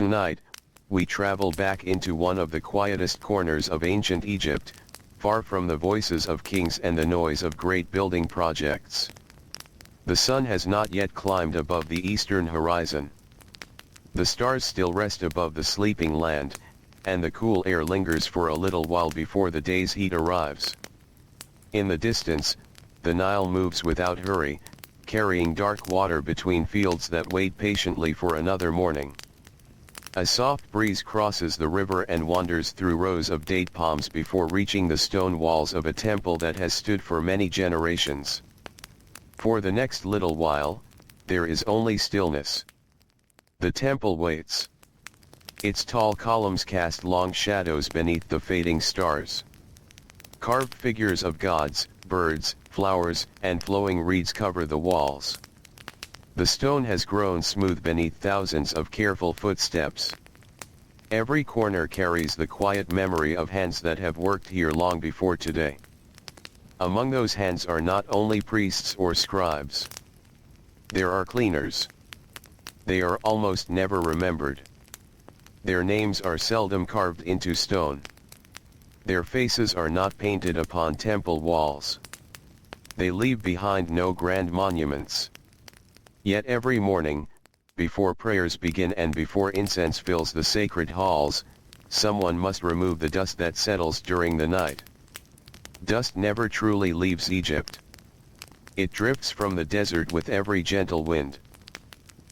Tonight, we travel back into one of the quietest corners of ancient Egypt, far from the voices of kings and the noise of great building projects. The sun has not yet climbed above the eastern horizon. The stars still rest above the sleeping land, and the cool air lingers for a little while before the day's heat arrives. In the distance, the Nile moves without hurry, carrying dark water between fields that wait patiently for another morning. A soft breeze crosses the river and wanders through rows of date palms before reaching the stone walls of a temple that has stood for many generations. For the next little while, there is only stillness. The temple waits. Its tall columns cast long shadows beneath the fading stars. Carved figures of gods, birds, flowers, and flowing reeds cover the walls. The stone has grown smooth beneath thousands of careful footsteps. Every corner carries the quiet memory of hands that have worked here long before today. Among those hands are not only priests or scribes. There are cleaners. They are almost never remembered. Their names are seldom carved into stone. Their faces are not painted upon temple walls. They leave behind no grand monuments. Yet every morning, before prayers begin and before incense fills the sacred halls, someone must remove the dust that settles during the night. Dust never truly leaves Egypt. It drifts from the desert with every gentle wind.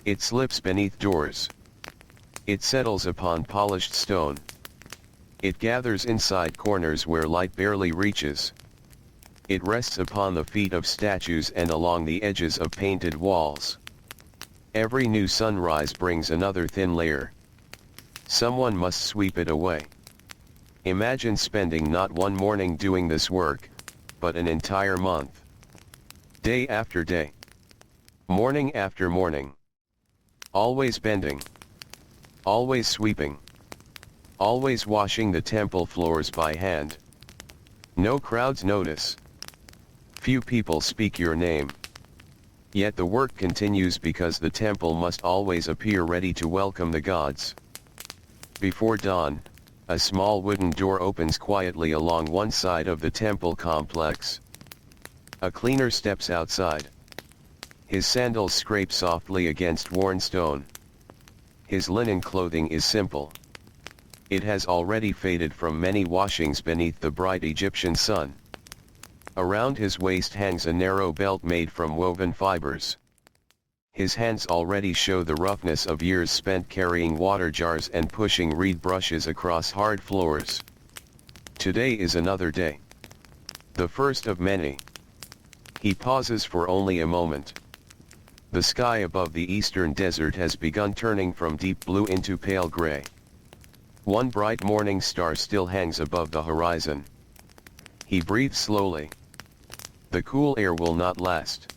It slips beneath doors. It settles upon polished stone. It gathers inside corners where light barely reaches. It rests upon the feet of statues and along the edges of painted walls. Every new sunrise brings another thin layer. Someone must sweep it away. Imagine spending not one morning doing this work, but an entire month. Day after day. Morning after morning. Always bending. Always sweeping. Always washing the temple floors by hand. No crowds notice. Few people speak your name. Yet the work continues because the temple must always appear ready to welcome the gods. Before dawn, a small wooden door opens quietly along one side of the temple complex. A cleaner steps outside. His sandals scrape softly against worn stone. His linen clothing is simple. It has already faded from many washings beneath the bright Egyptian sun. Around his waist hangs a narrow belt made from woven fibers. His hands already show the roughness of years spent carrying water jars and pushing reed brushes across hard floors. Today is another day. The first of many. He pauses for only a moment. The sky above the eastern desert has begun turning from deep blue into pale gray. One bright morning star still hangs above the horizon. He breathes slowly. The cool air will not last.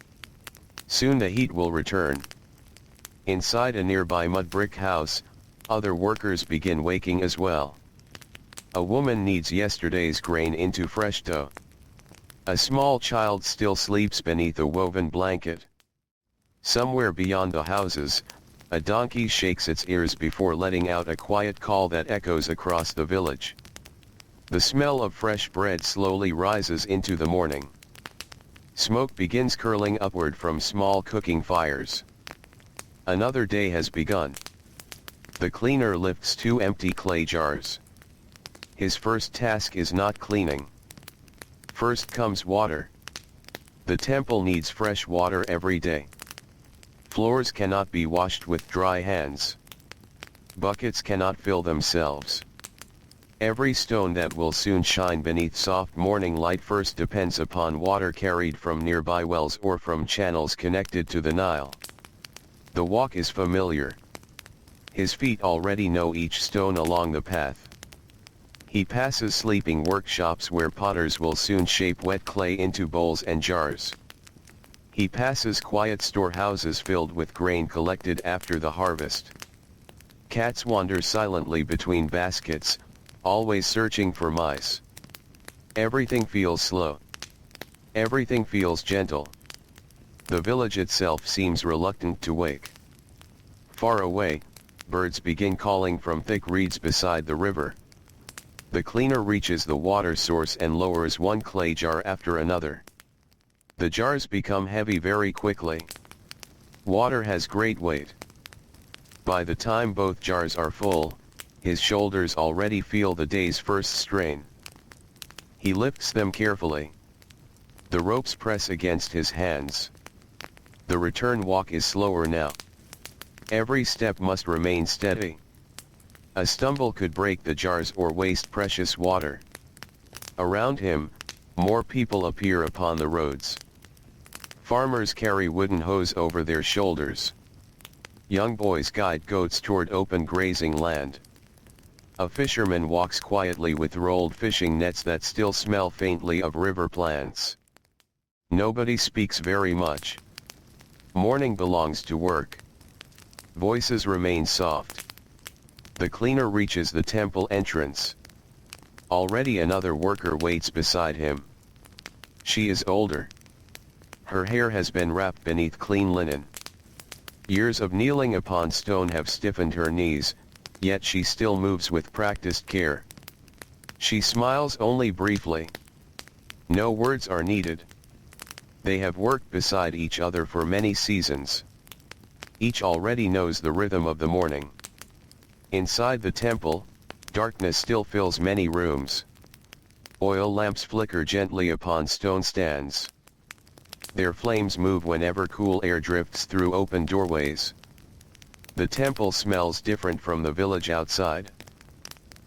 Soon the heat will return. Inside a nearby mud-brick house, other workers begin waking as well. A woman kneads yesterday's grain into fresh dough. A small child still sleeps beneath a woven blanket. Somewhere beyond the houses, a donkey shakes its ears before letting out a quiet call that echoes across the village. The smell of fresh bread slowly rises into the morning. Smoke begins curling upward from small cooking fires. Another day has begun. The cleaner lifts two empty clay jars. His first task is not cleaning. First comes water. The temple needs fresh water every day. Floors cannot be washed with dry hands. Buckets cannot fill themselves. Every stone that will soon shine beneath soft morning light first depends upon water carried from nearby wells or from channels connected to the Nile. The walk is familiar. His feet already know each stone along the path. He passes sleeping workshops where potters will soon shape wet clay into bowls and jars. He passes quiet storehouses filled with grain collected after the harvest. Cats wander silently between baskets, always searching for mice. Everything feels slow. Everything feels gentle. The village itself seems reluctant to wake. Far away, birds begin calling from thick reeds beside the river. The cleaner reaches the water source and lowers one clay jar after another. The jars become heavy very quickly. Water has great weight. By the time both jars are full, his shoulders already feel the day's first strain. He lifts them carefully. The ropes press against his hands. The return walk is slower now. Every step must remain steady. A stumble could break the jars or waste precious water. Around him, more people appear upon the roads. Farmers carry wooden hoes over their shoulders. Young boys guide goats toward open grazing land. A fisherman walks quietly with rolled fishing nets that still smell faintly of river plants. Nobody speaks very much. Morning belongs to work. Voices remain soft. The cleaner reaches the temple entrance. Already another worker waits beside him. She is older. Her hair has been wrapped beneath clean linen. Years of kneeling upon stone have stiffened her knees, yet she still moves with practiced care. She smiles only briefly. No words are needed. They have worked beside each other for many seasons. Each already knows the rhythm of the morning. Inside the temple, darkness still fills many rooms. Oil lamps flicker gently upon stone stands. Their flames move whenever cool air drifts through open doorways. The temple smells different from the village outside.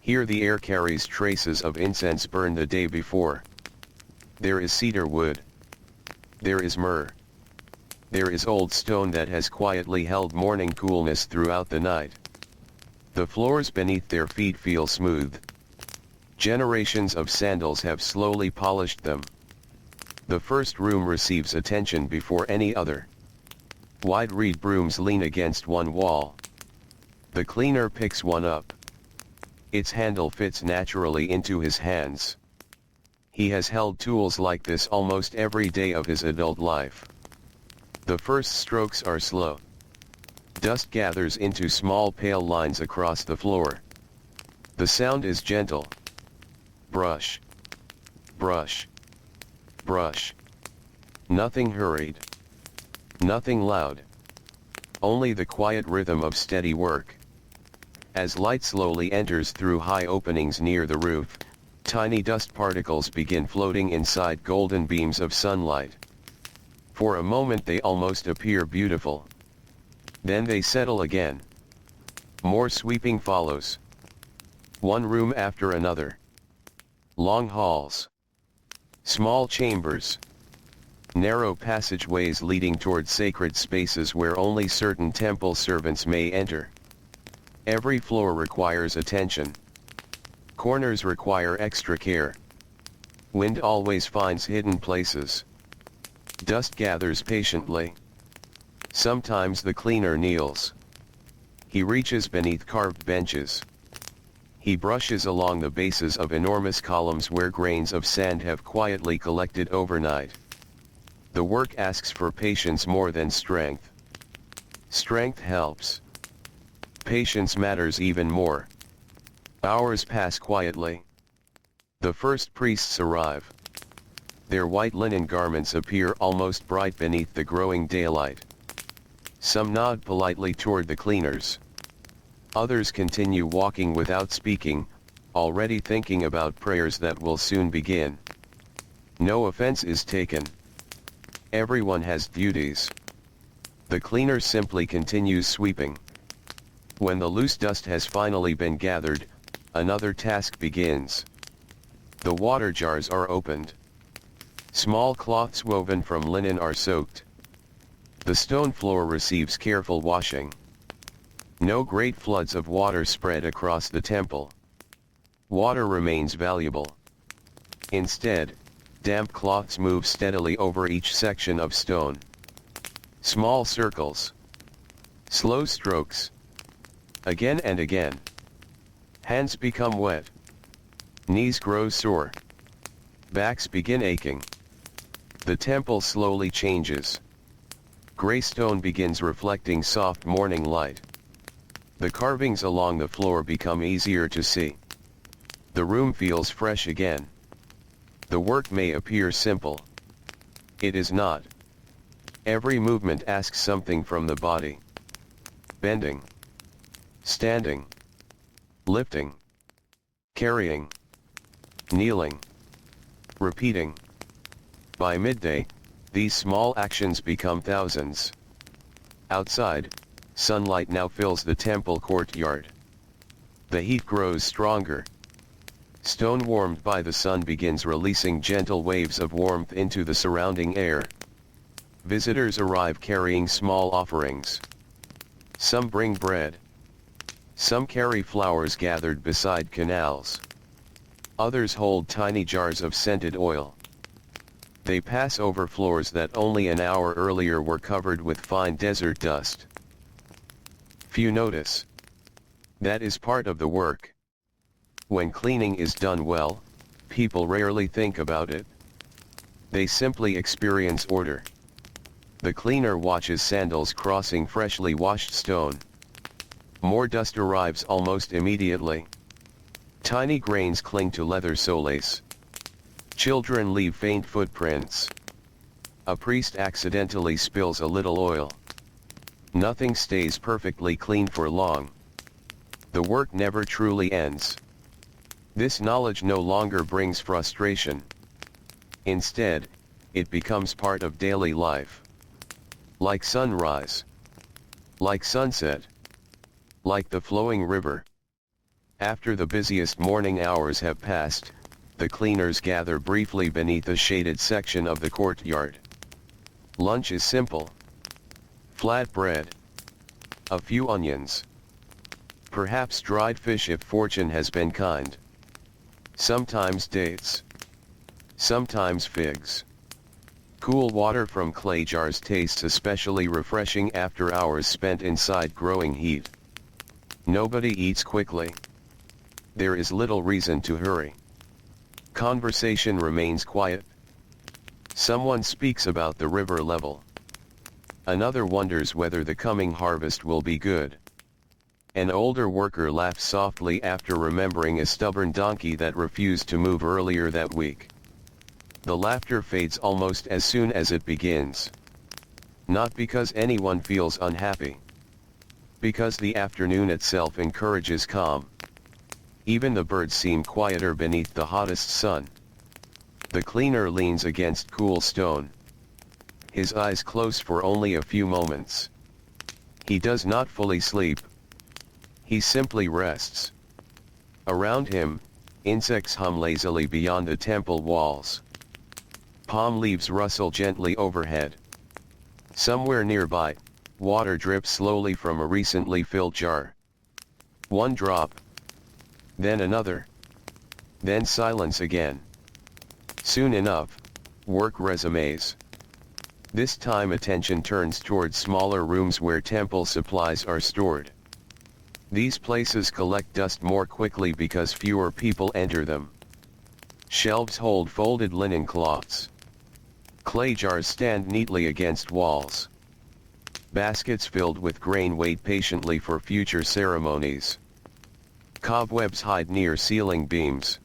Here the air carries traces of incense burned the day before. There is cedar wood. There is myrrh. There is old stone that has quietly held morning coolness throughout the night. The floors beneath their feet feel smooth. Generations of sandals have slowly polished them. The first room receives attention before any other. Wide reed brooms lean against one wall. The cleaner picks one up. Its handle fits naturally into his hands. He has held tools like this almost every day of his adult life. The first strokes are slow. Dust gathers into small pale lines across the floor. The sound is gentle. Brush. Brush. Brush. Nothing hurried. Nothing loud. Only the quiet rhythm of steady work. As light slowly enters through high openings near the roof, tiny dust particles begin floating inside golden beams of sunlight. For a moment they almost appear beautiful. Then they settle again. More sweeping follows. One room after another. Long halls. Small chambers. Narrow passageways leading toward sacred spaces where only certain temple servants may enter. Every floor requires attention. Corners require extra care. Wind always finds hidden places. Dust gathers patiently. Sometimes the cleaner kneels. He reaches beneath carved benches. He brushes along the bases of enormous columns where grains of sand have quietly collected overnight. The work asks for patience more than strength. Strength helps. Patience matters even more. Hours pass quietly. The first priests arrive. Their white linen garments appear almost bright beneath the growing daylight. Some nod politely toward the cleaners. Others continue walking without speaking, already thinking about prayers that will soon begin. No offense is taken. Everyone has duties. The cleaner simply continues sweeping. When the loose dust has finally been gathered, another task begins. The water jars are opened. Small cloths woven from linen are soaked. The stone floor receives careful washing. No great floods of water spread across the temple. Water remains valuable. Instead, damp cloths move steadily over each section of stone. Small circles. Slow strokes. Again and again. Hands become wet. Knees grow sore. Backs begin aching. The temple slowly changes. Gray stone begins reflecting soft morning light. The carvings along the floor become easier to see. The room feels fresh again. The work may appear simple. It is not. Every movement asks something from the body. Bending. Standing. Lifting. Carrying. Kneeling. Repeating. By midday, these small actions become thousands. Outside, sunlight now fills the temple courtyard. The heat grows stronger. Stone warmed by the sun begins releasing gentle waves of warmth into the surrounding air. Visitors arrive carrying small offerings. Some bring bread. Some carry flowers gathered beside canals. Others hold tiny jars of scented oil. They pass over floors that only an hour earlier were covered with fine desert dust. Few notice. That is part of the work. When cleaning is done well, people rarely think about it. They simply experience order. The cleaner watches sandals crossing freshly washed stone. More dust arrives almost immediately. Tiny grains cling to leather soles. Children leave faint footprints. A priest accidentally spills a little oil. Nothing stays perfectly clean for long. The work never truly ends. This knowledge no longer brings frustration. Instead, it becomes part of daily life. Like sunrise. Like sunset. Like the flowing river. After the busiest morning hours have passed, the cleaners gather briefly beneath a shaded section of the courtyard. Lunch is simple. Flat bread. A few onions. Perhaps dried fish if fortune has been kind. Sometimes dates. Sometimes figs. Cool water from clay jars tastes especially refreshing after hours spent inside growing heat. Nobody eats quickly. There is little reason to hurry. Conversation remains quiet. Someone speaks about the river level. Another wonders whether the coming harvest will be good. An older worker laughs softly after remembering a stubborn donkey that refused to move earlier that week. The laughter fades almost as soon as it begins. Not because anyone feels unhappy. Because the afternoon itself encourages calm. Even the birds seem quieter beneath the hottest sun. The cleaner leans against cool stone. His eyes close for only a few moments. He does not fully sleep. He simply rests. Around him, insects hum lazily beyond the temple walls. Palm leaves rustle gently overhead. Somewhere nearby, water drips slowly from a recently filled jar. One drop. Then another. Then silence again. Soon enough, work resumes. This time attention turns towards smaller rooms where temple supplies are stored. These places collect dust more quickly because fewer people enter them. Shelves hold folded linen cloths. Clay jars stand neatly against walls. Baskets filled with grain wait patiently for future ceremonies. Cobwebs hide near ceiling beams.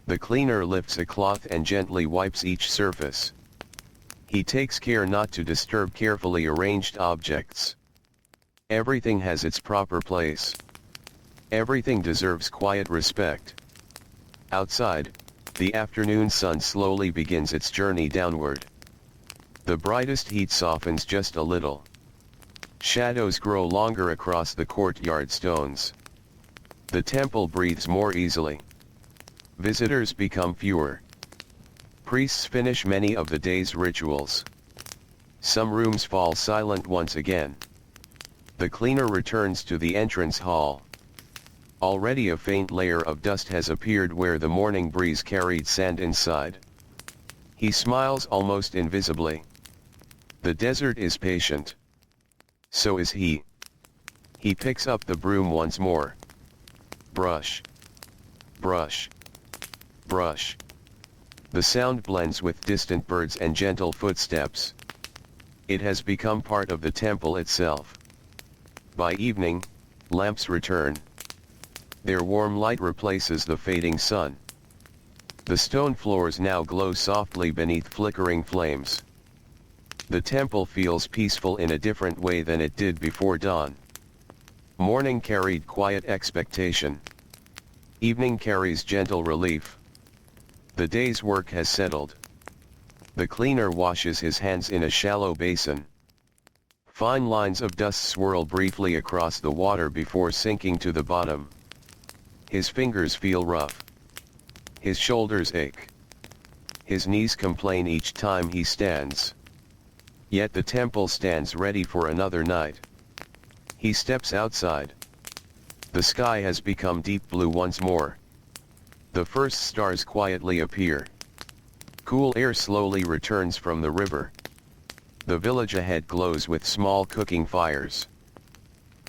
The cleaner lifts a cloth and gently wipes each surface. He takes care not to disturb carefully arranged objects. Everything has its proper place. Everything deserves quiet respect. Outside, the afternoon sun slowly begins its journey downward. The brightest heat softens just a little. Shadows grow longer across the courtyard stones. The temple breathes more easily. Visitors become fewer. Priests finish many of the day's rituals. Some rooms fall silent once again. The cleaner returns to the entrance hall. Already a faint layer of dust has appeared where the morning breeze carried sand inside. He smiles almost invisibly. The desert is patient. So is he. He picks up the broom once more. Brush. Brush. Brush. The sound blends with distant birds and gentle footsteps. It has become part of the temple itself. By evening, lamps return. Their warm light replaces the fading sun. The stone floors now glow softly beneath flickering flames. The temple feels peaceful in a different way than it did before dawn. Morning carried quiet expectation. Evening carries gentle relief. The day's work has settled. The cleaner washes his hands in a shallow basin. Fine lines of dust swirl briefly across the water before sinking to the bottom. His fingers feel rough. His shoulders ache. His knees complain each time he stands. Yet the temple stands ready for another night. He steps outside. The sky has become deep blue once more. The first stars quietly appear. Cool air slowly returns from the river. The village ahead glows with small cooking fires.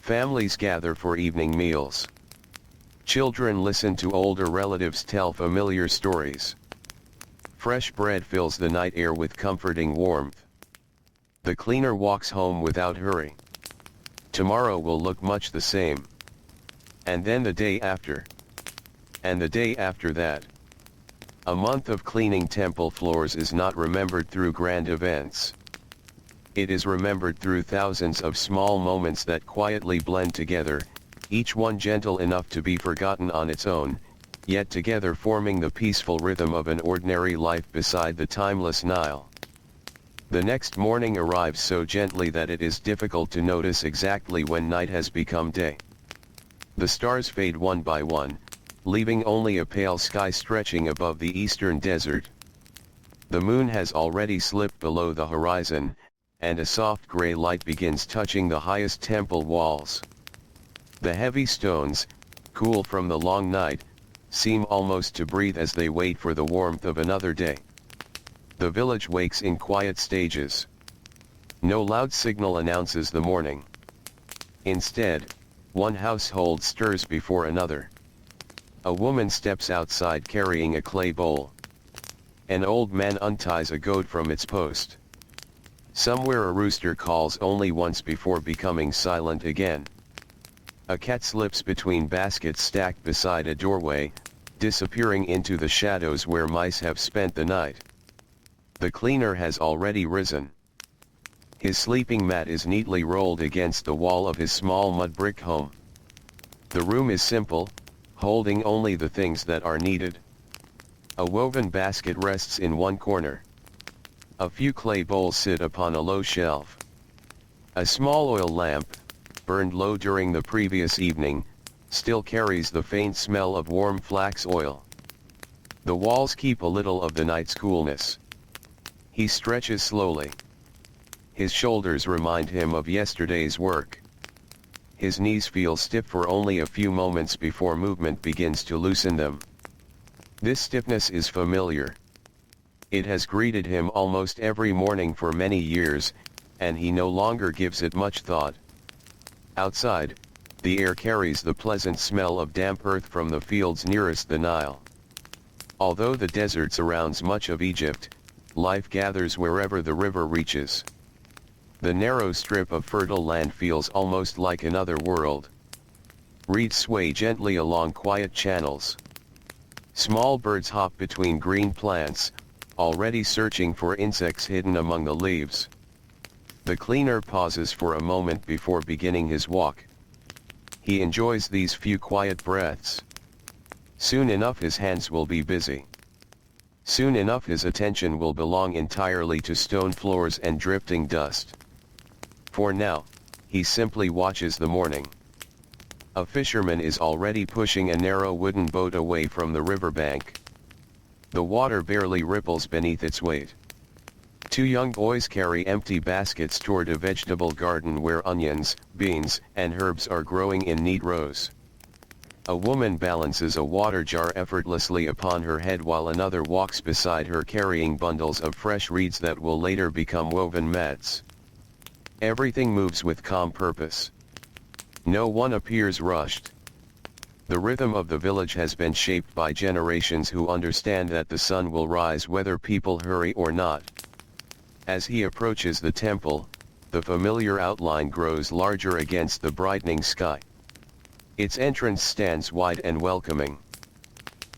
Families gather for evening meals. Children listen to older relatives tell familiar stories. Fresh bread fills the night air with comforting warmth. The cleaner walks home without hurry. Tomorrow will look much the same. And then the day after. And the day after that. A month of cleaning temple floors is not remembered through grand events. It is remembered through thousands of small moments that quietly blend together, each one gentle enough to be forgotten on its own, yet together forming the peaceful rhythm of an ordinary life beside the timeless Nile. The next morning arrives so gently that it is difficult to notice exactly when night has become day. The stars fade one by one, leaving only a pale sky stretching above the eastern desert. The moon has already slipped below the horizon, and a soft gray light begins touching the highest temple walls. The heavy stones, cool from the long night, seem almost to breathe as they wait for the warmth of another day. The village wakes in quiet stages. No loud signal announces the morning. Instead, one household stirs before another. A woman steps outside carrying a clay bowl. An old man unties a goat from its post. Somewhere a rooster calls only once before becoming silent again. A cat slips between baskets stacked beside a doorway, disappearing into the shadows where mice have spent the night. The cleaner has already risen. His sleeping mat is neatly rolled against the wall of his small mud-brick home. The room is simple, holding only the things that are needed. A woven basket rests in one corner. A few clay bowls sit upon a low shelf. A small oil lamp, burned low during the previous evening, still carries the faint smell of warm flax oil. The walls keep a little of the night's coolness. He stretches slowly. His shoulders remind him of yesterday's work. His knees feel stiff for only a few moments before movement begins to loosen them. This stiffness is familiar. It has greeted him almost every morning for many years, and he no longer gives it much thought. Outside, the air carries the pleasant smell of damp earth from the fields nearest the Nile. Although the desert surrounds much of Egypt, life gathers wherever the river reaches. The narrow strip of fertile land feels almost like another world. Reeds sway gently along quiet channels. Small birds hop between green plants, already searching for insects hidden among the leaves. The cleaner pauses for a moment before beginning his walk. He enjoys these few quiet breaths. Soon enough his hands will be busy. Soon enough his attention will belong entirely to stone floors and drifting dust. For now, he simply watches the morning. A fisherman is already pushing a narrow wooden boat away from the riverbank. The water barely ripples beneath its weight. Two young boys carry empty baskets toward a vegetable garden where onions, beans, and herbs are growing in neat rows. A woman balances a water jar effortlessly upon her head while another walks beside her carrying bundles of fresh reeds that will later become woven mats. Everything moves with calm purpose. No one appears rushed. The rhythm of the village has been shaped by generations who understand that the sun will rise whether people hurry or not. As he approaches the temple, the familiar outline grows larger against the brightening sky. Its entrance stands wide and welcoming.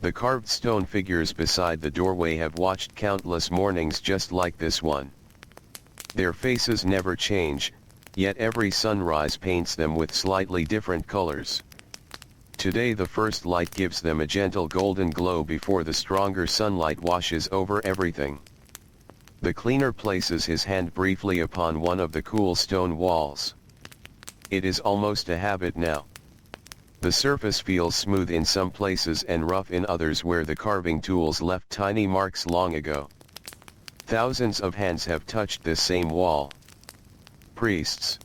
The carved stone figures beside the doorway have watched countless mornings just like this one. Their faces never change, yet every sunrise paints them with slightly different colors. Today the first light gives them a gentle golden glow before the stronger sunlight washes over everything. The cleaner places his hand briefly upon one of the cool stone walls. It is almost a habit now. The surface feels smooth in some places and rough in others where the carving tools left tiny marks long ago. Thousands of hands have touched this same wall. Priests,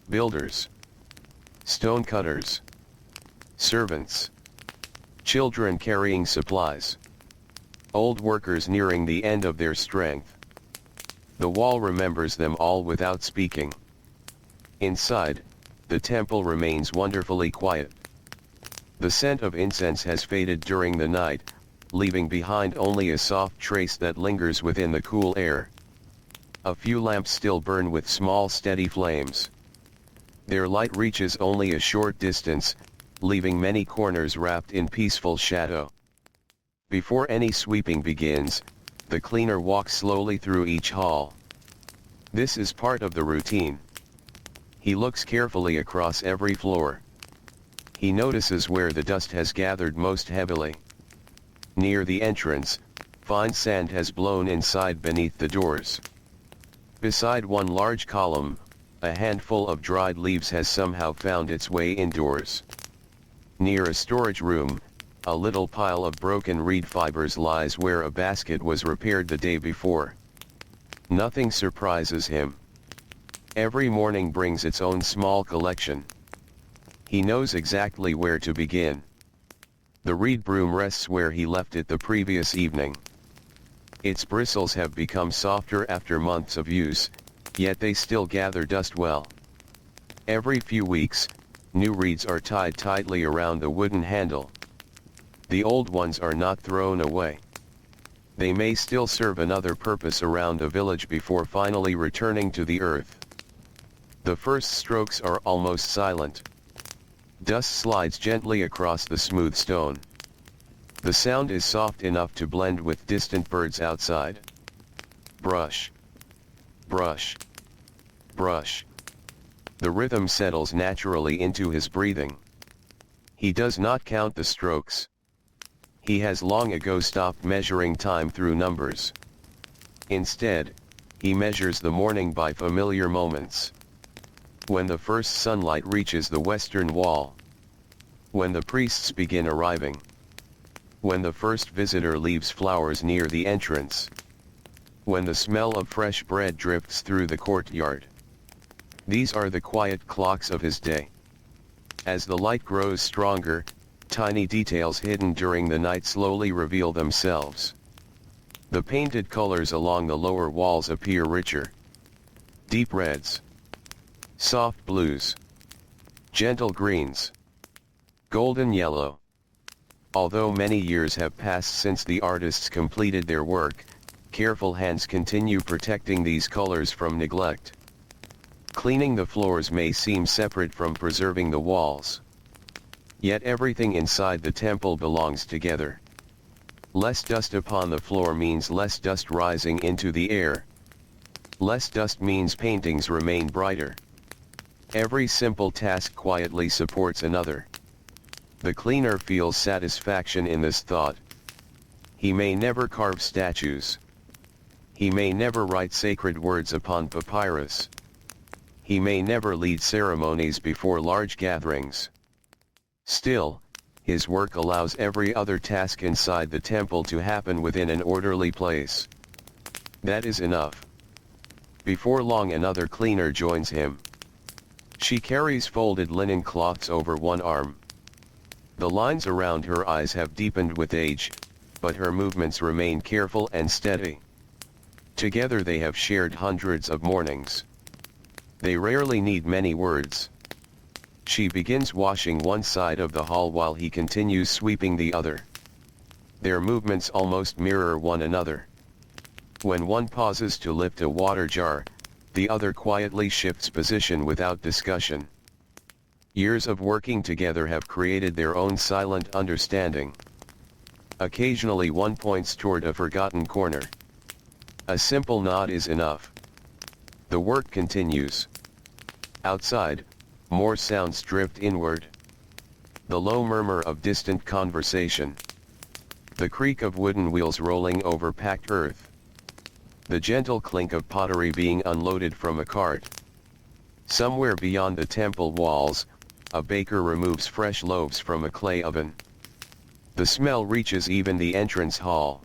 builders, stone cutters, servants, children carrying supplies, old workers nearing the end of their strength. The wall remembers them all without speaking. Inside, the temple remains wonderfully quiet. The scent of incense has faded during the night, leaving behind only a soft trace that lingers within the cool air. A few lamps still burn with small steady flames. Their light reaches only a short distance, leaving many corners wrapped in peaceful shadow. Before any sweeping begins, the cleaner walks slowly through each hall. This is part of the routine. He looks carefully across every floor. He notices where the dust has gathered most heavily. Near the entrance, fine sand has blown inside beneath the doors. Beside one large column, a handful of dried leaves has somehow found its way indoors. Near a storage room, a little pile of broken reed fibers lies where a basket was repaired the day before. Nothing surprises him. Every morning brings its own small collection. He knows exactly where to begin. The reed broom rests where he left it the previous evening. Its bristles have become softer after months of use, yet they still gather dust well. Every few weeks, new reeds are tied tightly around the wooden handle. The old ones are not thrown away. They may still serve another purpose around a village before finally returning to the earth. The first strokes are almost silent. Dust slides gently across the smooth stone. The sound is soft enough to blend with distant birds outside. Brush, brush, brush. The rhythm settles naturally into his breathing. He does not count the strokes. He has long ago stopped measuring time through numbers. Instead, he measures the morning by familiar moments. When the first sunlight reaches the western wall. When the priests begin arriving. When the first visitor leaves flowers near the entrance. When the smell of fresh bread drifts through the courtyard. These are the quiet clocks of his day. As the light grows stronger, tiny details hidden during the night slowly reveal themselves. The painted colors along the lower walls appear richer. Deep reds. Soft blues. Gentle greens. Golden yellow. Although many years have passed since the artists completed their work, careful hands continue protecting these colors from neglect. Cleaning the floors may seem separate from preserving the walls. Yet everything inside the temple belongs together. Less dust upon the floor means less dust rising into the air. Less dust means paintings remain brighter. Every simple task quietly supports another. The cleaner feels satisfaction in this thought. He may never carve statues. He may never write sacred words upon papyrus. He may never lead ceremonies before large gatherings. Still, his work allows every other task inside the temple to happen within an orderly place. That is enough. Before long another cleaner joins him. She carries folded linen cloths over one arm. The lines around her eyes have deepened with age, but her movements remain careful and steady. Together they have shared hundreds of mornings. They rarely need many words. She begins washing one side of the hall while he continues sweeping the other. Their movements almost mirror one another. When one pauses to lift a water jar, the other quietly shifts position without discussion. Years of working together have created their own silent understanding. Occasionally one points toward a forgotten corner. A simple nod is enough. The work continues. Outside, more sounds drift inward. The low murmur of distant conversation. The creak of wooden wheels rolling over packed earth. The gentle clink of pottery being unloaded from a cart. Somewhere beyond the temple walls, a baker removes fresh loaves from a clay oven. The smell reaches even the entrance hall.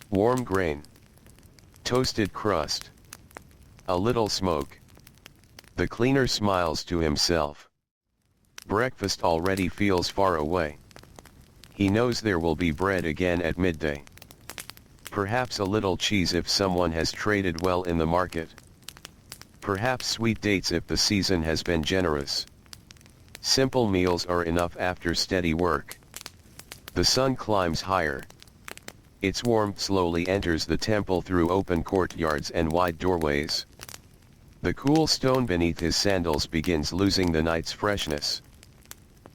Warm grain. Toasted crust. A little smoke. The cleaner smiles to himself. Breakfast already feels far away. He knows there will be bread again at midday. Perhaps a little cheese if someone has traded well in the market. Perhaps sweet dates if the season has been generous. Simple meals are enough after steady work. The sun climbs higher. Its warmth slowly enters the temple through open courtyards and wide doorways. The cool stone beneath his sandals begins losing the night's freshness.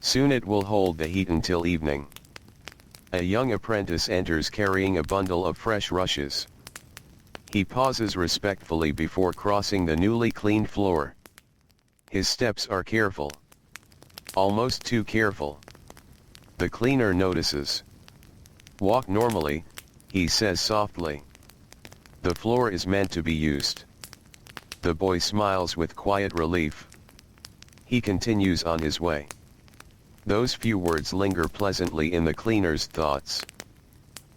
Soon it will hold the heat until evening. A young apprentice enters carrying a bundle of fresh rushes. He pauses respectfully before crossing the newly cleaned floor. His steps are careful. Almost too careful. The cleaner notices. "Walk normally," he says softly. "The floor is meant to be used." The boy smiles with quiet relief. He continues on his way. Those few words linger pleasantly in the cleaner's thoughts.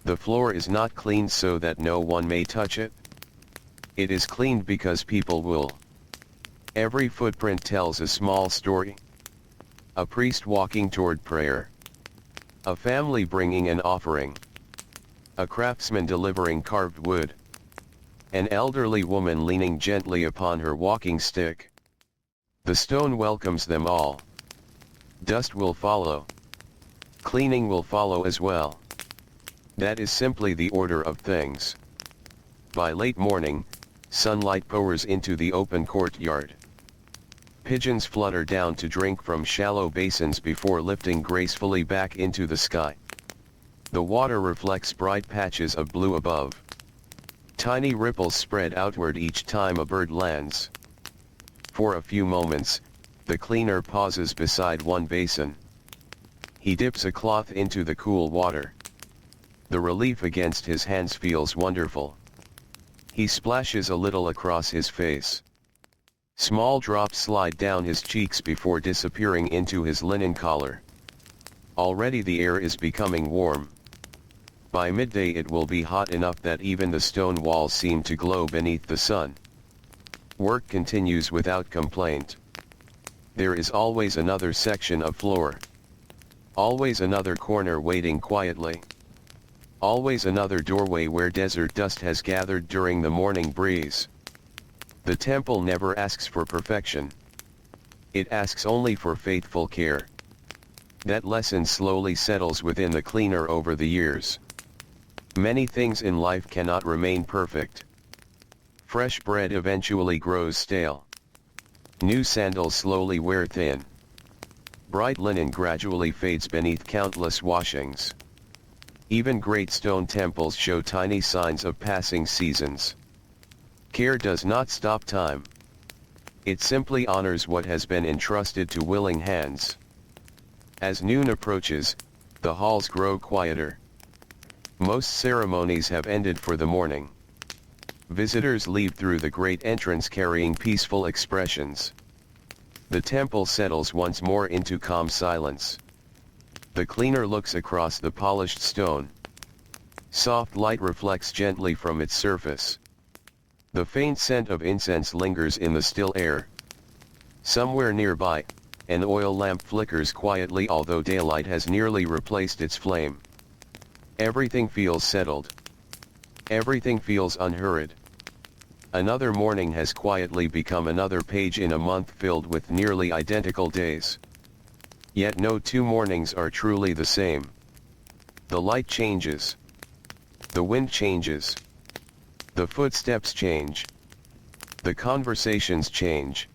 The floor is not cleaned so that no one may touch it. It is cleaned because people will. Every footprint tells a small story. A priest walking toward prayer. A family bringing an offering. A craftsman delivering carved wood. An elderly woman leaning gently upon her walking stick. The stone welcomes them all. Dust will follow. Cleaning will follow as well. That is simply the order of things. By late morning, sunlight pours into the open courtyard. Pigeons flutter down to drink from shallow basins before lifting gracefully back into the sky. The water reflects bright patches of blue above. Tiny ripples spread outward each time a bird lands. For a few moments, the cleaner pauses beside one basin. He dips a cloth into the cool water. The relief against his hands feels wonderful. He splashes a little across his face. Small drops slide down his cheeks before disappearing into his linen collar. Already the air is becoming warm. By midday it will be hot enough that even the stone walls seem to glow beneath the sun. Work continues without complaint. There is always another section of floor. Always another corner waiting quietly. Always another doorway where desert dust has gathered during the morning breeze. The temple never asks for perfection. It asks only for faithful care. That lesson slowly settles within the cleaner over the years. Many things in life cannot remain perfect. Fresh bread eventually grows stale. New sandals slowly wear thin. Bright linen gradually fades beneath countless washings. Even great stone temples show tiny signs of passing seasons. Care does not stop time. It simply honors what has been entrusted to willing hands. As noon approaches, the halls grow quieter. Most ceremonies have ended for the morning. Visitors leave through the great entrance carrying peaceful expressions. The temple settles once more into calm silence. The cleaner looks across the polished stone. Soft light reflects gently from its surface. The faint scent of incense lingers in the still air. Somewhere nearby, an oil lamp flickers quietly although daylight has nearly replaced its flame. Everything feels settled. Everything feels unhurried. Another morning has quietly become another page in a month filled with nearly identical days. Yet no two mornings are truly the same. The light changes. The wind changes. The footsteps change. The conversations change.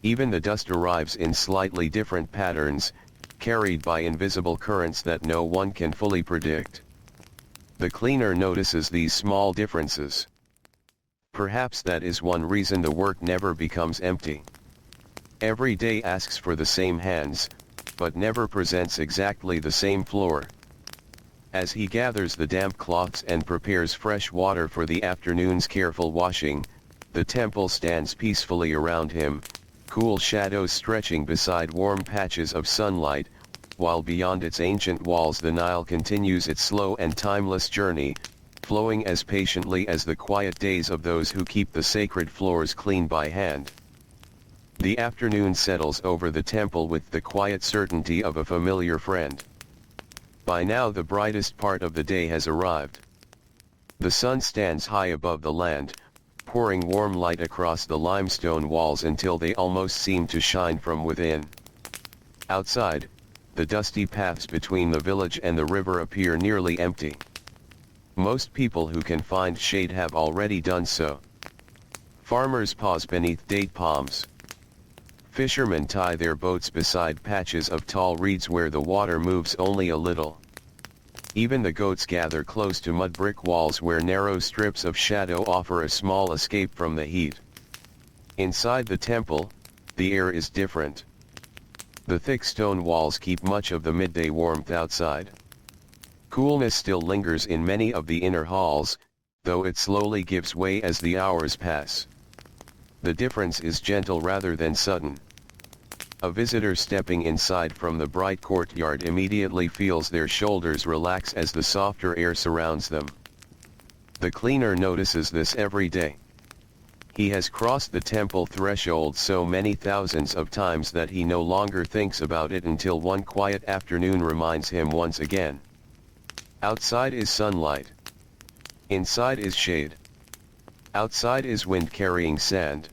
Even the dust arrives in slightly different patterns, carried by invisible currents that no one can fully predict. The cleaner notices these small differences. Perhaps that is one reason the work never becomes empty. Every day asks for the same hands, but never presents exactly the same floor. As he gathers the damp cloths and prepares fresh water for the afternoon's careful washing, the temple stands peacefully around him, cool shadows stretching beside warm patches of sunlight, while beyond its ancient walls the Nile continues its slow and timeless journey, flowing as patiently as the quiet days of those who keep the sacred floors clean by hand. The afternoon settles over the temple with the quiet certainty of a familiar friend. By now the brightest part of the day has arrived. The sun stands high above the land, pouring warm light across the limestone walls until they almost seem to shine from within. Outside, the dusty paths between the village and the river appear nearly empty. Most people who can find shade have already done so. Farmers pause beneath date palms. Fishermen tie their boats beside patches of tall reeds where the water moves only a little. Even the goats gather close to mud-brick walls where narrow strips of shadow offer a small escape from the heat. Inside the temple, the air is different. The thick stone walls keep much of the midday warmth outside. Coolness still lingers in many of the inner halls, though it slowly gives way as the hours pass. The difference is gentle rather than sudden. A visitor stepping inside from the bright courtyard immediately feels their shoulders relax as the softer air surrounds them. The cleaner notices this every day. He has crossed the temple threshold so many thousands of times that he no longer thinks about it until one quiet afternoon reminds him once again. Outside is sunlight. Inside is shade. Outside is wind carrying sand.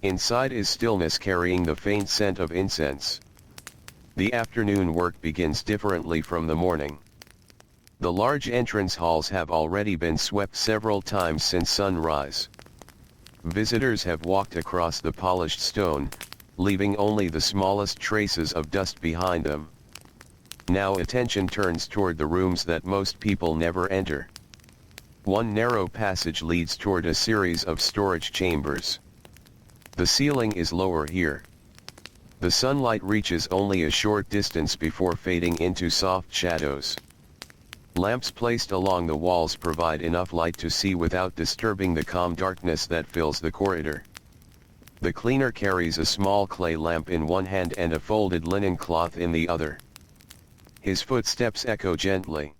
Inside is stillness carrying the faint scent of incense. The afternoon work begins differently from the morning. The large entrance halls have already been swept several times since sunrise. Visitors have walked across the polished stone, leaving only the smallest traces of dust behind them. Now attention turns toward the rooms that most people never enter. One narrow passage leads toward a series of storage chambers. The ceiling is lower here. The sunlight reaches only a short distance before fading into soft shadows. Lamps placed along the walls provide enough light to see without disturbing the calm darkness that fills the corridor. The cleaner carries a small clay lamp in one hand and a folded linen cloth in the other. His footsteps echo gently.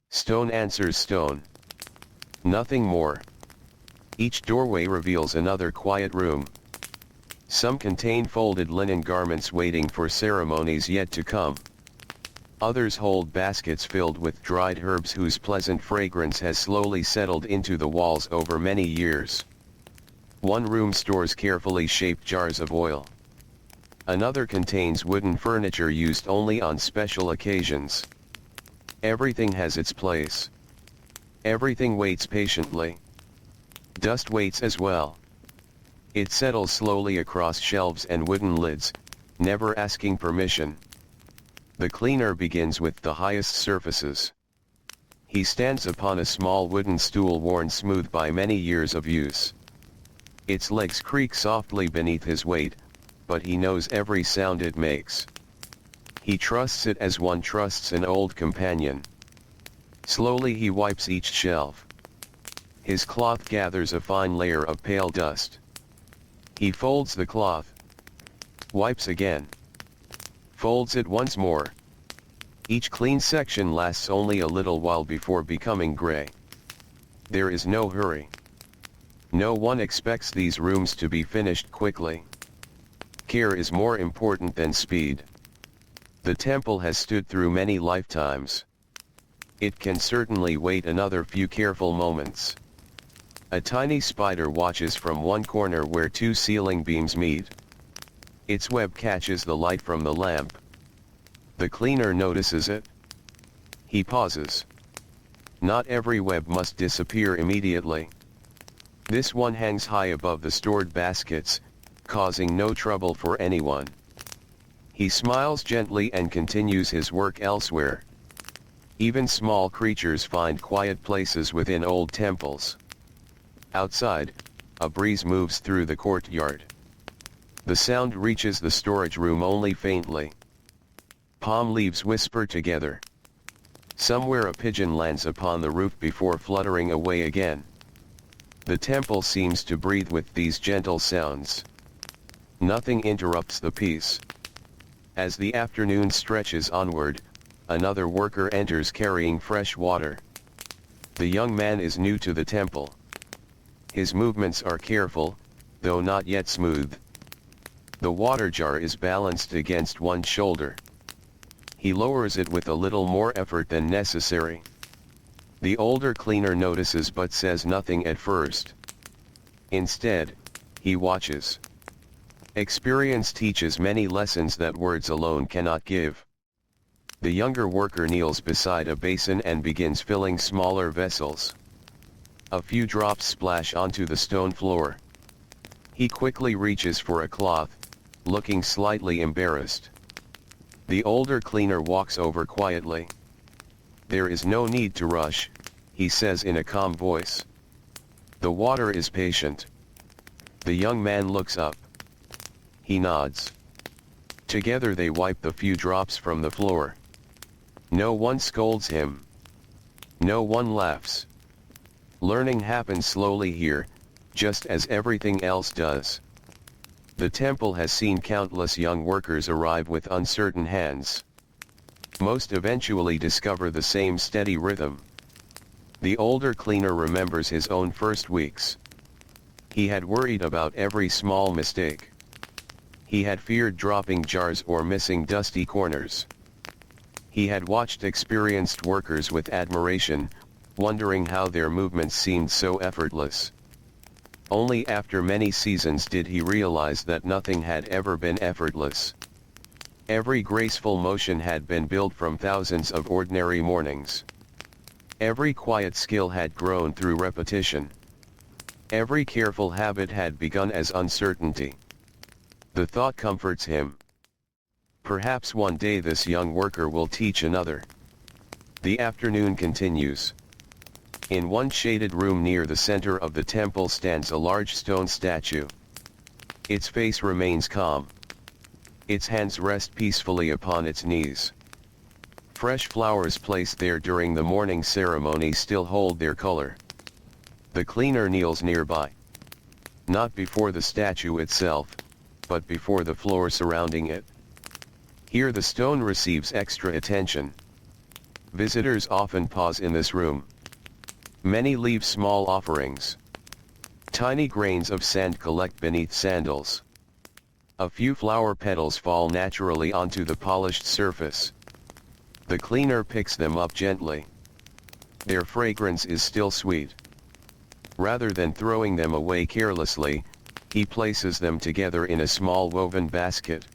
Stone answers stone. Nothing more. Each doorway reveals another quiet room. Some contain folded linen garments waiting for ceremonies yet to come. Others hold baskets filled with dried herbs whose pleasant fragrance has slowly settled into the walls over many years. One room stores carefully shaped jars of oil. Another contains wooden furniture used only on special occasions. Everything has its place. Everything waits patiently. Dust waits as well. It settles slowly across shelves and wooden lids, never asking permission. The cleaner begins with the highest surfaces. He stands upon a small wooden stool worn smooth by many years of use. Its legs creak softly beneath his weight, but he knows every sound it makes. He trusts it as one trusts an old companion. Slowly he wipes each shelf. His cloth gathers a fine layer of pale dust. He folds the cloth. Wipes again. Folds it once more. Each clean section lasts only a little while before becoming gray. There is no hurry. No one expects these rooms to be finished quickly. Care is more important than speed. The temple has stood through many lifetimes. It can certainly wait another few careful moments. A tiny spider watches from one corner where two ceiling beams meet. Its web catches the light from the lamp. The cleaner notices it. He pauses. Not every web must disappear immediately. This one hangs high above the stored baskets, causing no trouble for anyone. He smiles gently and continues his work elsewhere. Even small creatures find quiet places within old temples. Outside, a breeze moves through the courtyard. The sound reaches the storage room only faintly. Palm leaves whisper together. Somewhere a pigeon lands upon the roof before fluttering away again. The temple seems to breathe with these gentle sounds. Nothing interrupts the peace. As the afternoon stretches onward, another worker enters carrying fresh water. The young man is new to the temple. His movements are careful, though not yet smooth. The water jar is balanced against one shoulder. He lowers it with a little more effort than necessary. The older cleaner notices but says nothing at first. Instead, he watches. Experience teaches many lessons that words alone cannot give. The younger worker kneels beside a basin and begins filling smaller vessels. A few drops splash onto the stone floor. He quickly reaches for a cloth, looking slightly embarrassed. The older cleaner walks over quietly. "There is no need to rush," he says in a calm voice. "The water is patient." The young man looks up. He nods. Together they wipe the few drops from the floor. No one scolds him. No one laughs. Learning happens slowly here, just as everything else does. The temple has seen countless young workers arrive with uncertain hands. Most eventually discover the same steady rhythm. The older cleaner remembers his own first weeks. He had worried about every small mistake. He had feared dropping jars or missing dusty corners. He had watched experienced workers with admiration, wondering how their movements seemed so effortless. Only after many seasons did he realize that nothing had ever been effortless. Every graceful motion had been built from thousands of ordinary mornings. Every quiet skill had grown through repetition. Every careful habit had begun as uncertainty. The thought comforts him. Perhaps one day this young worker will teach another. The afternoon continues. In one shaded room near the center of the temple stands a large stone statue. Its face remains calm. Its hands rest peacefully upon its knees. Fresh flowers placed there during the morning ceremony still hold their color. The cleaner kneels nearby. Not before the statue itself, but before the floor surrounding it. Here the stone receives extra attention. Visitors often pause in this room. Many leave small offerings. Tiny grains of sand collect beneath sandals. A few flower petals fall naturally onto the polished surface. The cleaner picks them up gently. Their fragrance is still sweet. Rather than throwing them away carelessly, he places them together in a small woven basket.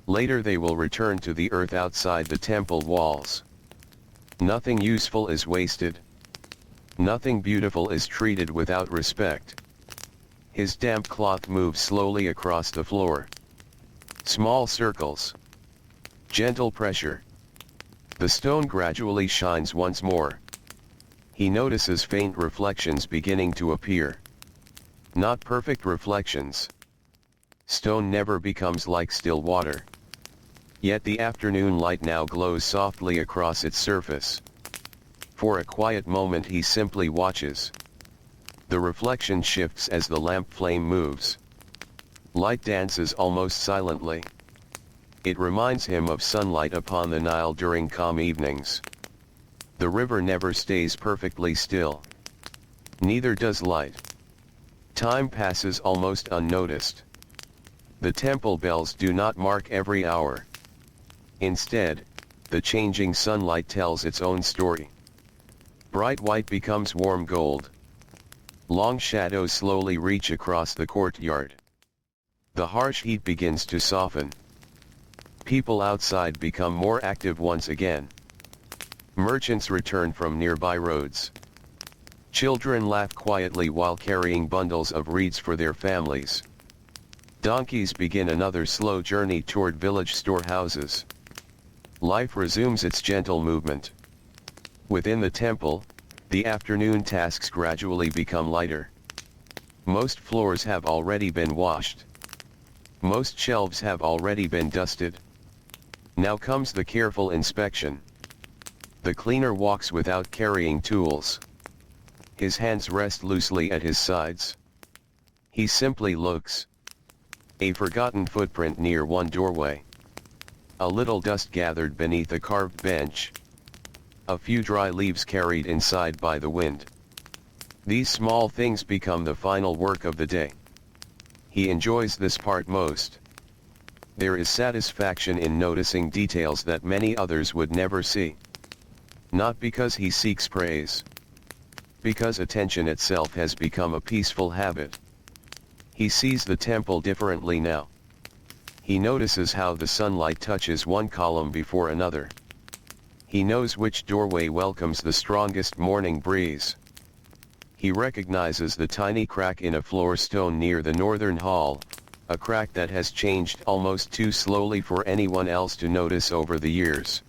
Later they will return to the earth outside the temple walls. Nothing useful is wasted. Nothing beautiful is treated without respect. His damp cloth moves slowly across the floor. Small circles. Gentle pressure. The stone gradually shines once more. He notices faint reflections beginning to appear. Not perfect reflections. Stone never becomes like still water. Yet the afternoon light now glows softly across its surface. For a quiet moment he simply watches. The reflection shifts as the lamp flame moves. Light dances almost silently. It reminds him of sunlight upon the Nile during calm evenings. The river never stays perfectly still. Neither does light. Time passes almost unnoticed. The temple bells do not mark every hour. Instead, the changing sunlight tells its own story. Bright white becomes warm gold. Long shadows slowly reach across the courtyard. The harsh heat begins to soften. People outside become more active once again. Merchants return from nearby roads. Children laugh quietly while carrying bundles of reeds for their families. Donkeys begin another slow journey toward village storehouses. Life resumes its gentle movement. Within the temple, the afternoon tasks gradually become lighter. Most floors have already been washed. Most shelves have already been dusted. Now comes the careful inspection. The cleaner walks without carrying tools. His hands rest loosely at his sides. He simply looks. A forgotten footprint near one doorway. A little dust gathered beneath a carved bench. A few dry leaves carried inside by the wind. These small things become the final work of the day. He enjoys this part most. There is satisfaction in noticing details that many others would never see. Not because he seeks praise. Because attention itself has become a peaceful habit. He sees the temple differently now. He notices how the sunlight touches one column before another. He knows which doorway welcomes the strongest morning breeze. He recognizes the tiny crack in a floor stone near the northern hall, a crack that has changed almost too slowly for anyone else to notice over the years.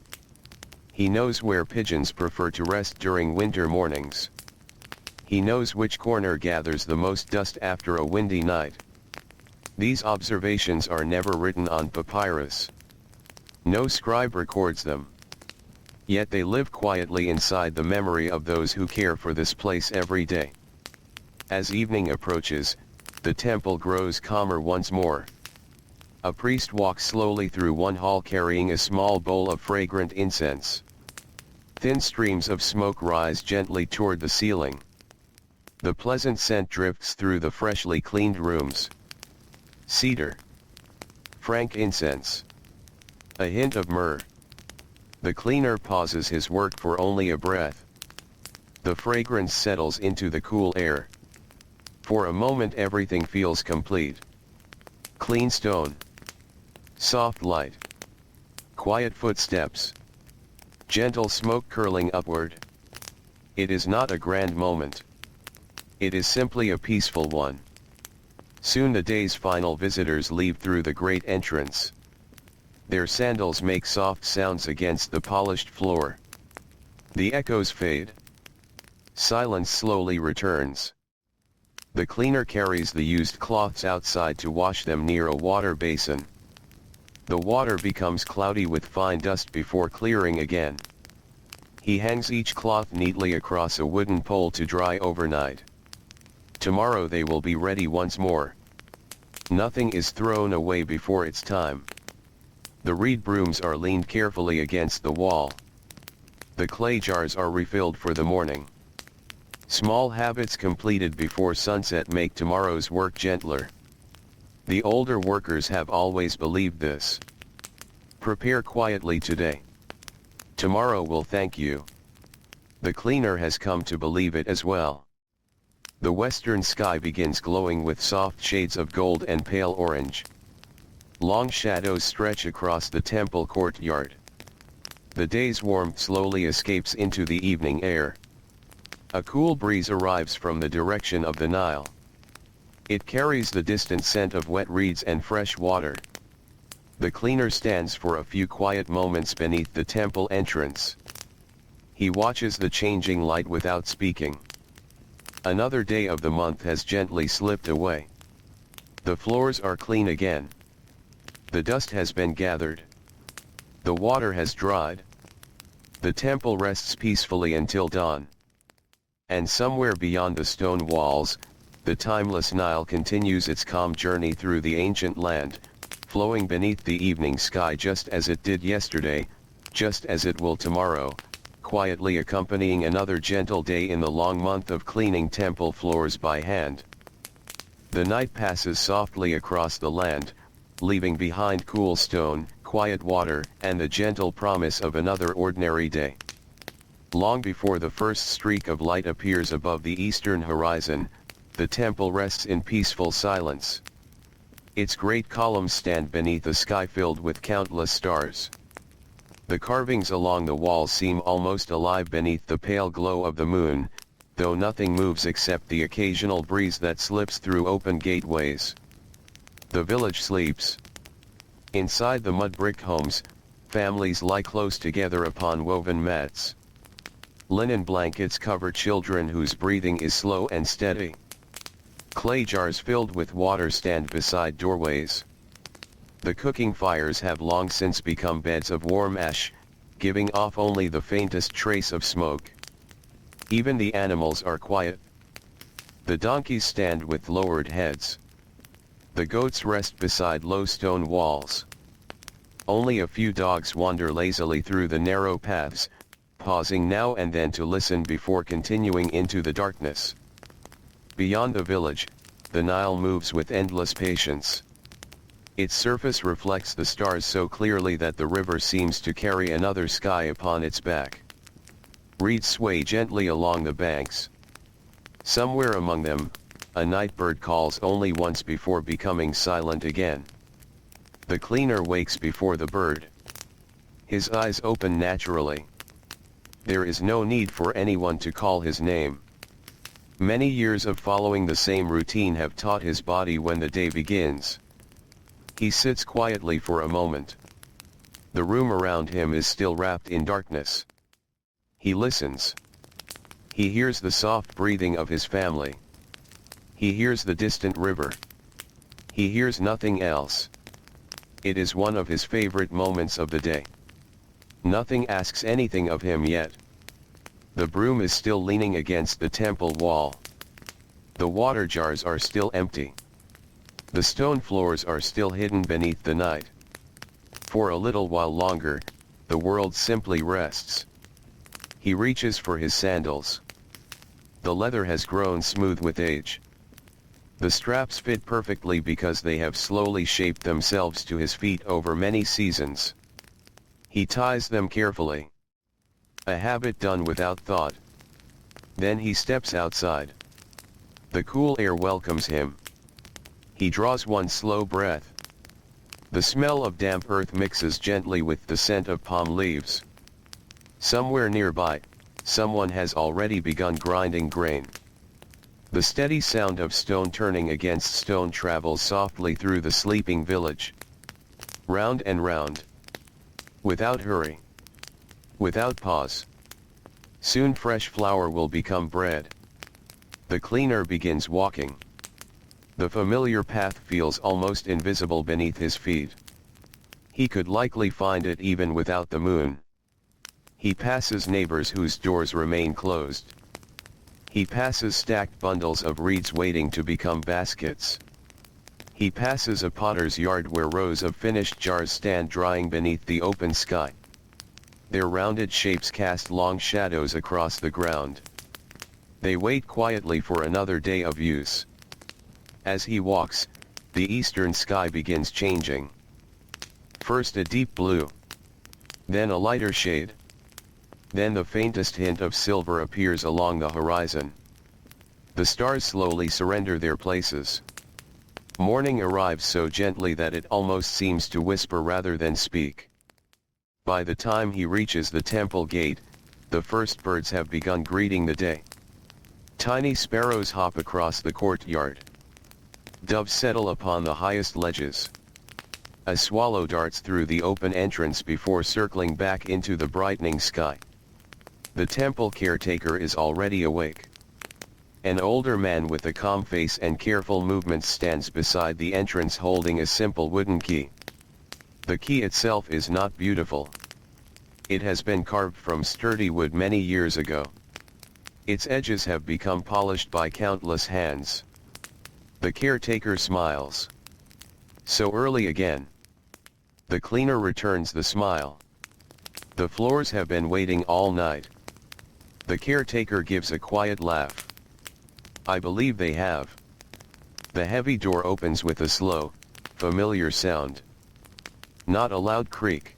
He knows where pigeons prefer to rest during winter mornings. He knows which corner gathers the most dust after a windy night. These observations are never written on papyrus. No scribe records them. Yet they live quietly inside the memory of those who care for this place every day. As evening approaches, the temple grows calmer once more. A priest walks slowly through one hall carrying a small bowl of fragrant incense. Thin streams of smoke rise gently toward the ceiling. The pleasant scent drifts through the freshly cleaned rooms. Cedar. Frankincense. A hint of myrrh. The cleaner pauses his work for only a breath. The fragrance settles into the cool air. For a moment everything feels complete. Clean stone. Soft light. Quiet footsteps. Gentle smoke curling upward. It is not a grand moment. It is simply a peaceful one. Soon the day's final visitors leave through the great entrance. Their sandals make soft sounds against the polished floor. The echoes fade. Silence slowly returns. The cleaner carries the used cloths outside to wash them near a water basin. The water becomes cloudy with fine dust before clearing again. He hangs each cloth neatly across a wooden pole to dry overnight. Tomorrow they will be ready once more. Nothing is thrown away before its time. The reed brooms are leaned carefully against the wall. The clay jars are refilled for the morning. Small habits completed before sunset make tomorrow's work gentler. The older workers have always believed this. Prepare quietly today. Tomorrow will thank you. The cleaner has come to believe it as well. The western sky begins glowing with soft shades of gold and pale orange. Long shadows stretch across the temple courtyard. The day's warmth slowly escapes into the evening air. A cool breeze arrives from the direction of the Nile. It carries the distant scent of wet reeds and fresh water. The cleaner stands for a few quiet moments beneath the temple entrance. He watches the changing light without speaking. Another day of the month has gently slipped away. The floors are clean again. The dust has been gathered. The water has dried. The temple rests peacefully until dawn. And somewhere beyond the stone walls, the timeless Nile continues its calm journey through the ancient land, flowing beneath the evening sky just as it did yesterday, just as it will tomorrow, quietly accompanying another gentle day in the long month of cleaning temple floors by hand. The night passes softly across the land, leaving behind cool stone, quiet water, and the gentle promise of another ordinary day. Long before the first streak of light appears above the eastern horizon, the temple rests in peaceful silence. Its great columns stand beneath a sky filled with countless stars. The carvings along the walls seem almost alive beneath the pale glow of the moon, though nothing moves except the occasional breeze that slips through open gateways. The village sleeps. Inside the mud-brick homes, families lie close together upon woven mats. Linen blankets cover children whose breathing is slow and steady. Clay jars filled with water stand beside doorways. The cooking fires have long since become beds of warm ash, giving off only the faintest trace of smoke. Even the animals are quiet. The donkeys stand with lowered heads. The goats rest beside low stone walls. Only a few dogs wander lazily through the narrow paths, pausing now and then to listen before continuing into the darkness. Beyond the village, the Nile moves with endless patience. Its surface reflects the stars so clearly that the river seems to carry another sky upon its back. Reeds sway gently along the banks. Somewhere among them, a night bird calls only once before becoming silent again. The cleaner wakes before the bird. His eyes open naturally. There is no need for anyone to call his name. Many years of following the same routine have taught his body when the day begins. He sits quietly for a moment. The room around him is still wrapped in darkness. He listens. He hears the soft breathing of his family. He hears the distant river. He hears nothing else. It is one of his favorite moments of the day. Nothing asks anything of him yet. The broom is still leaning against the temple wall. The water jars are still empty. The stone floors are still hidden beneath the night. For a little while longer, the world simply rests. He reaches for his sandals. The leather has grown smooth with age. The straps fit perfectly because they have slowly shaped themselves to his feet over many seasons. He ties them carefully. A habit done without thought. Then he steps outside. The cool air welcomes him. He draws one slow breath. The smell of damp earth mixes gently with the scent of palm leaves. Somewhere nearby, someone has already begun grinding grain. The steady sound of stone turning against stone travels softly through the sleeping village. Round and round. Without hurry. Without pause. Soon fresh flour will become bread. The cleaner begins walking. The familiar path feels almost invisible beneath his feet. He could likely find it even without the moon. He passes neighbors whose doors remain closed. He passes stacked bundles of reeds waiting to become baskets. He passes a potter's yard where rows of finished jars stand drying beneath the open sky. Their rounded shapes cast long shadows across the ground. They wait quietly for another day of use. As he walks, the eastern sky begins changing. First a deep blue. Then a lighter shade. Then the faintest hint of silver appears along the horizon. The stars slowly surrender their places. Morning arrives so gently that it almost seems to whisper rather than speak. By the time he reaches the temple gate, the first birds have begun greeting the day. Tiny sparrows hop across the courtyard. Doves settle upon the highest ledges. A swallow darts through the open entrance before circling back into the brightening sky. The temple caretaker is already awake. An older man with a calm face and careful movements stands beside the entrance holding a simple wooden key. The key itself is not beautiful. It has been carved from sturdy wood many years ago. Its edges have become polished by countless hands. The caretaker smiles. So early again. The cleaner returns the smile. The floors have been waiting all night. The caretaker gives a quiet laugh. I believe they have. The heavy door opens with a slow, familiar sound. Not a loud creak.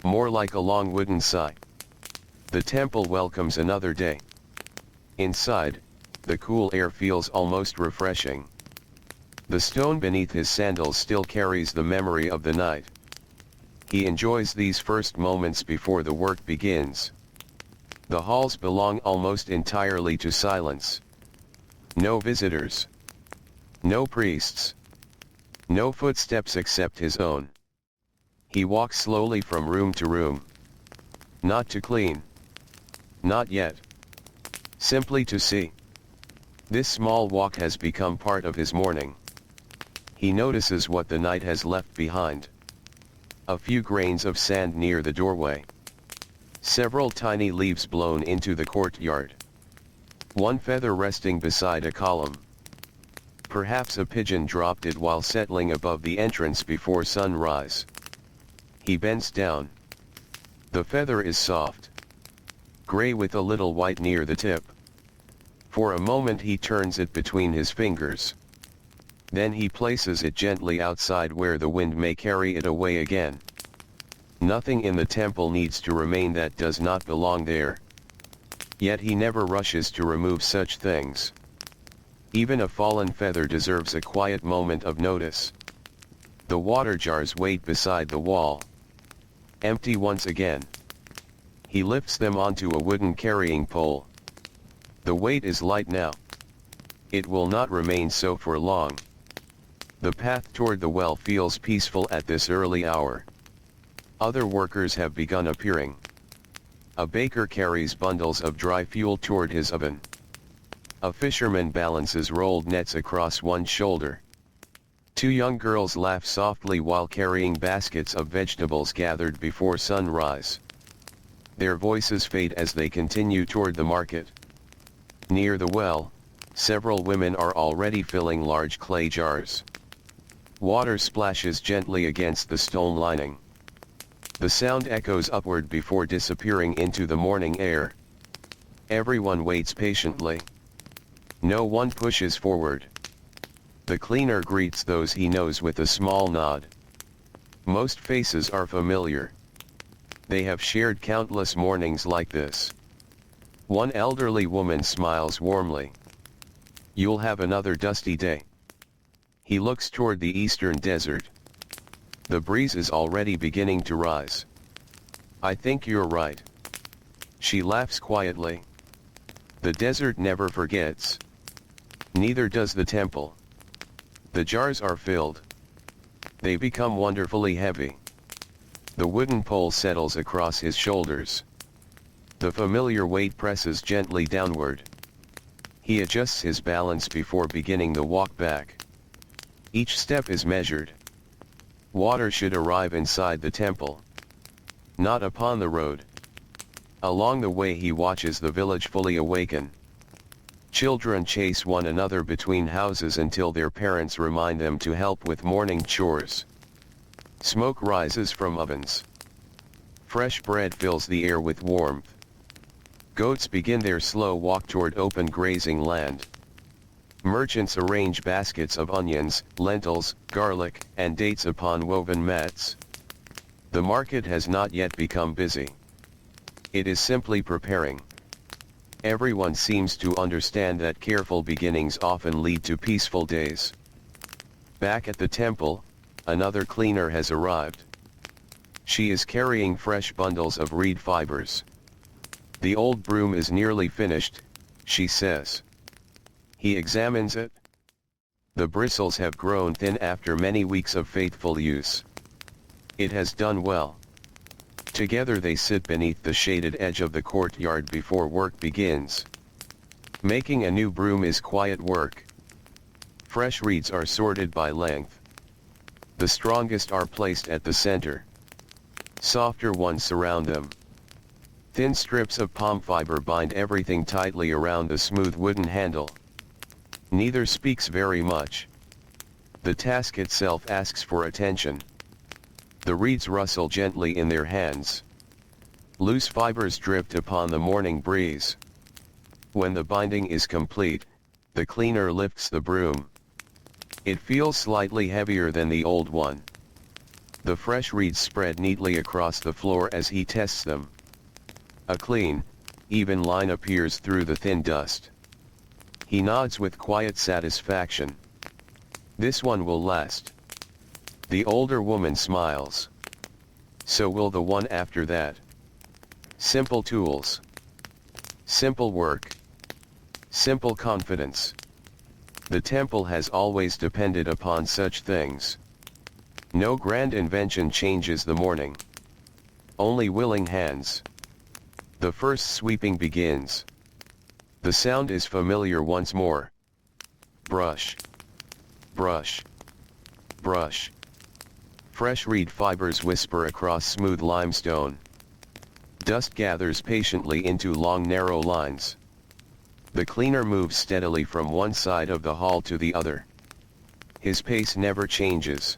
More like a long wooden sigh. The temple welcomes another day. Inside, the cool air feels almost refreshing. The stone beneath his sandals still carries the memory of the night. He enjoys these first moments before the work begins. The halls belong almost entirely to silence. No visitors. No priests. No footsteps except his own. He walks slowly from room to room. Not to clean. Not yet. Simply to see. This small walk has become part of his morning. He notices what the night has left behind. A few grains of sand near the doorway. Several tiny leaves blown into the courtyard. One feather resting beside a column. Perhaps a pigeon dropped it while settling above the entrance before sunrise. He bends down. The feather is soft. Gray with a little white near the tip. For a moment he turns it between his fingers. Then he places it gently outside where the wind may carry it away again. Nothing in the temple needs to remain that does not belong there. Yet he never rushes to remove such things. Even a fallen feather deserves a quiet moment of notice. The water jars wait beside the wall. Empty once again. He lifts them onto a wooden carrying pole. The weight is light now. It will not remain so for long. The path toward the well feels peaceful at this early hour. Other workers have begun appearing. A baker carries bundles of dry fuel toward his oven. A fisherman balances rolled nets across one shoulder. Two young girls laugh softly while carrying baskets of vegetables gathered before sunrise. Their voices fade as they continue toward the market. Near the well, several women are already filling large clay jars. Water splashes gently against the stone lining. The sound echoes upward before disappearing into the morning air. Everyone waits patiently. No one pushes forward. The cleaner greets those he knows with a small nod. Most faces are familiar. They have shared countless mornings like this. One elderly woman smiles warmly. You'll have another dusty day. He looks toward the eastern desert. The breeze is already beginning to rise. I think you're right. She laughs quietly. The desert never forgets. Neither does the temple. The jars are filled. They become wonderfully heavy. The wooden pole settles across his shoulders. The familiar weight presses gently downward. He adjusts his balance before beginning the walk back. Each step is measured. Water should arrive inside the temple. Not upon the road. Along the way he watches the village fully awaken. Children chase one another between houses until their parents remind them to help with morning chores. Smoke rises from ovens. Fresh bread fills the air with warmth. Goats begin their slow walk toward open grazing land. Merchants arrange baskets of onions, lentils, garlic, and dates upon woven mats. The market has not yet become busy. It is simply preparing. Everyone seems to understand that careful beginnings often lead to peaceful days. Back at the temple, another cleaner has arrived. She is carrying fresh bundles of reed fibers. The old broom is nearly finished, she says. He examines it. The bristles have grown thin after many weeks of faithful use. It has done well. Together they sit beneath the shaded edge of the courtyard before work begins. Making a new broom is quiet work. Fresh reeds are sorted by length. The strongest are placed at the center. Softer ones surround them. Thin strips of palm fiber bind everything tightly around the smooth wooden handle. Neither speaks very much. The task itself asks for attention. The reeds rustle gently in their hands. Loose fibers drift upon the morning breeze. When the binding is complete, the cleaner lifts the broom. It feels slightly heavier than the old one. The fresh reeds spread neatly across the floor as he tests them. A clean, even line appears through the thin dust. He nods with quiet satisfaction. This one will last. The older woman smiles. So will the one after that. Simple tools. Simple work. Simple confidence. The temple has always depended upon such things. No grand invention changes the morning. Only willing hands. The first sweeping begins. The sound is familiar once more. Brush. Brush. Brush. Fresh reed fibers whisper across smooth limestone. Dust gathers patiently into long narrow lines. The cleaner moves steadily from one side of the hall to the other. His pace never changes.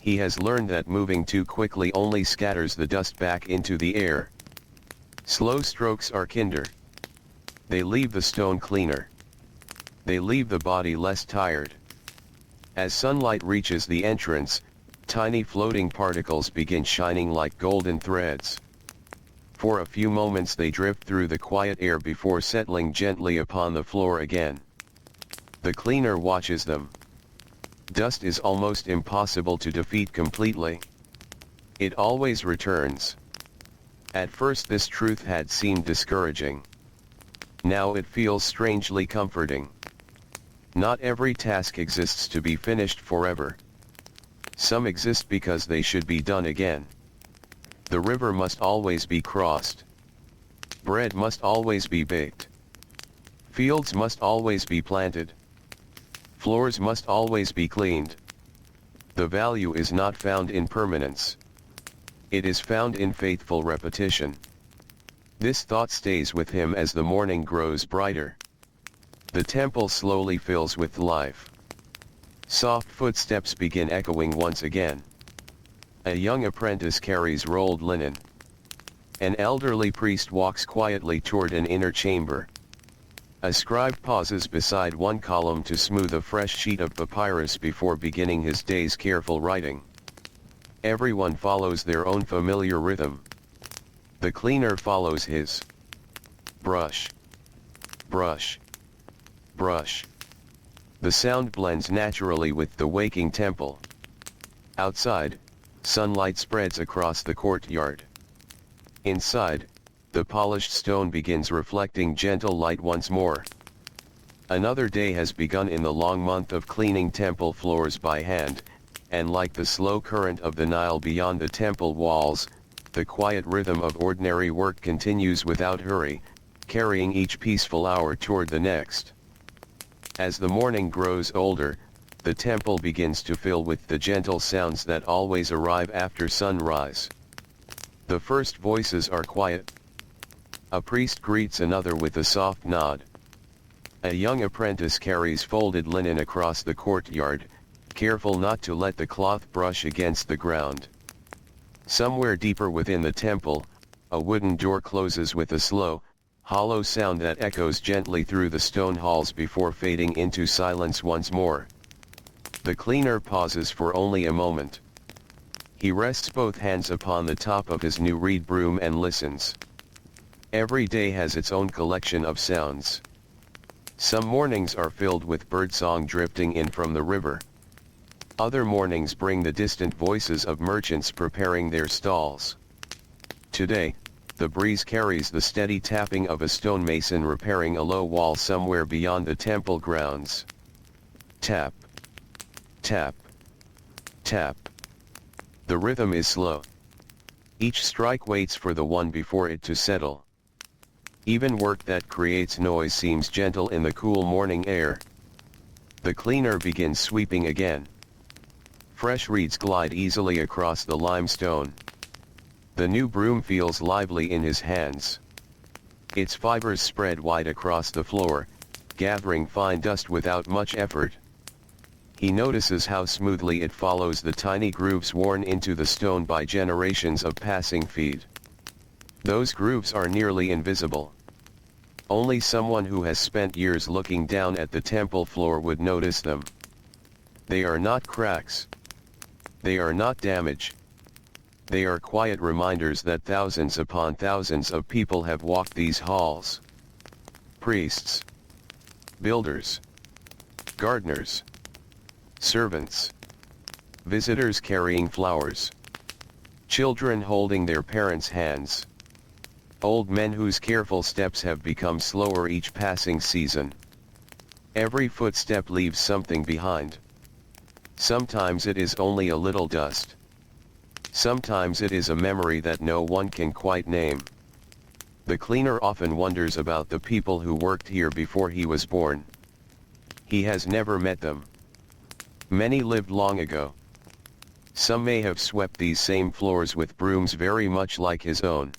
He has learned that moving too quickly only scatters the dust back into the air. Slow strokes are kinder. They leave the stone cleaner. They leave the body less tired. As sunlight reaches the entrance, tiny floating particles begin shining like golden threads. For a few moments they drift through the quiet air before settling gently upon the floor again. The cleaner watches them. Dust is almost impossible to defeat completely. It always returns. At first this truth had seemed discouraging. Now it feels strangely comforting. Not every task exists to be finished forever. Some exist because they should be done again. The river must always be crossed. Bread must always be baked. Fields must always be planted. Floors must always be cleaned. The value is not found in permanence. It is found in faithful repetition. This thought stays with him as the morning grows brighter. The temple slowly fills with life. Soft footsteps begin echoing once again. A young apprentice carries rolled linen. An elderly priest walks quietly toward an inner chamber. A scribe pauses beside one column to smooth a fresh sheet of papyrus before beginning his day's careful writing. Everyone follows their own familiar rhythm. The cleaner follows his. Brush. Brush. Brush. The sound blends naturally with the waking temple. Outside, sunlight spreads across the courtyard. Inside, the polished stone begins reflecting gentle light once more. Another day has begun in the long month of cleaning temple floors by hand, and like the slow current of the Nile beyond the temple walls, the quiet rhythm of ordinary work continues without hurry, carrying each peaceful hour toward the next. As the morning grows older, the temple begins to fill with the gentle sounds that always arrive after sunrise. The first voices are quiet. A priest greets another with a soft nod. A young apprentice carries folded linen across the courtyard, careful not to let the cloth brush against the ground. Somewhere deeper within the temple, a wooden door closes with a slow, hollow sound that echoes gently through the stone halls before fading into silence once more. The cleaner pauses for only a moment. He rests both hands upon the top of his new reed broom and listens. Every day has its own collection of sounds. Some mornings are filled with birdsong drifting in from the river. Other mornings bring the distant voices of merchants preparing their stalls. Today, the breeze carries the steady tapping of a stonemason repairing a low wall somewhere beyond the temple grounds. Tap. Tap. Tap. The rhythm is slow. Each strike waits for the one before it to settle. Even work that creates noise seems gentle in the cool morning air. The cleaner begins sweeping again. Fresh reeds glide easily across the limestone. The new broom feels lively in his hands. Its fibers spread wide across the floor, gathering fine dust without much effort. He notices how smoothly it follows the tiny grooves worn into the stone by generations of passing feet. Those grooves are nearly invisible. Only someone who has spent years looking down at the temple floor would notice them. They are not cracks. They are not damage. They are quiet reminders that thousands upon thousands of people have walked these halls. Priests, builders, gardeners, servants, visitors carrying flowers, children holding their parents' hands, old men whose careful steps have become slower each passing season. Every footstep leaves something behind. Sometimes it is only a little dust. Sometimes it is a memory that no one can quite name. The cleaner often wonders about the people who worked here before he was born. He has never met them. Many lived long ago. Some may have swept these same floors with brooms very much like his own.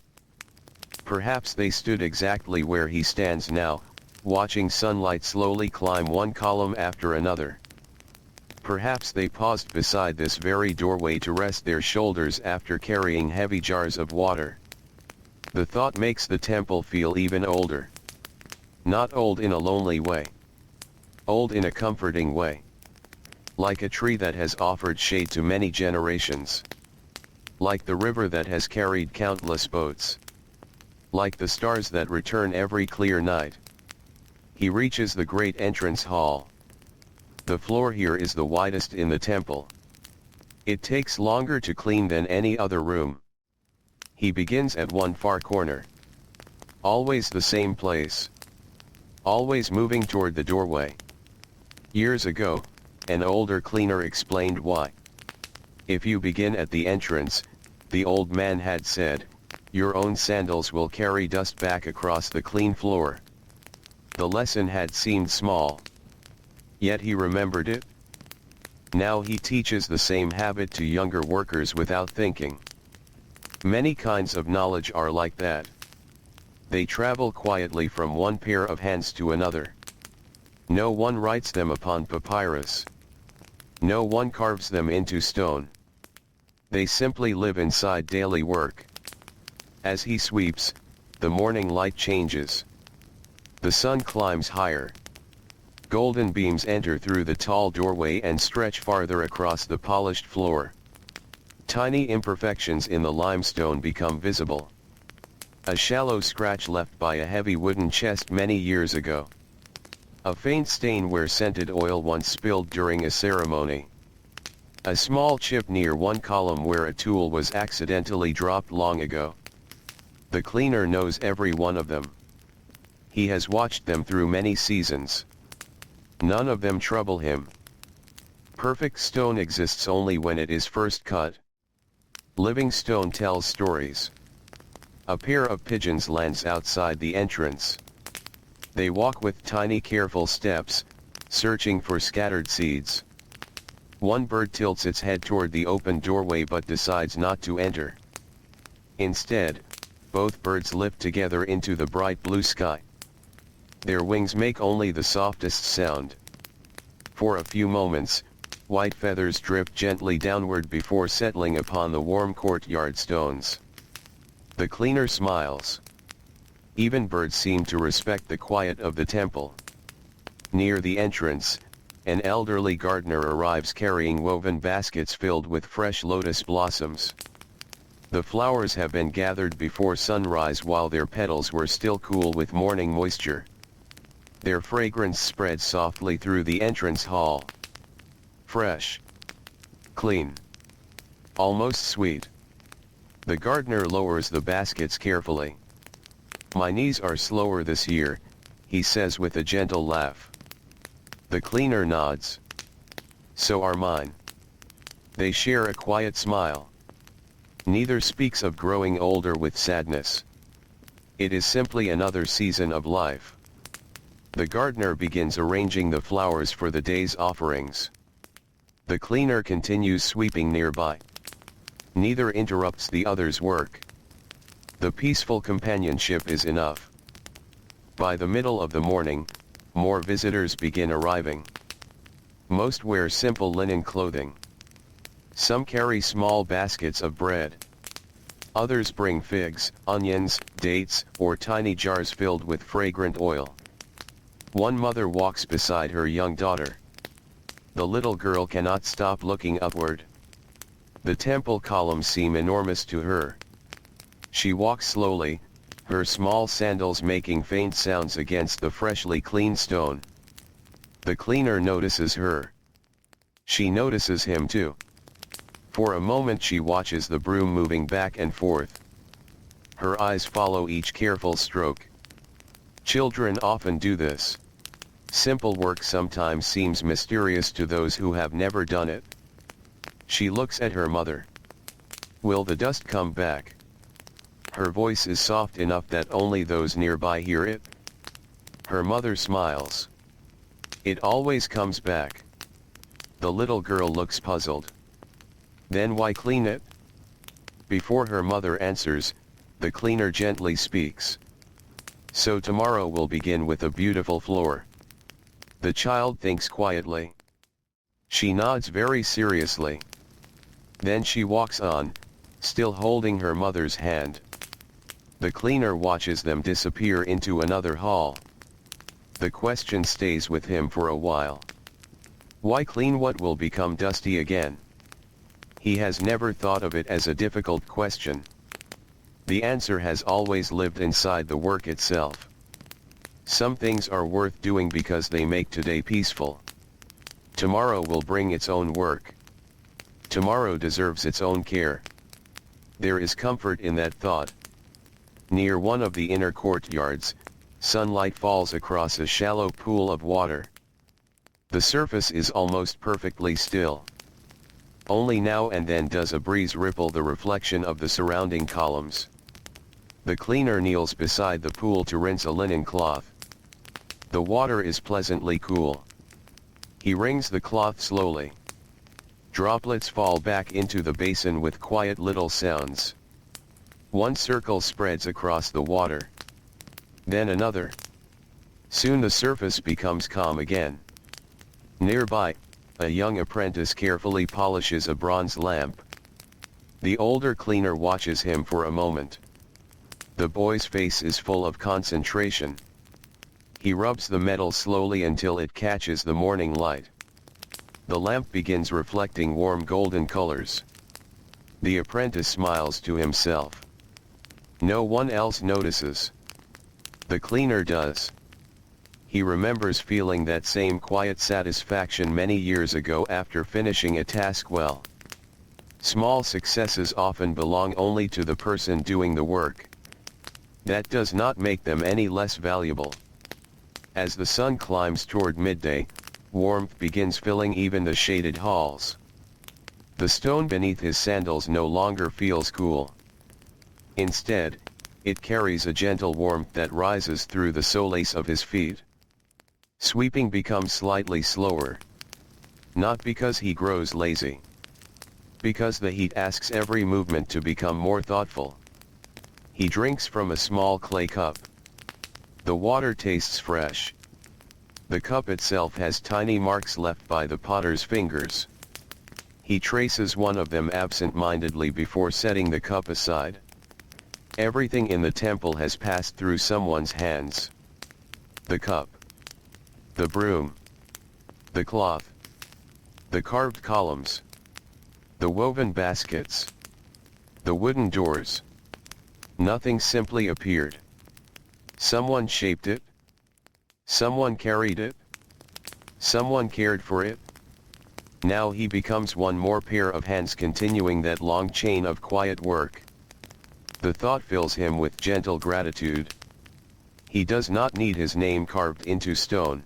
Perhaps they stood exactly where he stands now, watching sunlight slowly climb one column after another. Perhaps they paused beside this very doorway to rest their shoulders after carrying heavy jars of water. The thought makes the temple feel even older. Not old in a lonely way. Old in a comforting way. Like a tree that has offered shade to many generations. Like the river that has carried countless boats. Like the stars that return every clear night. He reaches the great entrance hall. The floor here is the widest in the temple. It takes longer to clean than any other room. He begins at one far corner. Always the same place. Always moving toward the doorway. Years ago, an older cleaner explained why. If you begin at the entrance, the old man had said, your own sandals will carry dust back across the clean floor. The lesson had seemed small. Yet he remembered it. Now he teaches the same habit to younger workers without thinking. Many kinds of knowledge are like that. They travel quietly from one pair of hands to another. No one writes them upon papyrus. No one carves them into stone. They simply live inside daily work. As he sweeps, the morning light changes. The sun climbs higher. Golden beams enter through the tall doorway and stretch farther across the polished floor. Tiny imperfections in the limestone become visible. A shallow scratch left by a heavy wooden chest many years ago. A faint stain where scented oil once spilled during a ceremony. A small chip near one column where a tool was accidentally dropped long ago. The cleaner knows every one of them. He has watched them through many seasons. None of them trouble him. Perfect stone exists only when it is first cut. Living stone tells stories. A pair of pigeons lands outside the entrance. They walk with tiny careful steps, searching for scattered seeds. One bird tilts its head toward the open doorway but decides not to enter. Instead, both birds lift together into the bright blue sky. Their wings make only the softest sound. For a few moments, white feathers drip gently downward before settling upon the warm courtyard stones. The cleaner smiles. Even birds seem to respect the quiet of the temple. Near the entrance, an elderly gardener arrives carrying woven baskets filled with fresh lotus blossoms. The flowers have been gathered before sunrise while their petals were still cool with morning moisture. Their fragrance spreads softly through the entrance hall. Fresh. Clean. Almost sweet. The gardener lowers the baskets carefully. My knees are slower this year, he says with a gentle laugh. The cleaner nods. So are mine. They share a quiet smile. Neither speaks of growing older with sadness. It is simply another season of life. The gardener begins arranging the flowers for the day's offerings. The cleaner continues sweeping nearby. Neither interrupts the other's work. The peaceful companionship is enough. By the middle of the morning, more visitors begin arriving. Most wear simple linen clothing. Some carry small baskets of bread. Others bring figs, onions, dates, or tiny jars filled with fragrant oil. One mother walks beside her young daughter. The little girl cannot stop looking upward. The temple columns seem enormous to her. She walks slowly, her small sandals making faint sounds against the freshly cleaned stone. The cleaner notices her. She notices him too. For a moment she watches the broom moving back and forth. Her eyes follow each careful stroke. Children often do this. Simple work sometimes seems mysterious to those who have never done it. She looks at her mother. Will the dust come back? Her voice is soft enough that only those nearby hear it. Her mother smiles. It always comes back. The little girl looks puzzled. Then why clean it? Before her mother answers, the cleaner gently speaks. So tomorrow we'll begin with a beautiful floor. The child thinks quietly. She nods very seriously. Then she walks on, still holding her mother's hand. The cleaner watches them disappear into another hall. The question stays with him for a while. Why clean what will become dusty again? He has never thought of it as a difficult question. The answer has always lived inside the work itself. Some things are worth doing because they make today peaceful. Tomorrow will bring its own work. Tomorrow deserves its own care. There is comfort in that thought. Near one of the inner courtyards, sunlight falls across a shallow pool of water. The surface is almost perfectly still. Only now and then does a breeze ripple the reflection of the surrounding columns. The cleaner kneels beside the pool to rinse a linen cloth. The water is pleasantly cool. He wrings the cloth slowly. Droplets fall back into the basin with quiet little sounds. One circle spreads across the water. Then another. Soon the surface becomes calm again. Nearby, a young apprentice carefully polishes a bronze lamp. The older cleaner watches him for a moment. The boy's face is full of concentration. He rubs the metal slowly until it catches the morning light. The lamp begins reflecting warm golden colors. The apprentice smiles to himself. No one else notices. The cleaner does. He remembers feeling that same quiet satisfaction many years ago after finishing a task well. Small successes often belong only to the person doing the work. That does not make them any less valuable. As the sun climbs toward midday, warmth begins filling even the shaded halls. The stone beneath his sandals no longer feels cool. Instead, it carries a gentle warmth that rises through the soles of his feet. Sweeping becomes slightly slower. Not because he grows lazy. Because the heat asks every movement to become more thoughtful. He drinks from a small clay cup. The water tastes fresh. The cup itself has tiny marks left by the potter's fingers. He traces one of them absent-mindedly before setting the cup aside. Everything in the temple has passed through someone's hands. The cup. The broom. The cloth. The carved columns. The woven baskets. The wooden doors. Nothing simply appeared. Someone shaped it. Someone carried it. Someone cared for it. Now he becomes one more pair of hands continuing that long chain of quiet work. The thought fills him with gentle gratitude. He does not need his name carved into stone.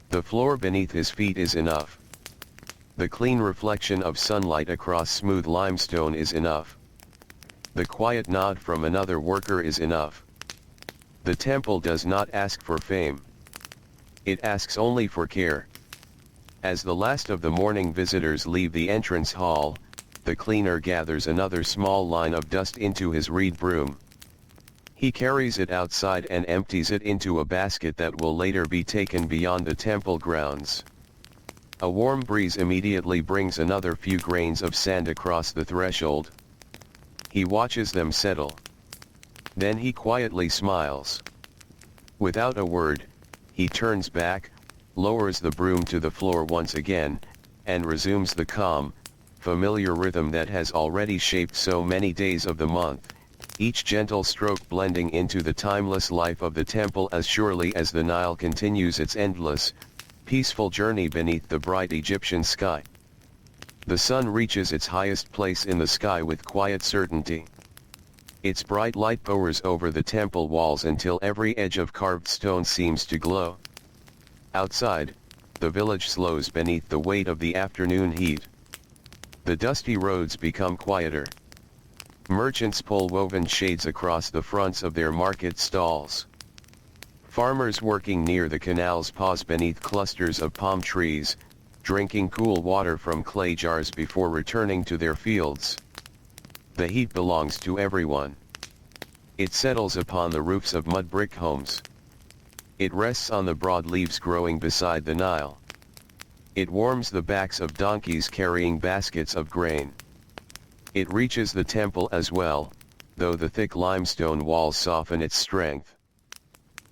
The floor beneath his feet is enough. The clean reflection of sunlight across smooth limestone is enough. The quiet nod from another worker is enough. The temple does not ask for fame. It asks only for care. As the last of the morning visitors leave the entrance hall, the cleaner gathers another small line of dust into his reed broom. He carries it outside and empties it into a basket that will later be taken beyond the temple grounds. A warm breeze immediately brings another few grains of sand across the threshold. He watches them settle. Then he quietly smiles. Without a word, he turns back, lowers the broom to the floor once again, and resumes the calm, familiar rhythm that has already shaped so many days of the month, each gentle stroke blending into the timeless life of the temple as surely as the Nile continues its endless, peaceful journey beneath the bright Egyptian sky. The sun reaches its highest place in the sky with quiet certainty. Its bright light pours over the temple walls until every edge of carved stone seems to glow. Outside, the village slows beneath the weight of the afternoon heat. The dusty roads become quieter. Merchants pull woven shades across the fronts of their market stalls. Farmers working near the canals pause beneath clusters of palm trees, drinking cool water from clay jars before returning to their fields. The heat belongs to everyone. It settles upon the roofs of mud-brick homes. It rests on the broad leaves growing beside the Nile. It warms the backs of donkeys carrying baskets of grain. It reaches the temple as well, though the thick limestone walls soften its strength.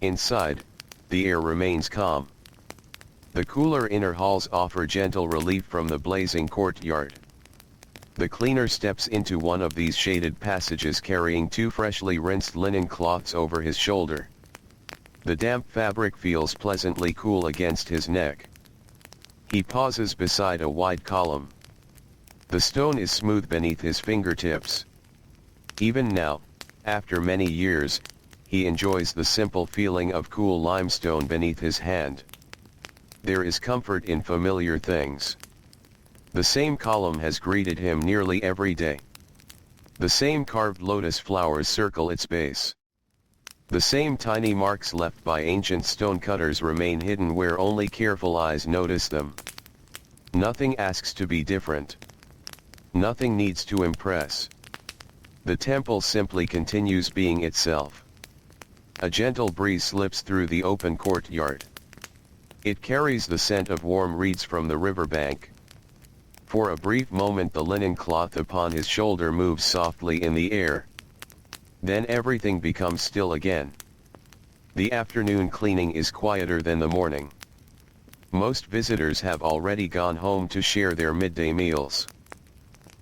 Inside, the air remains calm. The cooler inner halls offer gentle relief from the blazing courtyard. The cleaner steps into one of these shaded passages carrying two freshly rinsed linen cloths over his shoulder. The damp fabric feels pleasantly cool against his neck. He pauses beside a wide column. The stone is smooth beneath his fingertips. Even now, after many years, he enjoys the simple feeling of cool limestone beneath his hand. There is comfort in familiar things. The same column has greeted him nearly every day. The same carved lotus flowers circle its base. The same tiny marks left by ancient stonecutters remain hidden where only careful eyes notice them. Nothing asks to be different. Nothing needs to impress. The temple simply continues being itself. A gentle breeze slips through the open courtyard. It carries the scent of warm reeds from the riverbank. For a brief moment the linen cloth upon his shoulder moves softly in the air. Then everything becomes still again. The afternoon cleaning is quieter than the morning. Most visitors have already gone home to share their midday meals.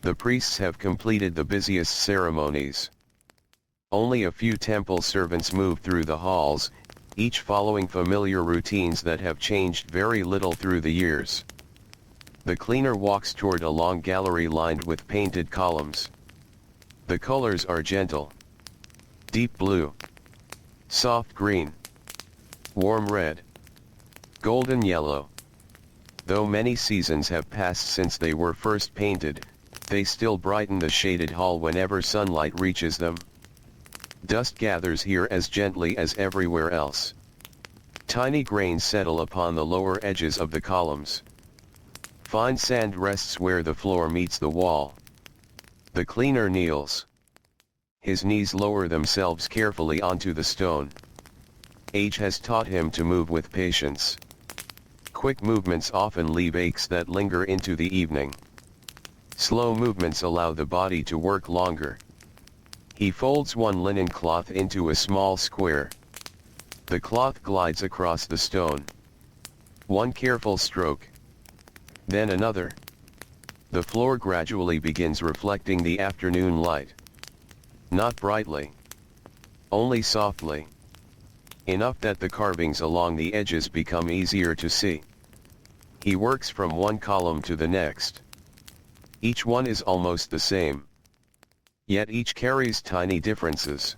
The priests have completed the busiest ceremonies. Only a few temple servants move through the halls, each following familiar routines that have changed very little through the years. The cleaner walks toward a long gallery lined with painted columns. The colors are gentle. Deep blue. Soft green. Warm red. Golden yellow. Though many seasons have passed since they were first painted, they still brighten the shaded hall whenever sunlight reaches them. Dust gathers here as gently as everywhere else. Tiny grains settle upon the lower edges of the columns. Fine sand rests where the floor meets the wall. The cleaner kneels. His knees lower themselves carefully onto the stone. Age has taught him to move with patience. Quick movements often leave aches that linger into the evening. Slow movements allow the body to work longer. He folds one linen cloth into a small square. The cloth glides across the stone. One careful stroke. Then another. The floor gradually begins reflecting the afternoon light. Not brightly. Only softly. Enough that the carvings along the edges become easier to see. He works from one column to the next. Each one is almost the same. Yet each carries tiny differences.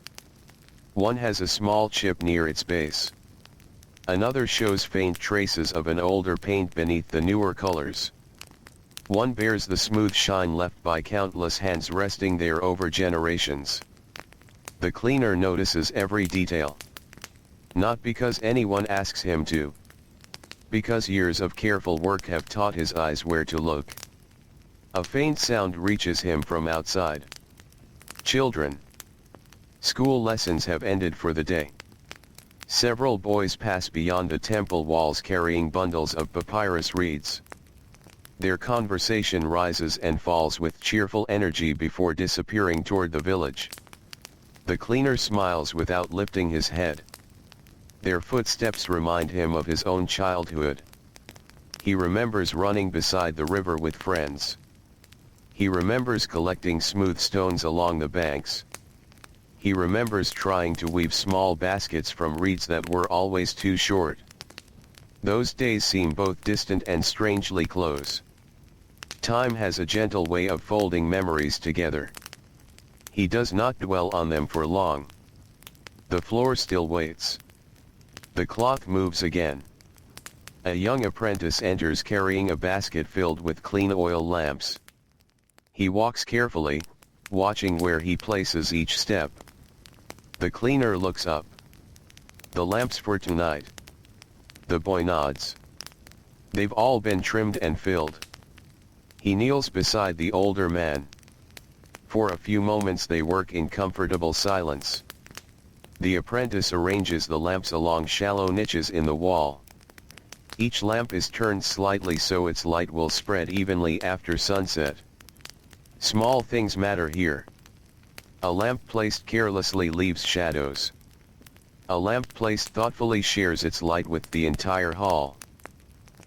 One has a small chip near its base. Another shows faint traces of an older paint beneath the newer colors. One bears the smooth shine left by countless hands resting there over generations. The cleaner notices every detail. Not because anyone asks him to. Because years of careful work have taught his eyes where to look. A faint sound reaches him from outside. Children. School lessons have ended for the day. Several boys pass beyond the temple walls carrying bundles of papyrus reeds. Their conversation rises and falls with cheerful energy before disappearing toward the village. The cleaner smiles without lifting his head. Their footsteps remind him of his own childhood. He remembers running beside the river with friends. He remembers collecting smooth stones along the banks. He remembers trying to weave small baskets from reeds that were always too short. Those days seem both distant and strangely close. Time has a gentle way of folding memories together. He does not dwell on them for long. The floor still waits. The cloth moves again. A young apprentice enters carrying a basket filled with clean oil lamps. He walks carefully, watching where he places each step. The cleaner looks up. "The lamps for tonight." The boy nods. "They've all been trimmed and filled." He kneels beside the older man. For a few moments they work in comfortable silence. The apprentice arranges the lamps along shallow niches in the wall. Each lamp is turned slightly so its light will spread evenly after sunset. Small things matter here. A lamp placed carelessly leaves shadows. A lamp placed thoughtfully shares its light with the entire hall.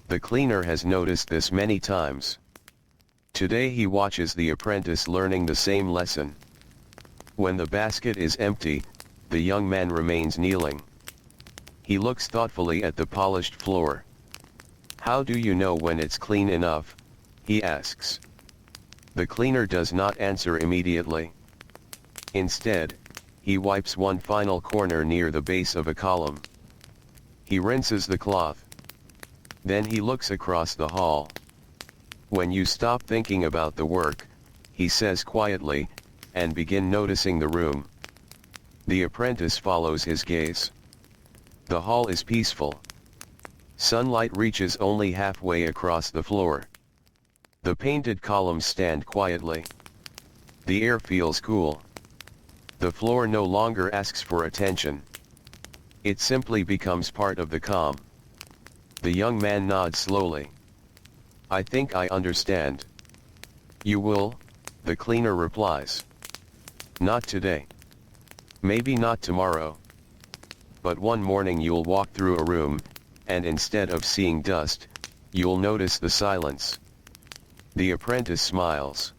The cleaner has noticed this many times. Today he watches the apprentice learning the same lesson. When the basket is empty, the young man remains kneeling. He looks thoughtfully at the polished floor. "How do you know when it's clean enough?" he asks. The cleaner does not answer immediately. Instead, he wipes one final corner near the base of a column. He rinses the cloth. Then he looks across the hall. "When you stop thinking about the work," he says quietly, "and begin noticing the room." The apprentice follows his gaze. The hall is peaceful. Sunlight reaches only halfway across the floor. The painted columns stand quietly. The air feels cool. The floor no longer asks for attention. It simply becomes part of the calm. The young man nods slowly. "I think I understand." "You will," the cleaner replies. "Not today. Maybe not tomorrow. But one morning you'll walk through a room, and instead of seeing dust, you'll notice the silence." The apprentice smiles.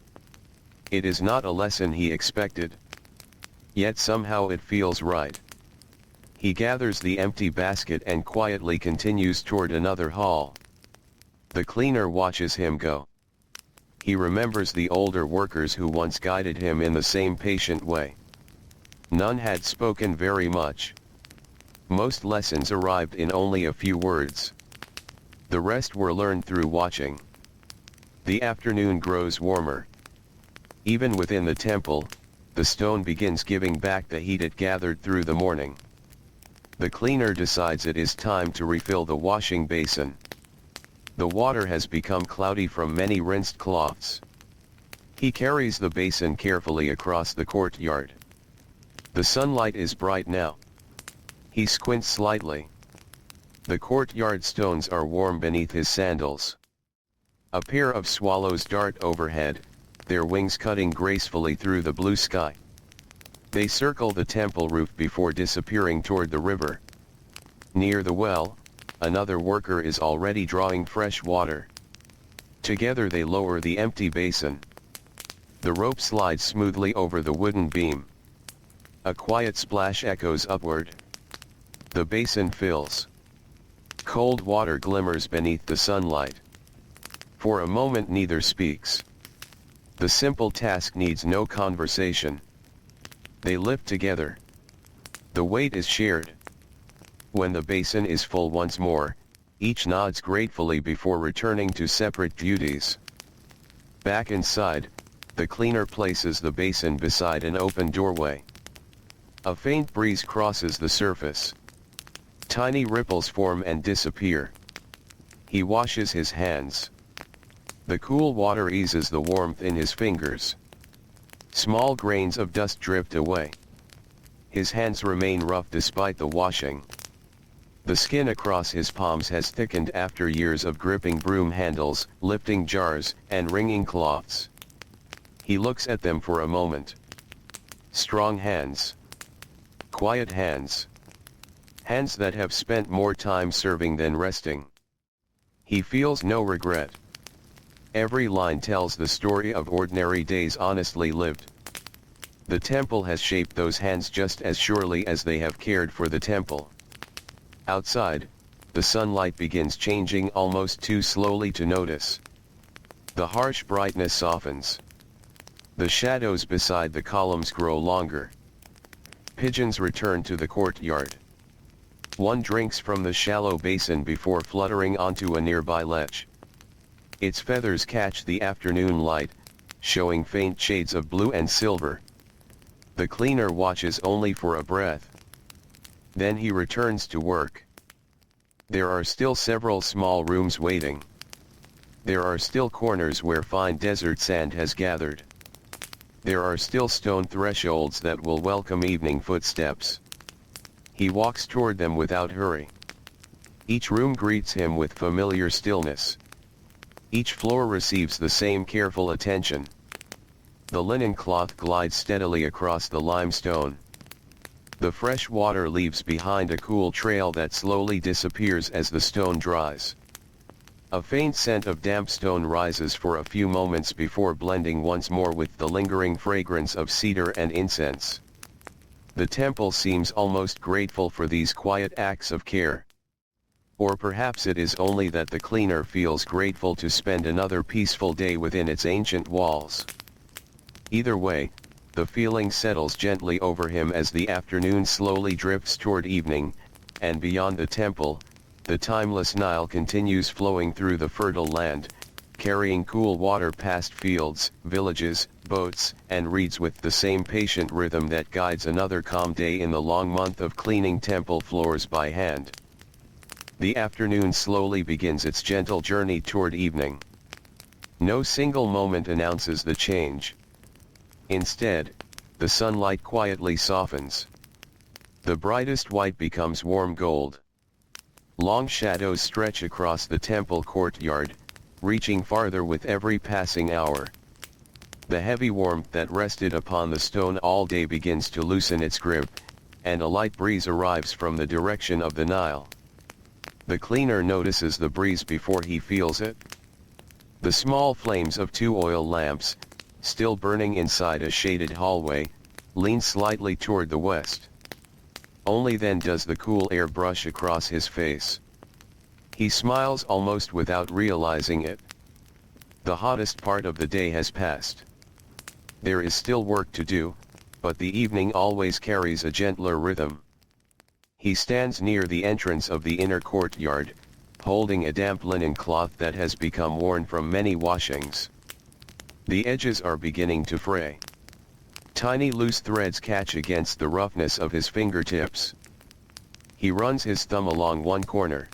It is not a lesson he expected. Yet somehow it feels right. He gathers the empty basket and quietly continues toward another hall. The cleaner watches him go. He remembers the older workers who once guided him in the same patient way. None had spoken very much. Most lessons arrived in only a few words. The rest were learned through watching. The afternoon grows warmer. Even within the temple, the stone begins giving back the heat it gathered through the morning. The cleaner decides it is time to refill the washing basin. The water has become cloudy from many rinsed cloths. He carries the basin carefully across the courtyard. The sunlight is bright now. He squints slightly. The courtyard stones are warm beneath his sandals. A pair of swallows dart overhead, their wings cutting gracefully through the blue sky. They circle the temple roof before disappearing toward the river. Near the well, another worker is already drawing fresh water. Together they lower the empty basin. The rope slides smoothly over the wooden beam. A quiet splash echoes upward. The basin fills. Cold water glimmers beneath the sunlight. For a moment neither speaks. The simple task needs no conversation. They lift together. The weight is shared. When the basin is full once more, each nods gratefully before returning to separate duties. Back inside, the cleaner places the basin beside an open doorway. A faint breeze crosses the surface. Tiny ripples form and disappear. He washes his hands. The cool water eases the warmth in his fingers. Small grains of dust drift away. His hands remain rough despite the washing. The skin across his palms has thickened after years of gripping broom handles, lifting jars, and wringing cloths. He looks at them for a moment. Strong hands. Quiet hands. Hands that have spent more time serving than resting. He feels no regret. Every line tells the story of ordinary days honestly lived. The temple has shaped those hands just as surely as they have cared for the temple. Outside, the sunlight begins changing almost too slowly to notice. The harsh brightness softens. The shadows beside the columns grow longer. Pigeons return to the courtyard. One drinks from the shallow basin before fluttering onto a nearby ledge. Its feathers catch the afternoon light, showing faint shades of blue and silver. The cleaner watches only for a breath. Then he returns to work. There are still several small rooms waiting. There are still corners where fine desert sand has gathered. There are still stone thresholds that will welcome evening footsteps. He walks toward them without hurry. Each room greets him with familiar stillness. Each floor receives the same careful attention. The linen cloth glides steadily across the limestone. The fresh water leaves behind a cool trail that slowly disappears as the stone dries. A faint scent of damp stone rises for a few moments before blending once more with the lingering fragrance of cedar and incense. The temple seems almost grateful for these quiet acts of care. Or perhaps it is only that the cleaner feels grateful to spend another peaceful day within its ancient walls. Either way, the feeling settles gently over him as the afternoon slowly drifts toward evening, and beyond the temple, the timeless Nile continues flowing through the fertile land, carrying cool water past fields, villages, boats, and reeds with the same patient rhythm that guides another calm day in the long month of cleaning temple floors by hand. The afternoon slowly begins its gentle journey toward evening. No single moment announces the change. Instead, the sunlight quietly softens. The brightest white becomes warm gold. Long shadows stretch across the temple courtyard, reaching farther with every passing hour. The heavy warmth that rested upon the stone all day begins to loosen its grip, and a light breeze arrives from the direction of the Nile. The cleaner notices the breeze before he feels it. The small flames of two oil lamps, still burning inside a shaded hallway, lean slightly toward the west. Only then does the cool air brush across his face. He smiles almost without realizing it. The hottest part of the day has passed. There is still work to do, but the evening always carries a gentler rhythm. He stands near the entrance of the inner courtyard, holding a damp linen cloth that has become worn from many washings. The edges are beginning to fray. Tiny loose threads catch against the roughness of his fingertips. He runs his thumb along one corner.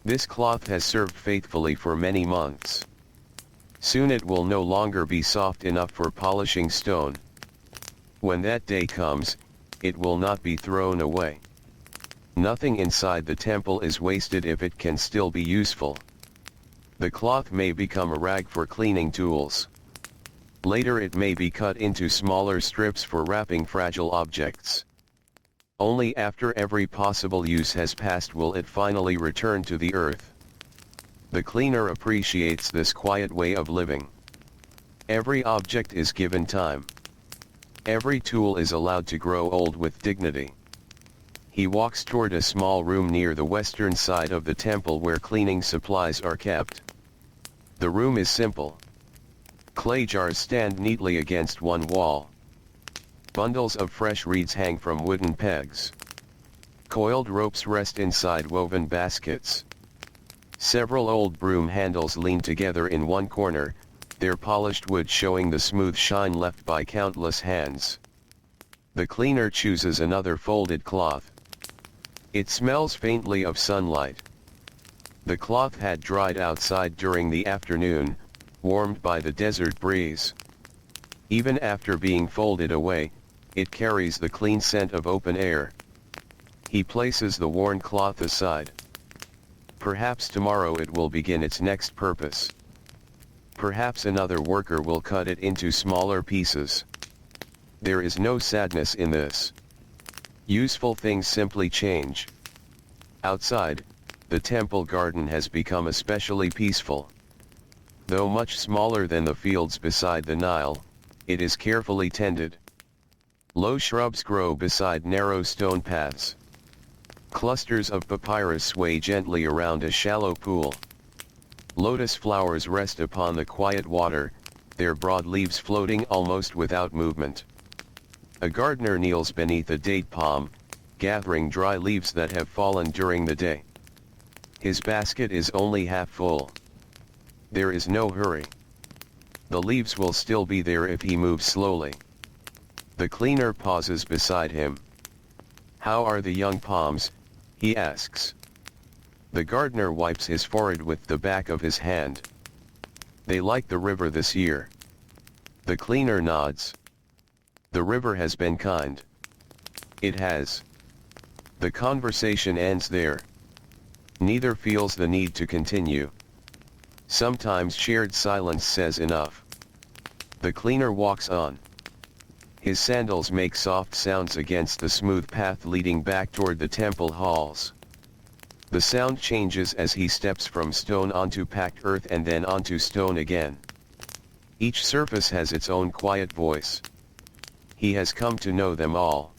This cloth has served faithfully for many months. Soon it will no longer be soft enough for polishing stone. When that day comes, it will not be thrown away. Nothing inside the temple is wasted if it can still be useful. The cloth may become a rag for cleaning tools. Later it may be cut into smaller strips for wrapping fragile objects. Only after every possible use has passed will it finally return to the earth. The cleaner appreciates this quiet way of living. Every object is given time. Every tool is allowed to grow old with dignity. He walks toward a small room near the western side of the temple where cleaning supplies are kept. The room is simple. Clay jars stand neatly against one wall. Bundles of fresh reeds hang from wooden pegs. Coiled ropes rest inside woven baskets. Several old broom handles lean together in one corner, their polished wood showing the smooth shine left by countless hands. The cleaner chooses another folded cloth. It smells faintly of sunlight. The cloth had dried outside during the afternoon, warmed by the desert breeze. Even after being folded away, it carries the clean scent of open air. He places the worn cloth aside. Perhaps tomorrow it will begin its next purpose. Perhaps another worker will cut it into smaller pieces. There is no sadness in this. Useful things simply change. Outside, the temple garden has become especially peaceful. Though much smaller than the fields beside the Nile, it is carefully tended. Low shrubs grow beside narrow stone paths. Clusters of papyrus sway gently around a shallow pool. Lotus flowers rest upon the quiet water, their broad leaves floating almost without movement. A gardener kneels beneath a date palm, gathering dry leaves that have fallen during the day. His basket is only half full. There is no hurry. The leaves will still be there if he moves slowly. The cleaner pauses beside him. "How are the young palms?" he asks. The gardener wipes his forehead with the back of his hand. "They like the river this year." The cleaner nods. "The river has been kind." "It has." The conversation ends there. Neither feels the need to continue. Sometimes shared silence says enough. The cleaner walks on. His sandals make soft sounds against the smooth path leading back toward the temple halls. The sound changes as he steps from stone onto packed earth and then onto stone again. Each surface has its own quiet voice. He has come to know them all.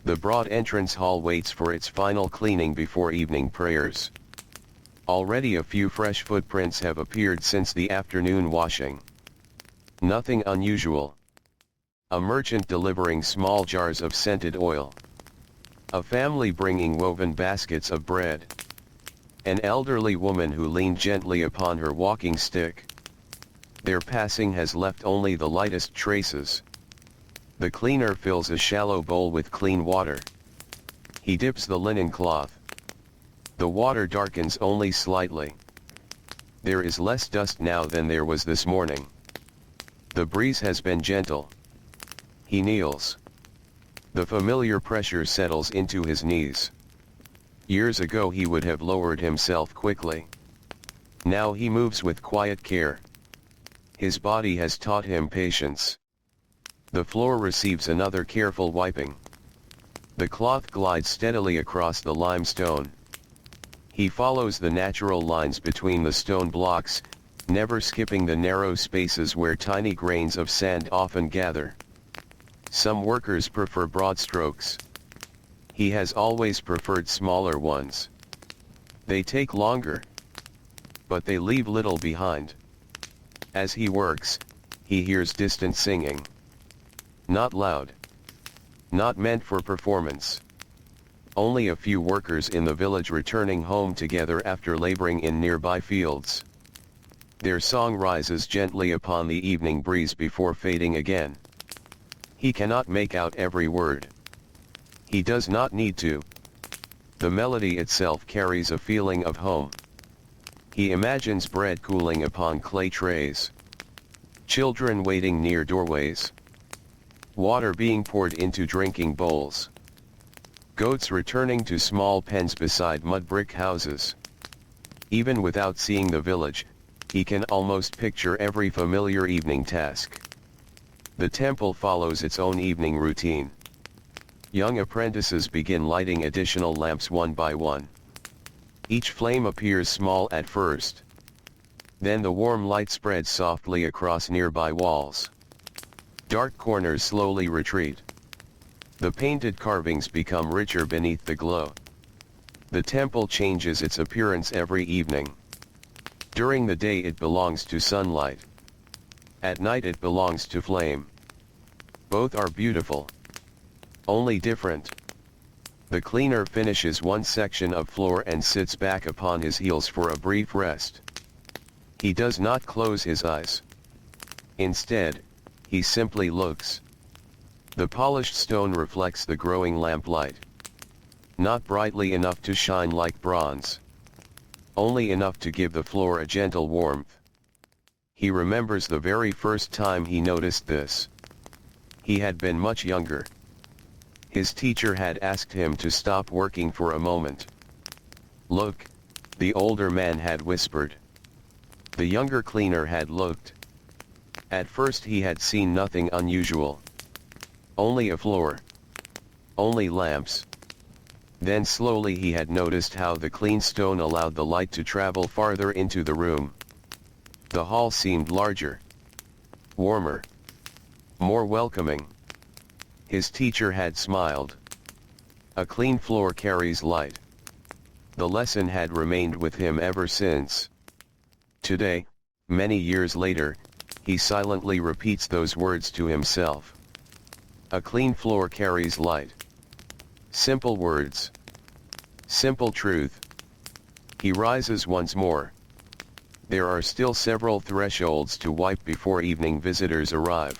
The broad entrance hall waits for its final cleaning before evening prayers. Already a few fresh footprints have appeared since the afternoon washing. Nothing unusual. A merchant delivering small jars of scented oil. A family bringing woven baskets of bread. An elderly woman who leaned gently upon her walking stick. Their passing has left only the lightest traces. The cleaner fills a shallow bowl with clean water. He dips the linen cloth. The water darkens only slightly. There is less dust now than there was this morning. The breeze has been gentle. He kneels. The familiar pressure settles into his knees. Years ago he would have lowered himself quickly. Now he moves with quiet care. His body has taught him patience. The floor receives another careful wiping. The cloth glides steadily across the limestone. He follows the natural lines between the stone blocks, never skipping the narrow spaces where tiny grains of sand often gather. Some workers prefer broad strokes. He has always preferred smaller ones. They take longer, but they leave little behind. As he works, he hears distant singing. Not loud. Not meant for performance. Only a few workers in the village returning home together after laboring in nearby fields. Their song rises gently upon the evening breeze before fading again. He cannot make out every word. He does not need to. The melody itself carries a feeling of home. He imagines bread cooling upon clay trays. Children waiting near doorways. Water being poured into drinking bowls. Goats returning to small pens beside mud-brick houses. Even without seeing the village, he can almost picture every familiar evening task. The temple follows its own evening routine. Young apprentices begin lighting additional lamps one by one. Each flame appears small at first. Then the warm light spreads softly across nearby walls. Dark corners slowly retreat. The painted carvings become richer beneath the glow. The temple changes its appearance every evening. During the day it belongs to sunlight. At night it belongs to flame. Both are beautiful. Only different. The cleaner finishes one section of floor and sits back upon his heels for a brief rest. He does not close his eyes. Instead, he simply looks. The polished stone reflects the growing lamplight. Not brightly enough to shine like bronze. Only enough to give the floor a gentle warmth. He remembers the very first time he noticed this. He had been much younger. His teacher had asked him to stop working for a moment. "Look," the older man had whispered. The younger cleaner had looked. At first he had seen nothing unusual. Only a floor. Only lamps. Then slowly he had noticed how the clean stone allowed the light to travel farther into the room. The hall seemed larger. Warmer. More welcoming. His teacher had smiled. A clean floor carries light. The lesson had remained with him ever since. Today, many years later, he silently repeats those words to himself. A clean floor carries light. Simple words. Simple truth. He rises once more. There are still several thresholds to wipe before evening visitors arrive.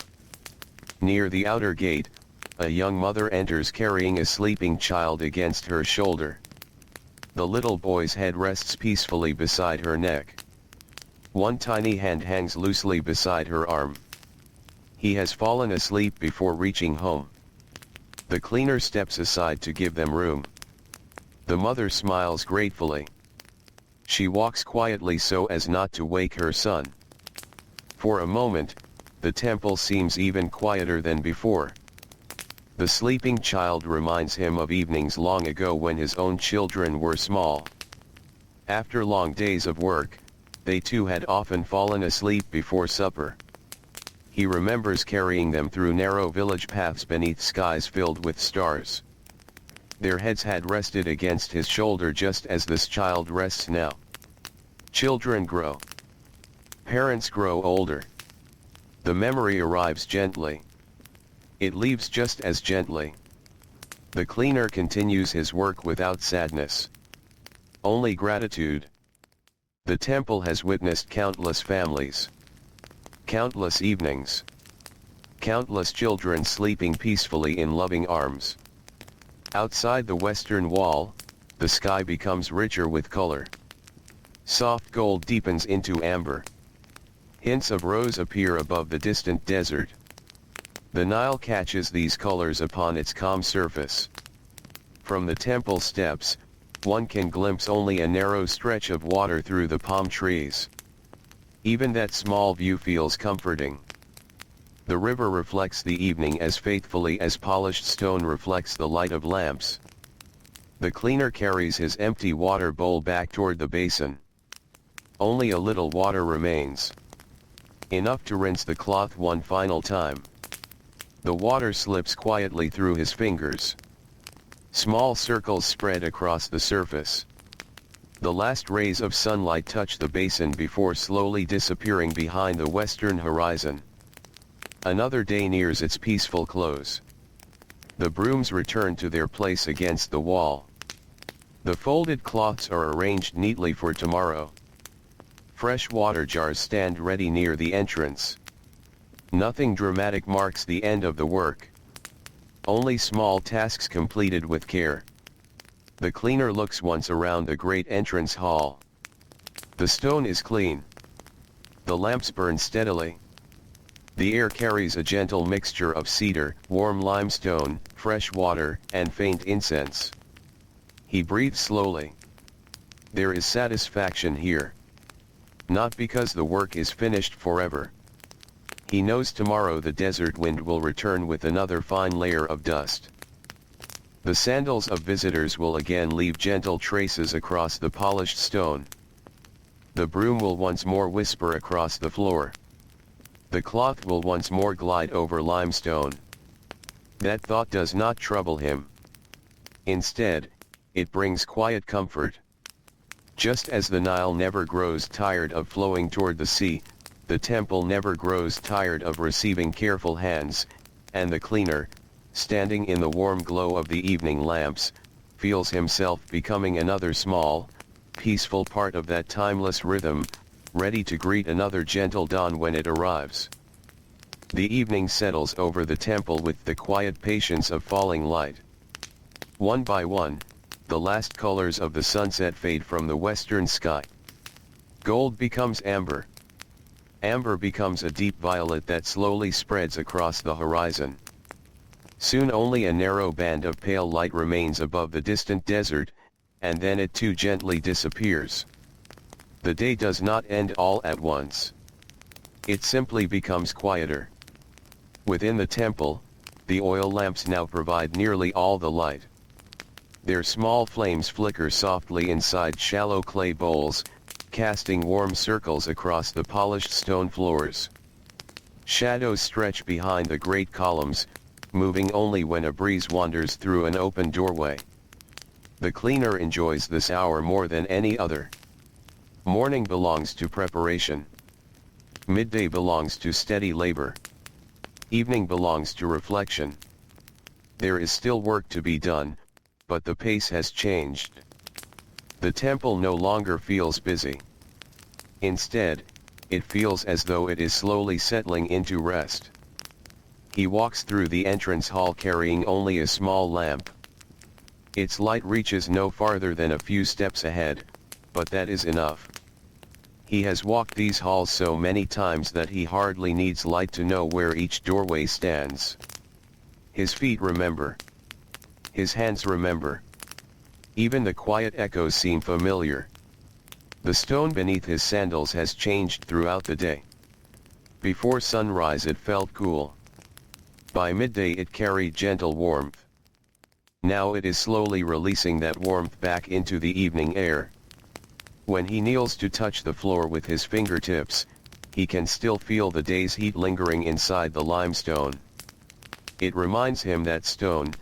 Near the outer gate, a young mother enters carrying a sleeping child against her shoulder. The little boy's head rests peacefully beside her neck. One tiny hand hangs loosely beside her arm. He has fallen asleep before reaching home. The cleaner steps aside to give them room. The mother smiles gratefully. She walks quietly so as not to wake her son. For a moment, the temple seems even quieter than before. The sleeping child reminds him of evenings long ago when his own children were small. After long days of work, they too had often fallen asleep before supper. He remembers carrying them through narrow village paths beneath skies filled with stars. Their heads had rested against his shoulder just as this child rests now. Children grow. Parents grow older. The memory arrives gently. It leaves just as gently. The cleaner continues his work without sadness. Only gratitude. The temple has witnessed countless families. Countless evenings. Countless children sleeping peacefully in loving arms. Outside the western wall, the sky becomes richer with color. Soft gold deepens into amber. Hints of rose appear above the distant desert. The Nile catches these colors upon its calm surface. From the temple steps, one can glimpse only a narrow stretch of water through the palm trees. Even that small view feels comforting. The river reflects the evening as faithfully as polished stone reflects the light of lamps. The cleaner carries his empty water bowl back toward the basin. Only a little water remains. Enough to rinse the cloth one final time. The water slips quietly through his fingers. Small circles spread across the surface. The last rays of sunlight touch the basin before slowly disappearing behind the western horizon. Another day nears its peaceful close. The brooms return to their place against the wall. The folded cloths are arranged neatly for tomorrow. Fresh water jars stand ready near the entrance. Nothing dramatic marks the end of the work. Only small tasks completed with care. The cleaner looks once around the great entrance hall. The stone is clean. The lamps burn steadily. The air carries a gentle mixture of cedar, warm limestone, fresh water, and faint incense. He breathes slowly. There is satisfaction here. Not because the work is finished forever. He knows tomorrow the desert wind will return with another fine layer of dust. The sandals of visitors will again leave gentle traces across the polished stone. The broom will once more whisper across the floor. The cloth will once more glide over limestone. That thought does not trouble him. Instead, it brings quiet comfort. Just as the Nile never grows tired of flowing toward the sea, the temple never grows tired of receiving careful hands, and the cleaner, standing in the warm glow of the evening lamps, feels himself becoming another small, peaceful part of that timeless rhythm, ready to greet another gentle dawn when it arrives. The evening settles over the temple with the quiet patience of falling light. One by one, the last colors of the sunset fade from the western sky. Gold becomes amber. Amber becomes a deep violet that slowly spreads across the horizon. Soon only a narrow band of pale light remains above the distant desert, and then it too gently disappears. The day does not end all at once. It simply becomes quieter. Within the temple, the oil lamps now provide nearly all the light. Their small flames flicker softly inside shallow clay bowls, casting warm circles across the polished stone floors. Shadows stretch behind the great columns, moving only when a breeze wanders through an open doorway. The cleaner enjoys this hour more than any other. Morning belongs to preparation. Midday belongs to steady labor. Evening belongs to reflection. There is still work to be done, but the pace has changed. The temple no longer feels busy. Instead, it feels as though it is slowly settling into rest. He walks through the entrance hall carrying only a small lamp. Its light reaches no farther than a few steps ahead, but that is enough. He has walked these halls so many times that he hardly needs light to know where each doorway stands. His feet remember. His hands remember. Even the quiet echoes seem familiar. The stone beneath his sandals has changed throughout the day. Before sunrise it felt cool. By midday it carried gentle warmth. Now it is slowly releasing that warmth back into the evening air. When he kneels to touch the floor with his fingertips, he can still feel the day's heat lingering inside the limestone. It reminds him that stone,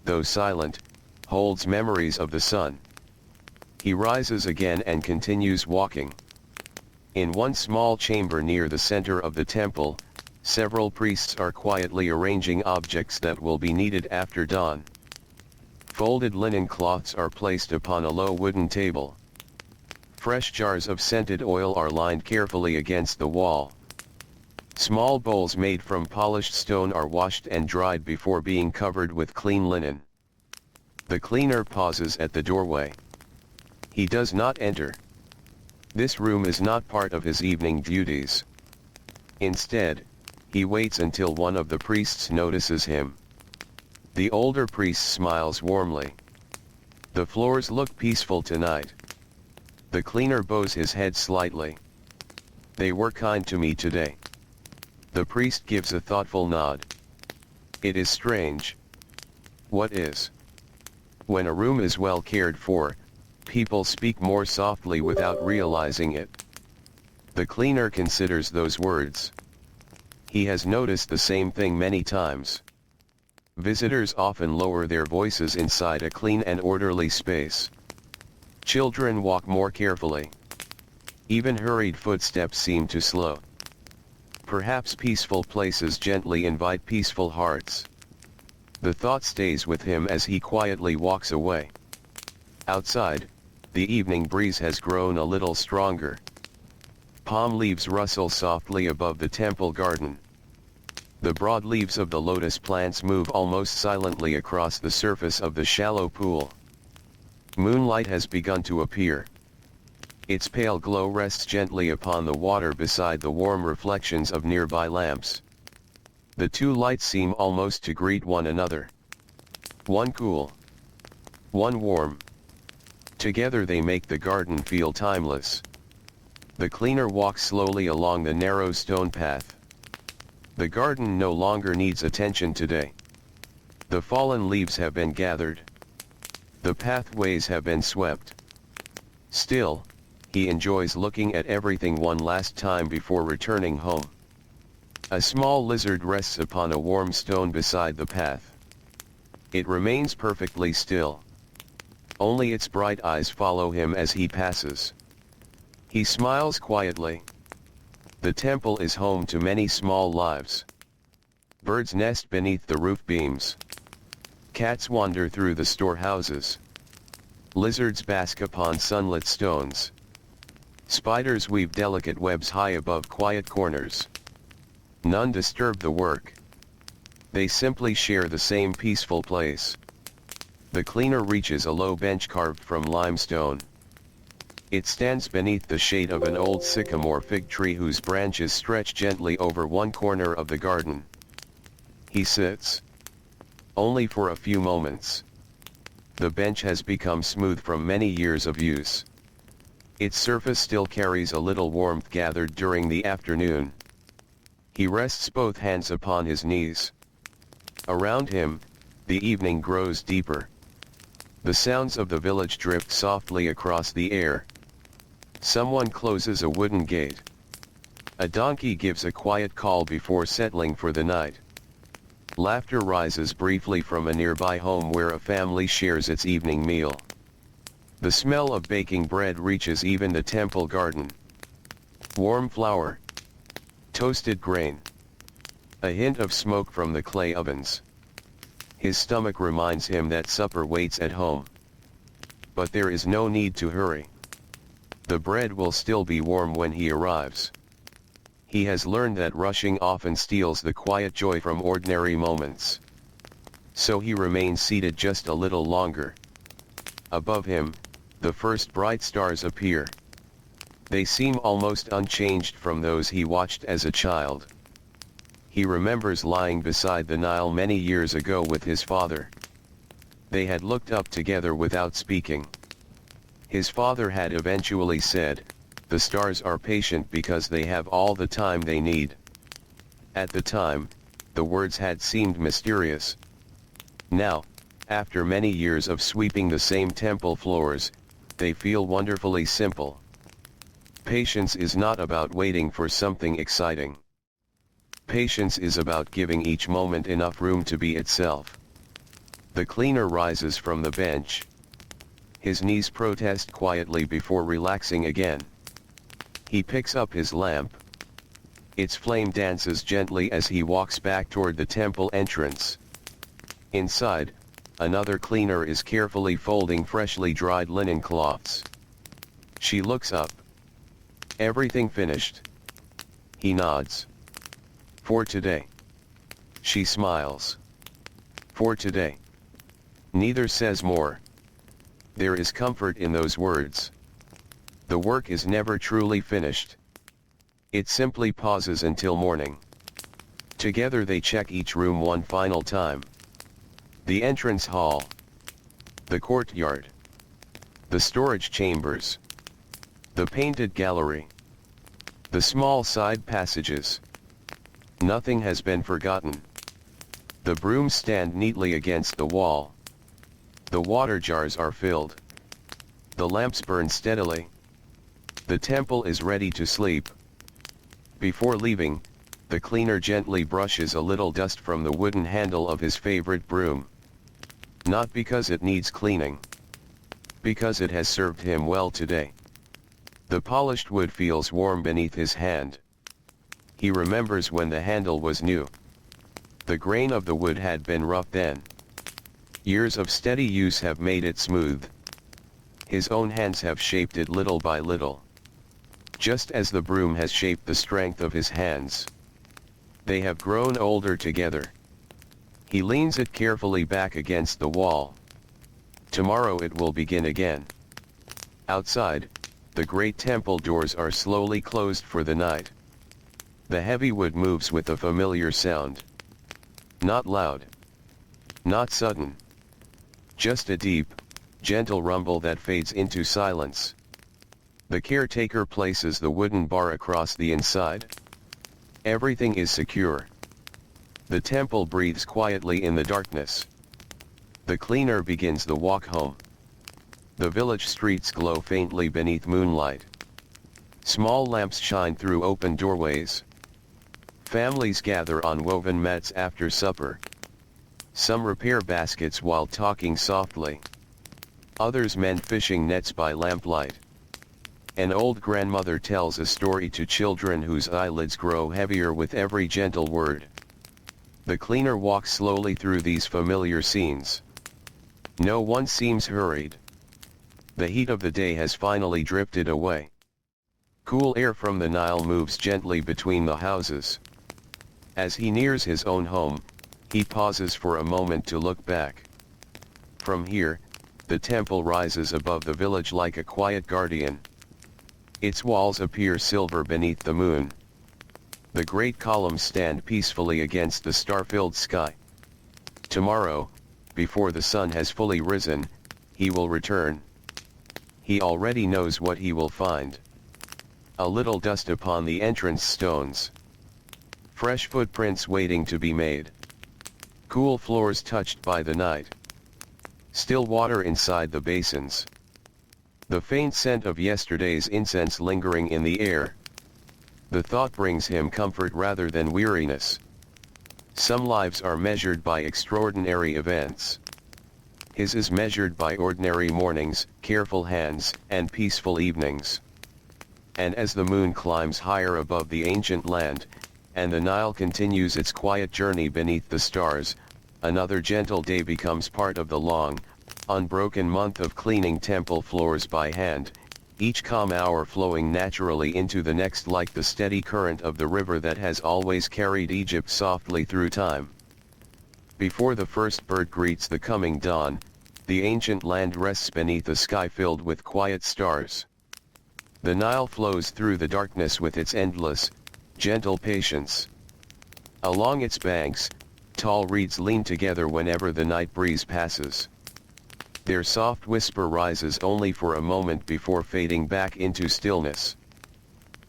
though silent, holds memories of the sun. He rises again and continues walking. In one small chamber near the center of the temple, several priests are quietly arranging objects that will be needed after dawn. Folded linen cloths are placed upon a low wooden table. Fresh jars of scented oil are lined carefully against the wall. Small bowls made from polished stone are washed and dried before being covered with clean linen. The cleaner pauses at the doorway. He does not enter. This room is not part of his evening duties. Instead, he waits until one of the priests notices him. The older priest smiles warmly. The floors look peaceful tonight. The cleaner bows his head slightly. They were kind to me today. The priest gives a thoughtful nod. It is strange. What is? When a room is well cared for, people speak more softly without realizing it. The cleaner considers those words. He has noticed the same thing many times. Visitors often lower their voices inside a clean and orderly space. Children walk more carefully. Even hurried footsteps seem to slow. Perhaps peaceful places gently invite peaceful hearts. The thought stays with him as he quietly walks away. Outside, the evening breeze has grown a little stronger. Palm leaves rustle softly above the temple garden. The broad leaves of the lotus plants move almost silently across the surface of the shallow pool. Moonlight has begun to appear. Its pale glow rests gently upon the water beside the warm reflections of nearby lamps. The two lights seem almost to greet one another. One cool. One warm. Together they make the garden feel timeless. The cleaner walks slowly along the narrow stone path. The garden no longer needs attention today. The fallen leaves have been gathered. The pathways have been swept. Still, he enjoys looking at everything one last time before returning home. A small lizard rests upon a warm stone beside the path. It remains perfectly still. Only its bright eyes follow him as he passes. He smiles quietly. The temple is home to many small lives. Birds nest beneath the roof beams. Cats wander through the storehouses. Lizards bask upon sunlit stones. Spiders weave delicate webs high above quiet corners. None disturb the work. They simply share the same peaceful place. The cleaner reaches a low bench carved from limestone. It stands beneath the shade of an old sycamore fig tree whose branches stretch gently over one corner of the garden. He sits. Only for a few moments. The bench has become smooth from many years of use. Its surface still carries a little warmth gathered during the afternoon. He rests both hands upon his knees. Around him, the evening grows deeper. The sounds of the village drift softly across the air. Someone closes a wooden gate. A donkey gives a quiet call before settling for the night. Laughter rises briefly from a nearby home where a family shares its evening meal. The smell of baking bread reaches even the temple garden. Warm flour. Toasted grain. A hint of smoke from the clay ovens. His stomach reminds him that supper waits at home. But there is no need to hurry. The bread will still be warm when he arrives. He has learned that rushing often steals the quiet joy from ordinary moments. So he remains seated just a little longer. Above him, the first bright stars appear. They seem almost unchanged from those he watched as a child. He remembers lying beside the Nile many years ago with his father. They had looked up together without speaking. His father had eventually said, "The stars are patient because they have all the time they need." At the time, the words had seemed mysterious. Now, after many years of sweeping the same temple floors, they feel wonderfully simple. Patience is not about waiting for something exciting. Patience is about giving each moment enough room to be itself. The cleaner rises from the bench. His knees protest quietly before relaxing again. He picks up his lamp. Its flame dances gently as he walks back toward the temple entrance. Inside, another cleaner is carefully folding freshly dried linen cloths. She looks up. "Everything finished?" He nods. "For today." She smiles. "For today." Neither says more. There is comfort in those words. The work is never truly finished. It simply pauses until morning. Together they check each room one final time. The entrance hall. The courtyard. The storage chambers. The painted gallery. The small side passages. Nothing has been forgotten. The brooms stand neatly against the wall. The water jars are filled. The lamps burn steadily. The temple is ready to sleep. Before leaving, the cleaner gently brushes a little dust from the wooden handle of his favorite broom. Not because it needs cleaning. Because it has served him well today. The polished wood feels warm beneath his hand. He remembers when the handle was new. The grain of the wood had been rough then. Years of steady use have made it smooth. His own hands have shaped it little by little. Just as the broom has shaped the strength of his hands. They have grown older together. He leans it carefully back against the wall. Tomorrow it will begin again. Outside, the great temple doors are slowly closed for the night. The heavy wood moves with a familiar sound. Not loud. Not sudden. Just a deep, gentle rumble that fades into silence. The caretaker places the wooden bar across the inside. Everything is secure. The temple breathes quietly in the darkness. The cleaner begins the walk home. The village streets glow faintly beneath moonlight. Small lamps shine through open doorways. Families gather on woven mats after supper. Some repair baskets while talking softly. Others mend fishing nets by lamplight. An old grandmother tells a story to children whose eyelids grow heavier with every gentle word. The cleaner walks slowly through these familiar scenes. No one seems hurried. The heat of the day has finally drifted away. Cool air from the Nile moves gently between the houses. As he nears his own home, he pauses for a moment to look back. From here, the temple rises above the village like a quiet guardian. Its walls appear silver beneath the moon. The great columns stand peacefully against the star-filled sky. Tomorrow, before the sun has fully risen, he will return. He already knows what he will find. A little dust upon the entrance stones. Fresh footprints waiting to be made. Cool floors touched by the night. Still water inside the basins. The faint scent of yesterday's incense lingering in the air. The thought brings him comfort rather than weariness. Some lives are measured by extraordinary events. His is measured by ordinary mornings, careful hands, and peaceful evenings. And as the moon climbs higher above the ancient land, and the Nile continues its quiet journey beneath the stars, another gentle day becomes part of the long, unbroken month of cleaning temple floors by hand, each calm hour flowing naturally into the next like the steady current of the river that has always carried Egypt softly through time. Before the first bird greets the coming dawn, the ancient land rests beneath a sky filled with quiet stars. The Nile flows through the darkness with its endless, gentle patience. Along its banks, tall reeds lean together whenever the night breeze passes. Their soft whisper rises only for a moment before fading back into stillness.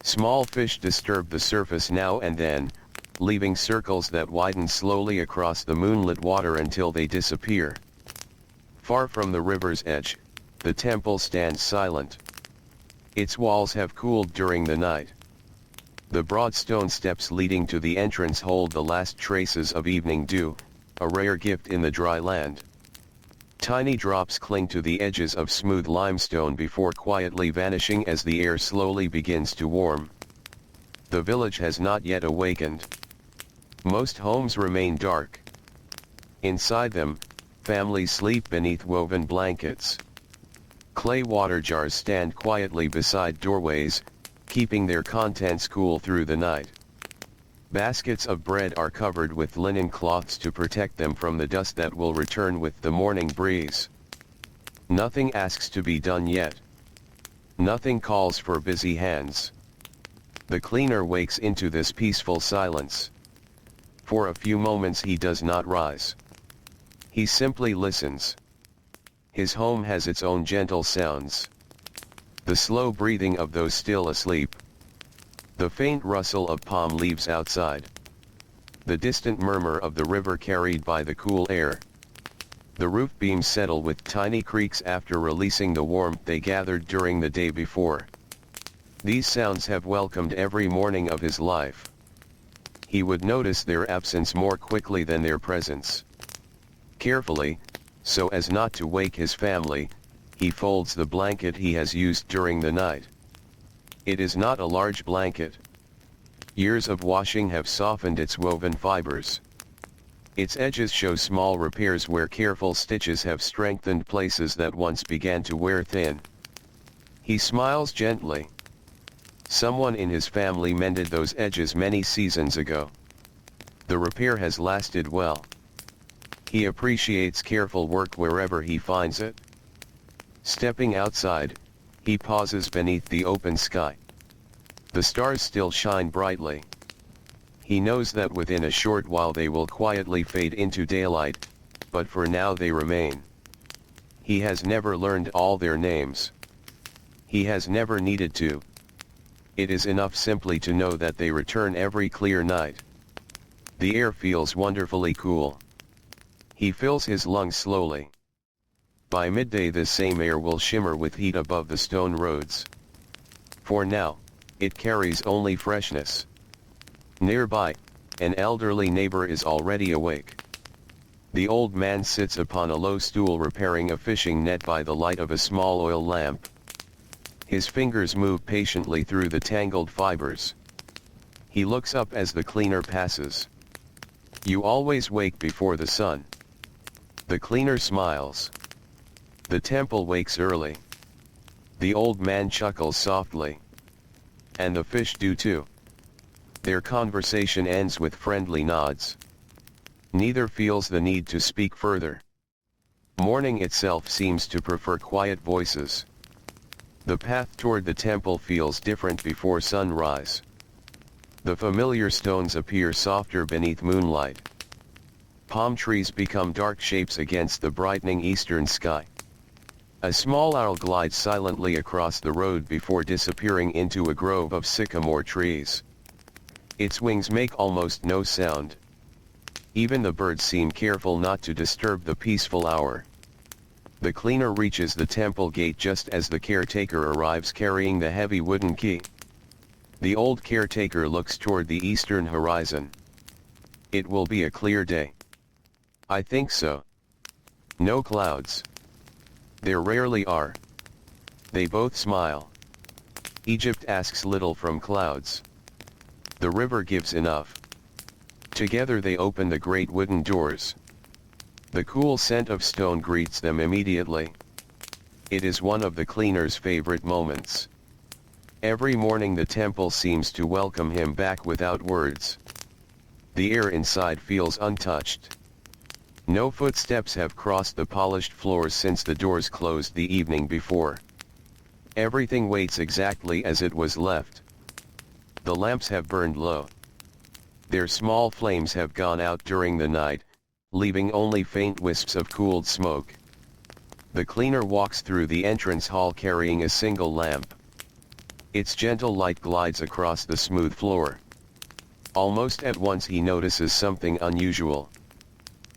Small fish disturb the surface now and then, leaving circles that widen slowly across the moonlit water until they disappear. Far from the river's edge, the temple stands silent. Its walls have cooled during the night. The broad stone steps leading to the entrance hold the last traces of evening dew, a rare gift in the dry land. Tiny drops cling to the edges of smooth limestone before quietly vanishing as the air slowly begins to warm. The village has not yet awakened. Most homes remain dark. Inside them, families sleep beneath woven blankets. Clay water jars stand quietly beside doorways, keeping their contents cool through the night. Baskets of bread are covered with linen cloths to protect them from the dust that will return with the morning breeze. Nothing asks to be done yet. Nothing calls for busy hands. The cleaner wakes into this peaceful silence. For a few moments he does not rise. He simply listens. His home has its own gentle sounds. The slow breathing of those still asleep. The faint rustle of palm leaves outside. The distant murmur of the river carried by the cool air. The roof beams settle with tiny creaks after releasing the warmth they gathered during the day before. These sounds have welcomed every morning of his life. He would notice their absence more quickly than their presence. Carefully, so as not to wake his family, he folds the blanket he has used during the night. It is not a large blanket. Years of washing have softened its woven fibers. Its edges show small repairs where careful stitches have strengthened places that once began to wear thin. He smiles gently. Someone in his family mended those edges many seasons ago. The repair has lasted well. He appreciates careful work wherever he finds it. Stepping outside, he pauses beneath the open sky. The stars still shine brightly. He knows that within a short while they will quietly fade into daylight, but for now they remain. He has never learned all their names. He has never needed to. It is enough simply to know that they return every clear night. The air feels wonderfully cool. He fills his lungs slowly. By midday this same air will shimmer with heat above the stone roads. For now, it carries only freshness. Nearby, an elderly neighbor is already awake. The old man sits upon a low stool repairing a fishing net by the light of a small oil lamp. His fingers move patiently through the tangled fibers. He looks up as the cleaner passes. "You always wake before the sun." The cleaner smiles. The temple wakes early. The old man chuckles softly. And the fish do too. Their conversation ends with friendly nods. Neither feels the need to speak further. Morning itself seems to prefer quiet voices. The path toward the temple feels different before sunrise. The familiar stones appear softer beneath moonlight. Palm trees become dark shapes against the brightening eastern sky. A small owl glides silently across the road before disappearing into a grove of sycamore trees. Its wings make almost no sound. Even the birds seem careful not to disturb the peaceful hour. The cleaner reaches the temple gate just as the caretaker arrives carrying the heavy wooden key. The old caretaker looks toward the eastern horizon. "It will be a clear day." "I think so." "No clouds." "There rarely are." They both smile. Egypt asks little from clouds. The river gives enough. Together they open the great wooden doors. The cool scent of stone greets them immediately. It is one of the cleaner's favorite moments. Every morning the temple seems to welcome him back without words. The air inside feels untouched. No footsteps have crossed the polished floors since the doors closed the evening before. Everything waits exactly as it was left. The lamps have burned low. Their small flames have gone out during the night, leaving only faint wisps of cooled smoke. The cleaner walks through the entrance hall carrying a single lamp. Its gentle light glides across the smooth floor. Almost at once he notices something unusual.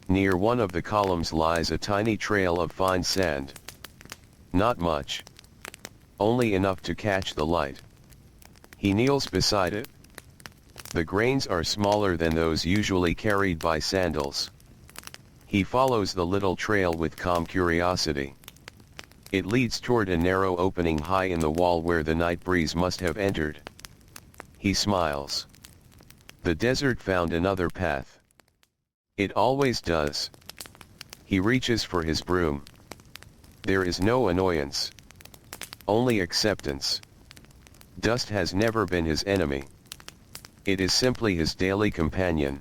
Near one of the columns lies a tiny trail of fine sand. Not much. Only enough to catch the light. He kneels beside it. The grains are smaller than those usually carried by sandals. He follows the little trail with calm curiosity. It leads toward a narrow opening high in the wall where the night breeze must have entered. He smiles. The desert found another path. It always does. He reaches for his broom. There is no annoyance. Only acceptance. Dust has never been his enemy. It is simply his daily companion.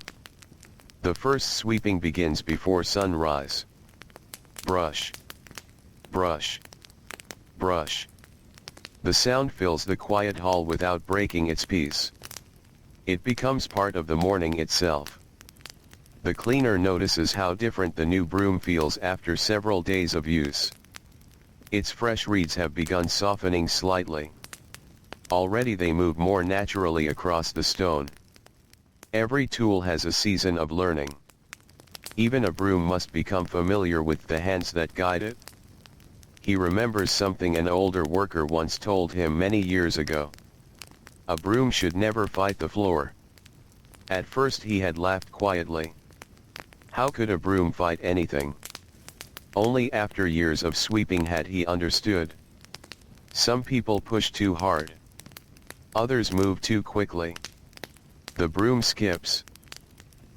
The first sweeping begins before sunrise. Brush. Brush. Brush. The sound fills the quiet hall without breaking its peace. It becomes part of the morning itself. The cleaner notices how different the new broom feels after several days of use. Its fresh reeds have begun softening slightly. Already they move more naturally across the stone. Every tool has a season of learning. Even a broom must become familiar with the hands that guide it. He remembers something an older worker once told him many years ago. A broom should never fight the floor. At first he had laughed quietly. How could a broom fight anything? Only after years of sweeping had he understood. Some people push too hard. Others move too quickly. The broom skips.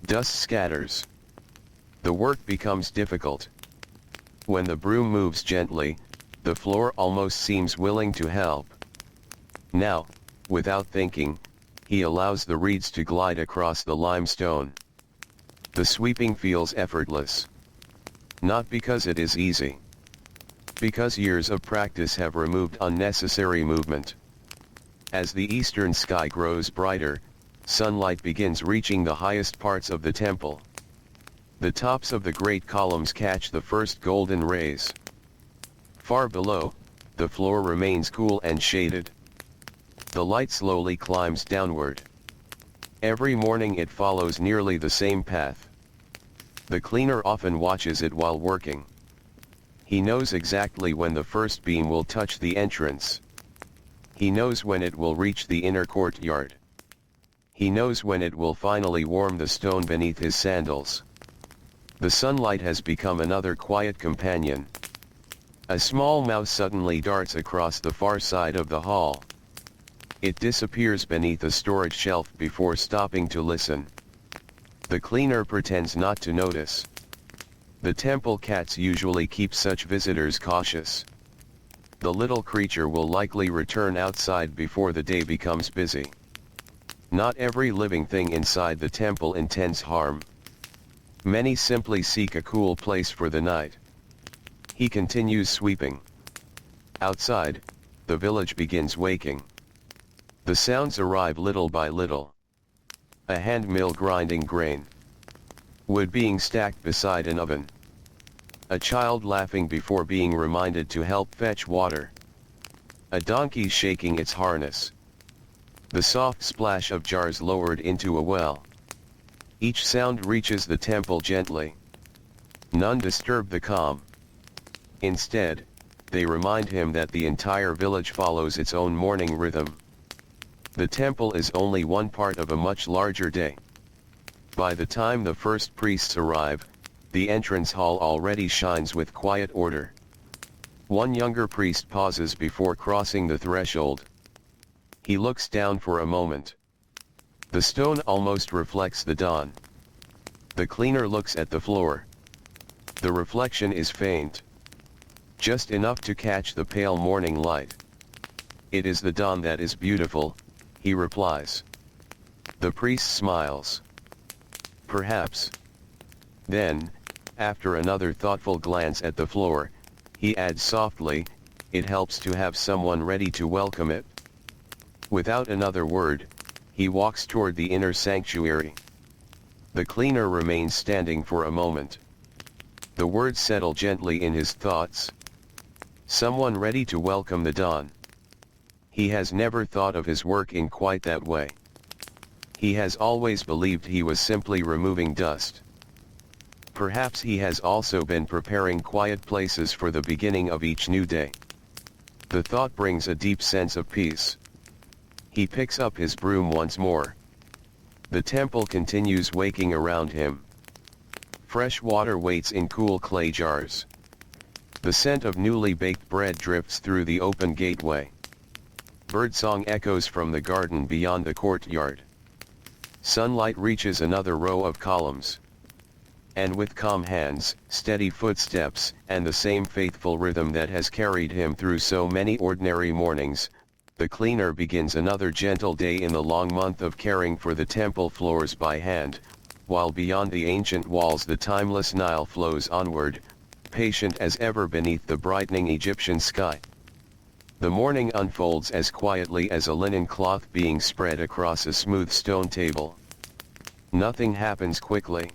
Dust scatters. The work becomes difficult. When the broom moves gently, the floor almost seems willing to help. Now, without thinking, he allows the reeds to glide across the limestone. The sweeping feels effortless. Not because it is easy. Because years of practice have removed unnecessary movement. As the eastern sky grows brighter, sunlight begins reaching the highest parts of the temple. The tops of the great columns catch the first golden rays. Far below, the floor remains cool and shaded. The light slowly climbs downward. Every morning it follows nearly the same path. The cleaner often watches it while working. He knows exactly when the first beam will touch the entrance. He knows when it will reach the inner courtyard. He knows when it will finally warm the stone beneath his sandals. The sunlight has become another quiet companion. A small mouse suddenly darts across the far side of the hall. It disappears beneath a storage shelf before stopping to listen. The cleaner pretends not to notice. The temple cats usually keep such visitors cautious. The little creature will likely return outside before the day becomes busy. Not every living thing inside the temple intends harm. Many simply seek a cool place for the night. He continues sweeping. Outside, the village begins waking. The sounds arrive little by little. A hand mill grinding grain. Wood being stacked beside an oven. A child laughing before being reminded to help fetch water. A donkey shaking its harness. The soft splash of jars lowered into a well. Each sound reaches the temple gently. None disturb the calm. Instead, they remind him that the entire village follows its own morning rhythm. The temple is only one part of a much larger day. By the time the first priests arrive, the entrance hall already shines with quiet order. One younger priest pauses before crossing the threshold. He looks down for a moment. The stone almost reflects the dawn. The cleaner looks at the floor. The reflection is faint, just enough to catch the pale morning light. "It is the dawn that is beautiful," he replies. The priest smiles. "Perhaps." Then, after another thoughtful glance at the floor, he adds softly, "It helps to have someone ready to welcome it." Without another word, he walks toward the inner sanctuary. The cleaner remains standing for a moment. The words settle gently in his thoughts. Someone ready to welcome the dawn. He has never thought of his work in quite that way. He has always believed he was simply removing dust. Perhaps he has also been preparing quiet places for the beginning of each new day. The thought brings a deep sense of peace. He picks up his broom once more. The temple continues waking around him. Fresh water waits in cool clay jars. The scent of newly baked bread drifts through the open gateway. Birdsong echoes from the garden beyond the courtyard. Sunlight reaches another row of columns. And with calm hands, steady footsteps, and the same faithful rhythm that has carried him through so many ordinary mornings, the cleaner begins another gentle day in the long month of caring for the temple floors by hand, while beyond the ancient walls the timeless Nile flows onward, patient as ever beneath the brightening Egyptian sky. The morning unfolds as quietly as a linen cloth being spread across a smooth stone table. Nothing happens quickly.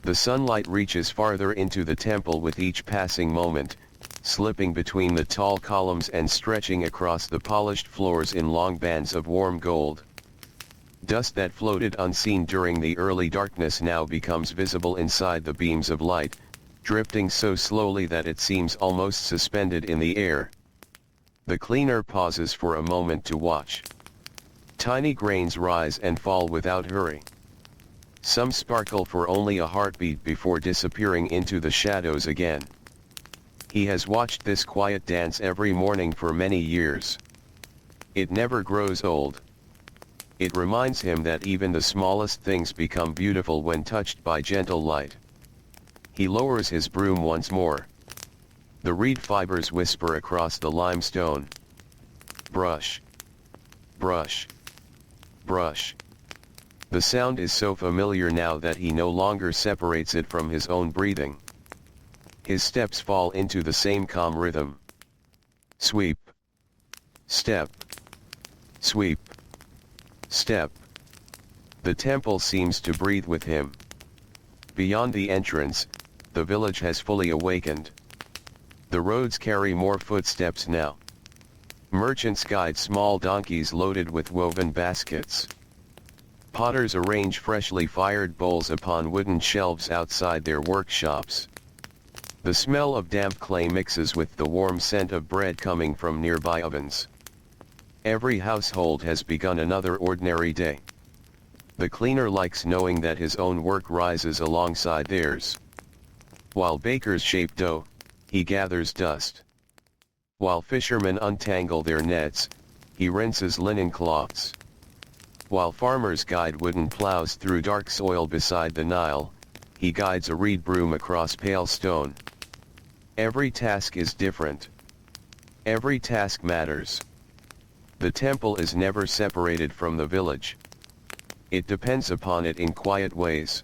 The sunlight reaches farther into the temple with each passing moment, slipping between the tall columns and stretching across the polished floors in long bands of warm gold. Dust that floated unseen during the early darkness now becomes visible inside the beams of light, drifting so slowly that it seems almost suspended in the air. The cleaner pauses for a moment to watch. Tiny grains rise and fall without hurry. Some sparkle for only a heartbeat before disappearing into the shadows again. He has watched this quiet dance every morning for many years. It never grows old. It reminds him that even the smallest things become beautiful when touched by gentle light. He lowers his broom once more. The reed fibers whisper across the limestone. Brush. Brush. Brush. The sound is so familiar now that he no longer separates it from his own breathing. His steps fall into the same calm rhythm. Sweep. Step. Sweep. Step. The temple seems to breathe with him. Beyond the entrance, the village has fully awakened. The roads carry more footsteps now. Merchants guide small donkeys loaded with woven baskets. Potters arrange freshly fired bowls upon wooden shelves outside their workshops. The smell of damp clay mixes with the warm scent of bread coming from nearby ovens. Every household has begun another ordinary day. The cleaner likes knowing that his own work rises alongside theirs. While bakers shape dough, he gathers dust. While fishermen untangle their nets, he rinses linen cloths. While farmers guide wooden plows through dark soil beside the Nile, he guides a reed broom across pale stone. Every task is different. Every task matters. The temple is never separated from the village. It depends upon it in quiet ways.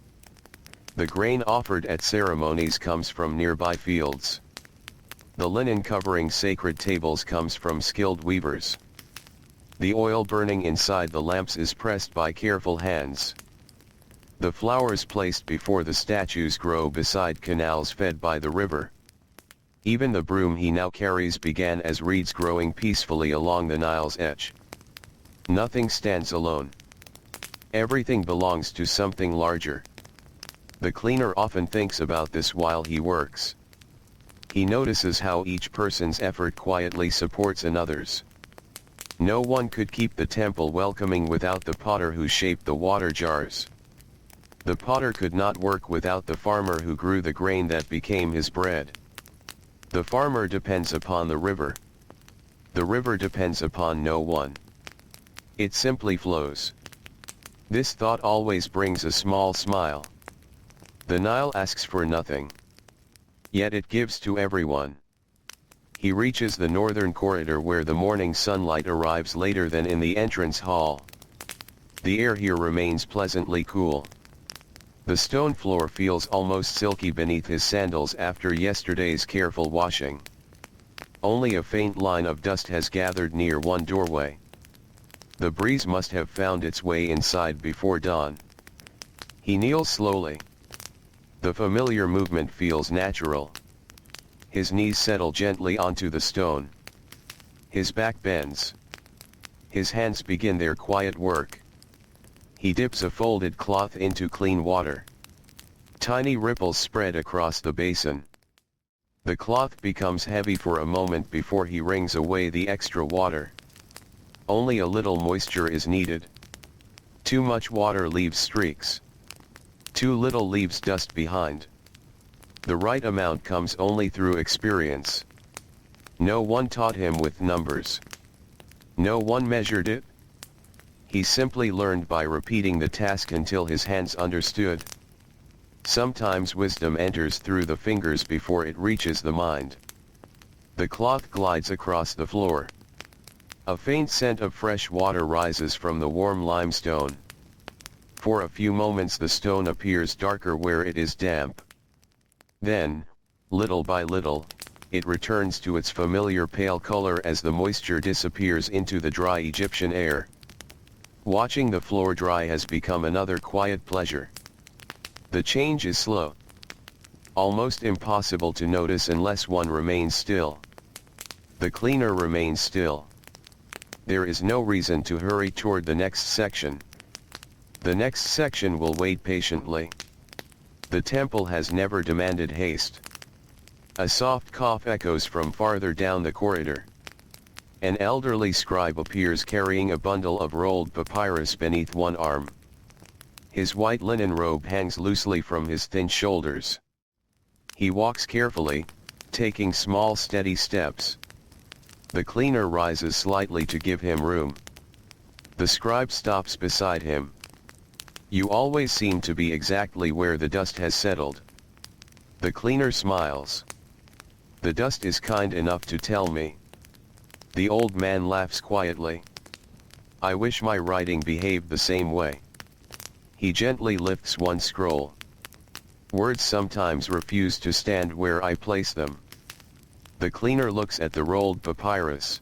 The grain offered at ceremonies comes from nearby fields. The linen covering sacred tables comes from skilled weavers. The oil burning inside the lamps is pressed by careful hands. The flowers placed before the statues grow beside canals fed by the river. Even the broom he now carries began as reeds growing peacefully along the Nile's edge. Nothing stands alone. Everything belongs to something larger. The cleaner often thinks about this while he works. He notices how each person's effort quietly supports another's. No one could keep the temple welcoming without the potter who shaped the water jars. The potter could not work without the farmer who grew the grain that became his bread. The farmer depends upon the river. The river depends upon no one. It simply flows. This thought always brings a small smile. The Nile asks for nothing. Yet it gives to everyone. He reaches the northern corridor where the morning sunlight arrives later than in the entrance hall. The air here remains pleasantly cool. The stone floor feels almost silky beneath his sandals after yesterday's careful washing. Only a faint line of dust has gathered near one doorway. The breeze must have found its way inside before dawn. He kneels slowly. The familiar movement feels natural. His knees settle gently onto the stone. His back bends. His hands begin their quiet work. He dips a folded cloth into clean water. Tiny ripples spread across the basin. The cloth becomes heavy for a moment before he wrings away the extra water. Only a little moisture is needed. Too much water leaves streaks. Too little leaves dust behind. The right amount comes only through experience. No one taught him with numbers. No one measured it. He simply learned by repeating the task until his hands understood. Sometimes wisdom enters through the fingers before it reaches the mind. The cloth glides across the floor. A faint scent of fresh water rises from the warm limestone. For a few moments the stone appears darker where it is damp. Then, little by little, it returns to its familiar pale color as the moisture disappears into the dry Egyptian air. Watching the floor dry has become another quiet pleasure. The change is slow. Almost impossible to notice unless one remains still. The cleaner remains still. There is no reason to hurry toward the next section. The next section will wait patiently. The temple has never demanded haste. A soft cough echoes from farther down the corridor. An elderly scribe appears carrying a bundle of rolled papyrus beneath one arm. His white linen robe hangs loosely from his thin shoulders. He walks carefully, taking small steady steps. The cleaner rises slightly to give him room. The scribe stops beside him. You always seem to be exactly where the dust has settled. The cleaner smiles. The dust is kind enough to tell me. The old man laughs quietly. I wish my writing behaved the same way. He gently lifts one scroll. Words sometimes refuse to stand where I place them. The cleaner looks at the rolled papyrus.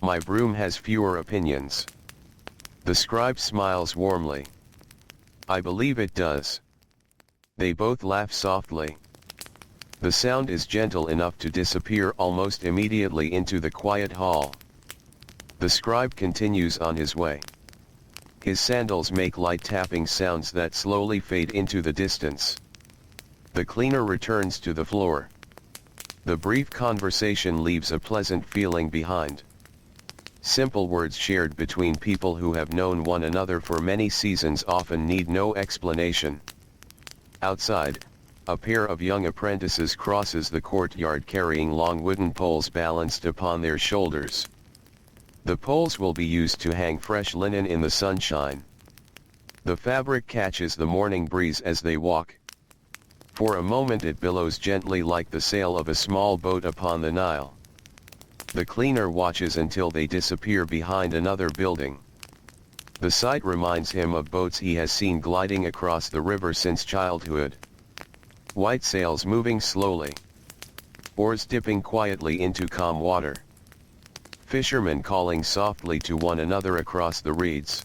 My broom has fewer opinions. The scribe smiles warmly. I believe it does. They both laugh softly. The sound is gentle enough to disappear almost immediately into the quiet hall. The scribe continues on his way. His sandals make light tapping sounds that slowly fade into the distance. The cleaner returns to the floor. The brief conversation leaves a pleasant feeling behind. Simple words shared between people who have known one another for many seasons often need no explanation. Outside, a pair of young apprentices crosses the courtyard carrying long wooden poles balanced upon their shoulders. The poles will be used to hang fresh linen in the sunshine. The fabric catches the morning breeze as they walk. For a moment it billows gently like the sail of a small boat upon the Nile. The cleaner watches until they disappear behind another building. The sight reminds him of boats he has seen gliding across the river since childhood. White sails moving slowly. Oars dipping quietly into calm water. Fishermen calling softly to one another across the reeds.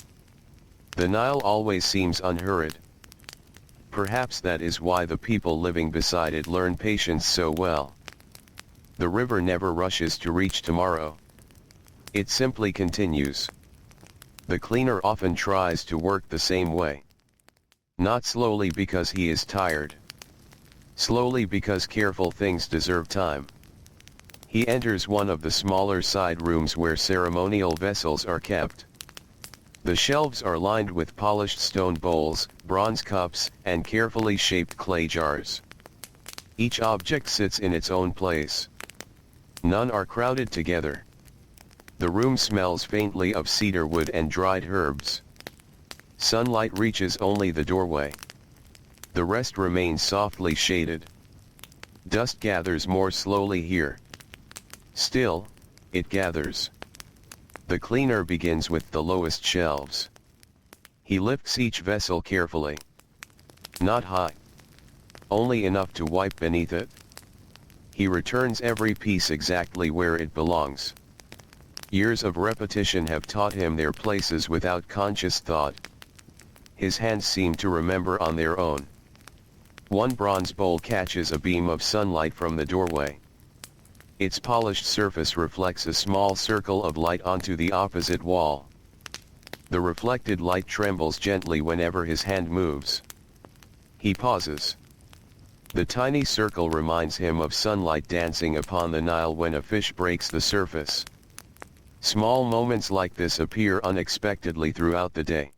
The Nile always seems unhurried. Perhaps that is why the people living beside it learn patience so well. The river never rushes to reach tomorrow. It simply continues. The cleaner often tries to work the same way. Not slowly because he is tired. Slowly because careful things deserve time. He enters one of the smaller side rooms where ceremonial vessels are kept. The shelves are lined with polished stone bowls, bronze cups, and carefully shaped clay jars. Each object sits in its own place. None are crowded together. The room smells faintly of cedar wood and dried herbs. Sunlight reaches only the doorway. The rest remains softly shaded. Dust gathers more slowly here. Still, it gathers. The cleaner begins with the lowest shelves. He lifts each vessel carefully. Not high. Only enough to wipe beneath it. He returns every piece exactly where it belongs. Years of repetition have taught him their places without conscious thought. His hands seem to remember on their own. One bronze bowl catches a beam of sunlight from the doorway. Its polished surface reflects a small circle of light onto the opposite wall. The reflected light trembles gently whenever his hand moves. He pauses. The tiny circle reminds him of sunlight dancing upon the Nile when a fish breaks the surface. Small moments like this appear unexpectedly throughout the day.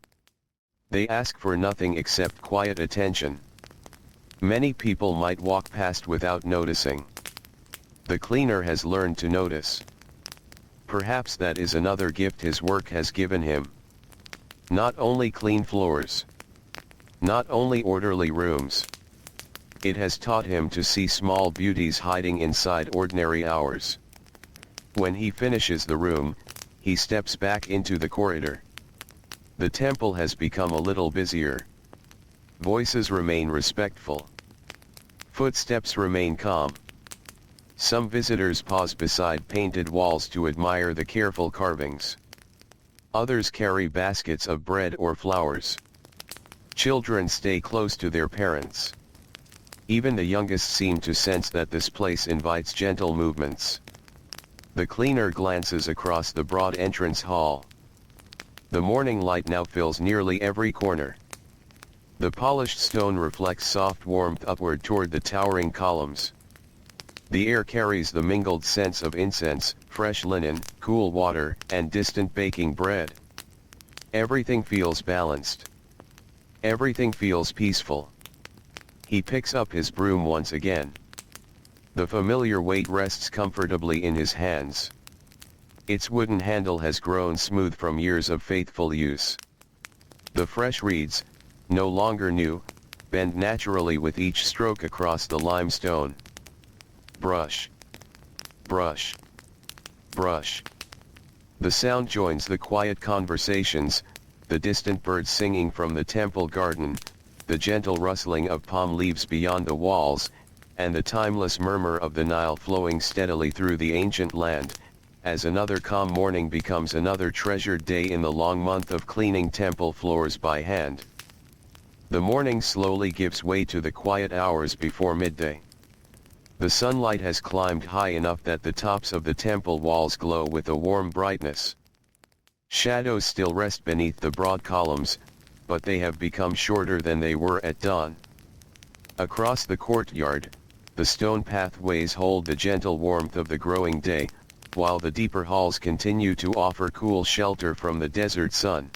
They ask for nothing except quiet attention. Many people might walk past without noticing. The cleaner has learned to notice. Perhaps that is another gift his work has given him. Not only clean floors. Not only orderly rooms. It has taught him to see small beauties hiding inside ordinary hours. When he finishes the room, he steps back into the corridor. The temple has become a little busier. Voices remain respectful. Footsteps remain calm. Some visitors pause beside painted walls to admire the careful carvings. Others carry baskets of bread or flowers. Children stay close to their parents. Even the youngest seem to sense that this place invites gentle movements. The cleaner glances across the broad entrance hall. The morning light now fills nearly every corner. The polished stone reflects soft warmth upward toward the towering columns. The air carries the mingled scents of incense, fresh linen, cool water, and distant baking bread. Everything feels balanced. Everything feels peaceful. He picks up his broom once again. The familiar weight rests comfortably in his hands. Its wooden handle has grown smooth from years of faithful use. The fresh reeds, no longer new, bend naturally with each stroke across the limestone. Brush. Brush. Brush. The sound joins the quiet conversations, the distant birds singing from the temple garden, the gentle rustling of palm leaves beyond the walls, and the timeless murmur of the Nile flowing steadily through the ancient land, as another calm morning becomes another treasured day in the long month of cleaning temple floors by hand. The morning slowly gives way to the quiet hours before midday. The sunlight has climbed high enough that the tops of the temple walls glow with a warm brightness. Shadows still rest beneath the broad columns, but they have become shorter than they were at dawn. Across the courtyard, the stone pathways hold the gentle warmth of the growing day, while the deeper halls continue to offer cool shelter from the desert sun.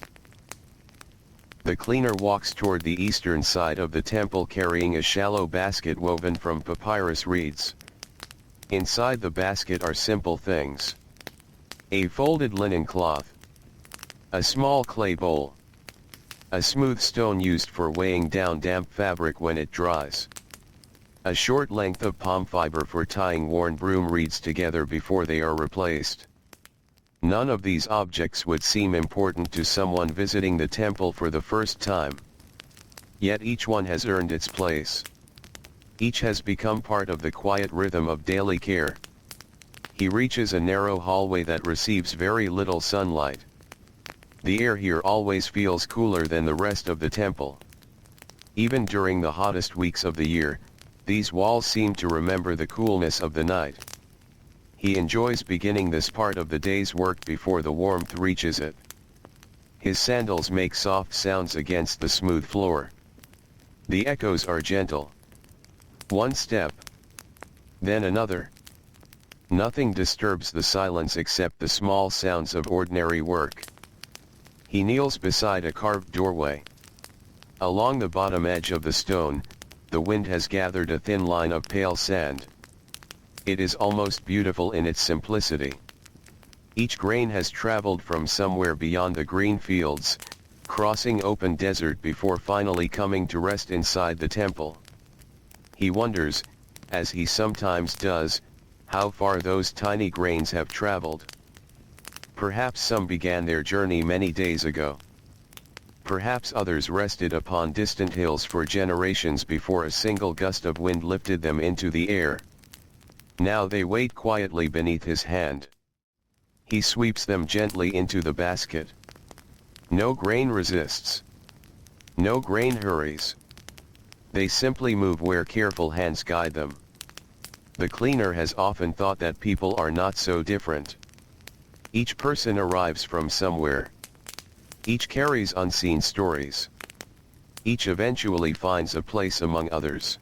The cleaner walks toward the eastern side of the temple carrying a shallow basket woven from papyrus reeds. Inside the basket are simple things. A folded linen cloth. A small clay bowl. A smooth stone used for weighing down damp fabric when it dries. A short length of palm fiber for tying worn broom reeds together before they are replaced. None of these objects would seem important to someone visiting the temple for the first time. Yet each one has earned its place. Each has become part of the quiet rhythm of daily care. He reaches a narrow hallway that receives very little sunlight. The air here always feels cooler than the rest of the temple. Even during the hottest weeks of the year, these walls seem to remember the coolness of the night. He enjoys beginning this part of the day's work before the warmth reaches it. His sandals make soft sounds against the smooth floor. The echoes are gentle. One step. Then another. Nothing disturbs the silence except the small sounds of ordinary work. He kneels beside a carved doorway. Along the bottom edge of the stone, the wind has gathered a thin line of pale sand. It is almost beautiful in its simplicity. Each grain has traveled from somewhere beyond the green fields, crossing open desert before finally coming to rest inside the temple. He wonders, as he sometimes does, how far those tiny grains have traveled. Perhaps some began their journey many days ago. Perhaps others rested upon distant hills for generations before a single gust of wind lifted them into the air. Now they wait quietly beneath his hand. He sweeps them gently into the basket. No grain resists. No grain hurries. They simply move where careful hands guide them. The cleaner has often thought that people are not so different. Each person arrives from somewhere. Each carries unseen stories. Each eventually finds a place among others.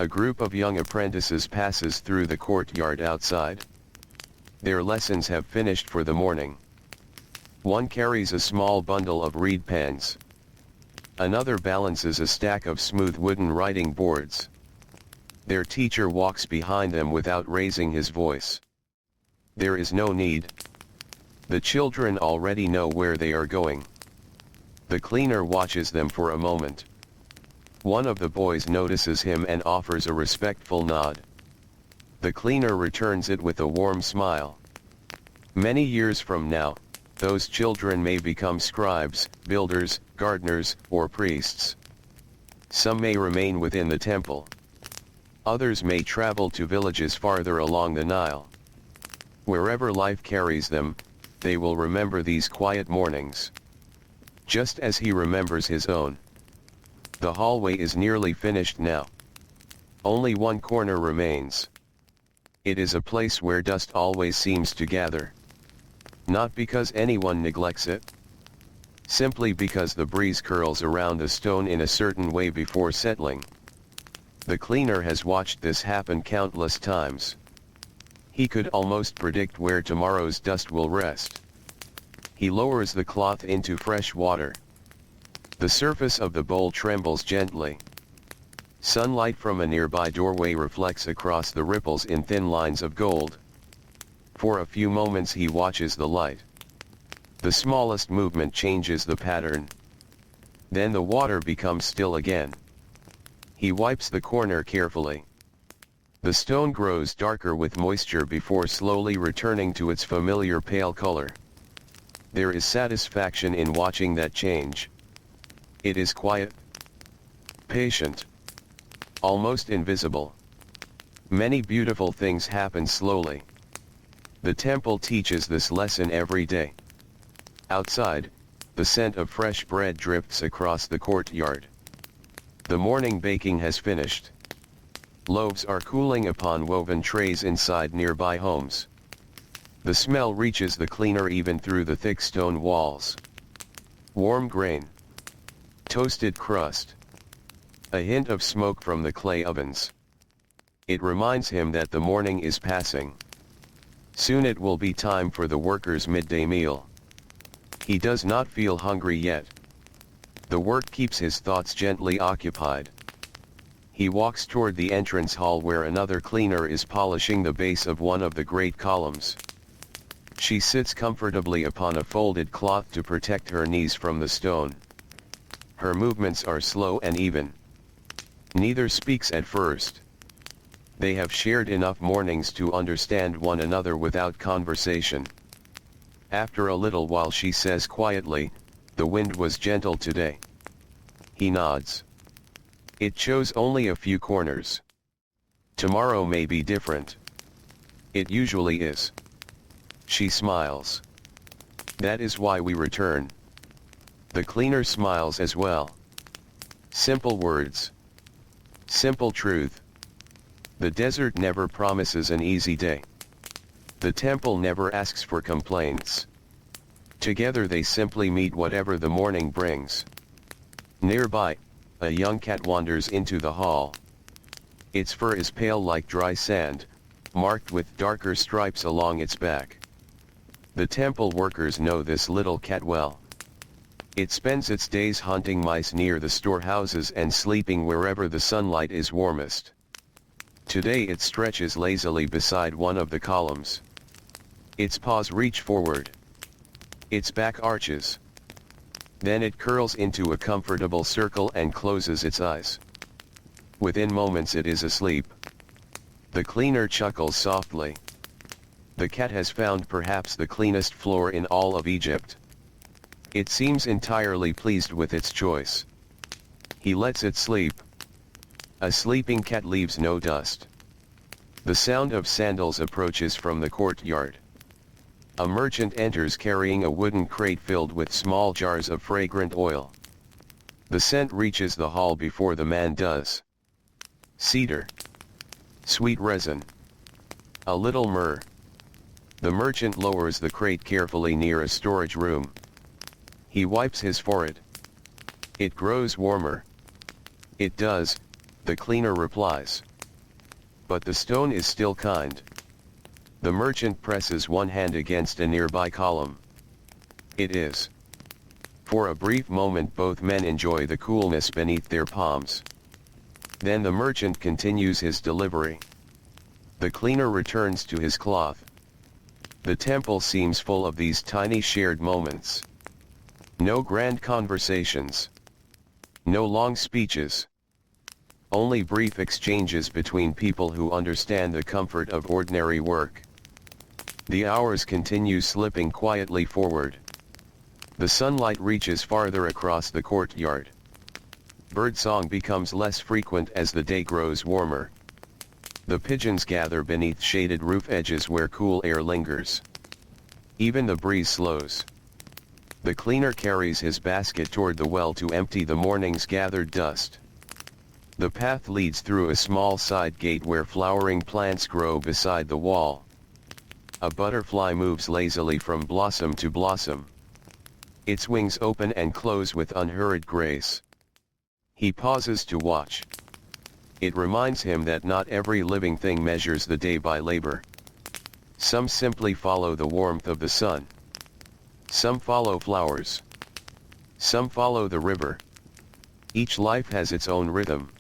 A group of young apprentices passes through the courtyard outside. Their lessons have finished for the morning. One carries a small bundle of reed pens. Another balances a stack of smooth wooden writing boards. Their teacher walks behind them without raising his voice. There is no need. The children already know where they are going. The cleaner watches them for a moment. One of the boys notices him and offers a respectful nod. The cleaner returns it with a warm smile. Many years from now, those children may become scribes, builders, gardeners, or priests. Some may remain within the temple. Others may travel to villages farther along the Nile. Wherever life carries them, they will remember these quiet mornings. Just as he remembers his own. The hallway is nearly finished now. Only one corner remains. It is a place where dust always seems to gather. Not because anyone neglects it. Simply because the breeze curls around the stone in a certain way before settling. The cleaner has watched this happen countless times. He could almost predict where tomorrow's dust will rest. He lowers the cloth into fresh water. The surface of the bowl trembles gently. Sunlight from a nearby doorway reflects across the ripples in thin lines of gold. For a few moments he watches the light. The smallest movement changes the pattern. Then the water becomes still again. He wipes the corner carefully. The stone grows darker with moisture before slowly returning to its familiar pale color. There is satisfaction in watching that change. It is quiet, patient, almost invisible. Many beautiful things happen slowly. The temple teaches this lesson every day. Outside, the scent of fresh bread drifts across the courtyard. The morning baking has finished. Loaves are cooling upon woven trays inside nearby homes. The smell reaches the cleaner even through the thick stone walls. Warm grain. Toasted crust. A hint of smoke from the clay ovens. It reminds him that the morning is passing. Soon it will be time for the workers' midday meal. He does not feel hungry yet. The work keeps his thoughts gently occupied. He walks toward the entrance hall where another cleaner is polishing the base of one of the great columns. She sits comfortably upon a folded cloth to protect her knees from the stone. Her movements are slow and even. Neither speaks at first. They have shared enough mornings to understand one another without conversation. After a little while she says quietly, "The wind was gentle today." He nods. It chose only a few corners. Tomorrow may be different. It usually is. She smiles. That is why we return. The cleaner smiles as well. Simple words. Simple truth. The desert never promises an easy day. The temple never asks for complaints. Together they simply meet whatever the morning brings. Nearby, a young cat wanders into the hall. Its fur is pale like dry sand, marked with darker stripes along its back. The temple workers know this little cat well. It spends its days hunting mice near the storehouses and sleeping wherever the sunlight is warmest. Today it stretches lazily beside one of the columns. Its paws reach forward. Its back arches. Then it curls into a comfortable circle and closes its eyes. Within moments it is asleep. The cleaner chuckles softly. The cat has found perhaps the cleanest floor in all of Egypt. It seems entirely pleased with its choice. He lets it sleep. A sleeping cat leaves no dust. The sound of sandals approaches from the courtyard. A merchant enters carrying a wooden crate filled with small jars of fragrant oil. The scent reaches the hall before the man does. Cedar. Sweet resin. A little myrrh. The merchant lowers the crate carefully near a storage room. He wipes his forehead. It grows warmer. It does, the cleaner replies. But the stone is still kind. The merchant presses one hand against a nearby column. It is. For a brief moment both men enjoy the coolness beneath their palms. Then the merchant continues his delivery. The cleaner returns to his cloth. The temple seems full of these tiny shared moments. No grand conversations. No long speeches. Only brief exchanges between people who understand the comfort of ordinary work. The hours continue slipping quietly forward. The sunlight reaches farther across the courtyard. Birdsong becomes less frequent as the day grows warmer. The pigeons gather beneath shaded roof edges where cool air lingers. Even the breeze slows. The cleaner carries his basket toward the well to empty the morning's gathered dust. The path leads through a small side gate where flowering plants grow beside the wall. A butterfly moves lazily from blossom to blossom. Its wings open and close with unhurried grace. He pauses to watch. It reminds him that not every living thing measures the day by labor. Some simply follow the warmth of the sun. Some follow flowers. Some follow the river. Each life has its own rhythm.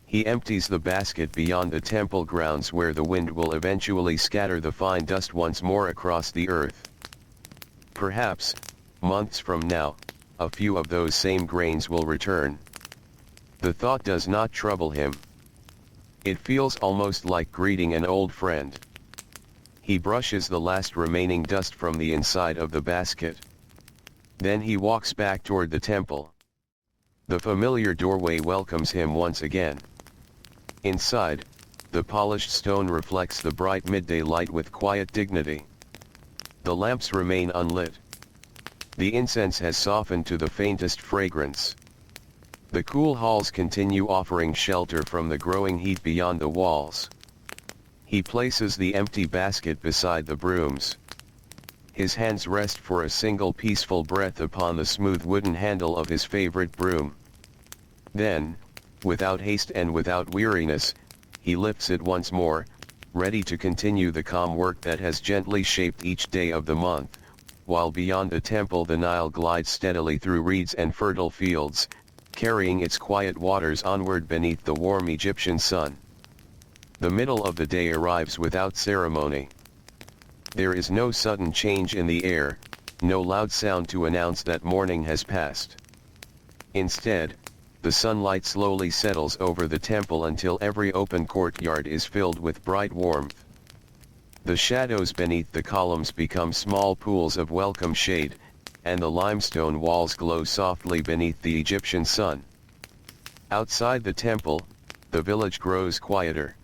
He empties the basket beyond the temple grounds where the wind will eventually scatter the fine dust once more across the earth. Perhaps, months from now, a few of those same grains will return. The thought does not trouble him. It feels almost like greeting an old friend. He brushes the last remaining dust from the inside of the basket. Then he walks back toward the temple. The familiar doorway welcomes him once again. Inside, the polished stone reflects the bright midday light with quiet dignity. The lamps remain unlit. The incense has softened to the faintest fragrance. The cool halls continue offering shelter from the growing heat beyond the walls. He places the empty basket beside the brooms. His hands rest for a single peaceful breath upon the smooth wooden handle of his favorite broom. Then, without haste and without weariness, he lifts it once more, ready to continue the calm work that has gently shaped each day of the month, while beyond the temple the Nile glides steadily through reeds and fertile fields, carrying its quiet waters onward beneath the warm Egyptian sun. The middle of the day arrives without ceremony. There is no sudden change in the air, no loud sound to announce that morning has passed. Instead, the sunlight slowly settles over the temple until every open courtyard is filled with bright warmth. The shadows beneath the columns become small pools of welcome shade, and the limestone walls glow softly beneath the Egyptian sun. Outside the temple, the village grows quieter.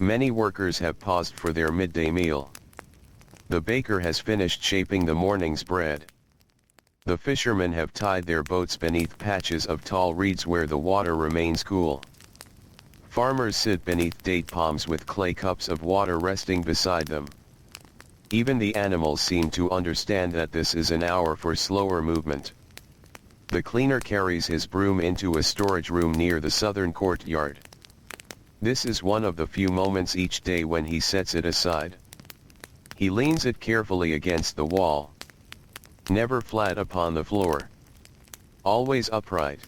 Many workers have paused for their midday meal. The baker has finished shaping the morning's bread. The fishermen have tied their boats beneath patches of tall reeds where the water remains cool. Farmers sit beneath date palms with clay cups of water resting beside them. Even the animals seem to understand that this is an hour for slower movement. The cleaner carries his broom into a storage room near the southern courtyard. This is one of the few moments each day when he sets it aside. He leans it carefully against the wall. Never flat upon the floor. Always upright.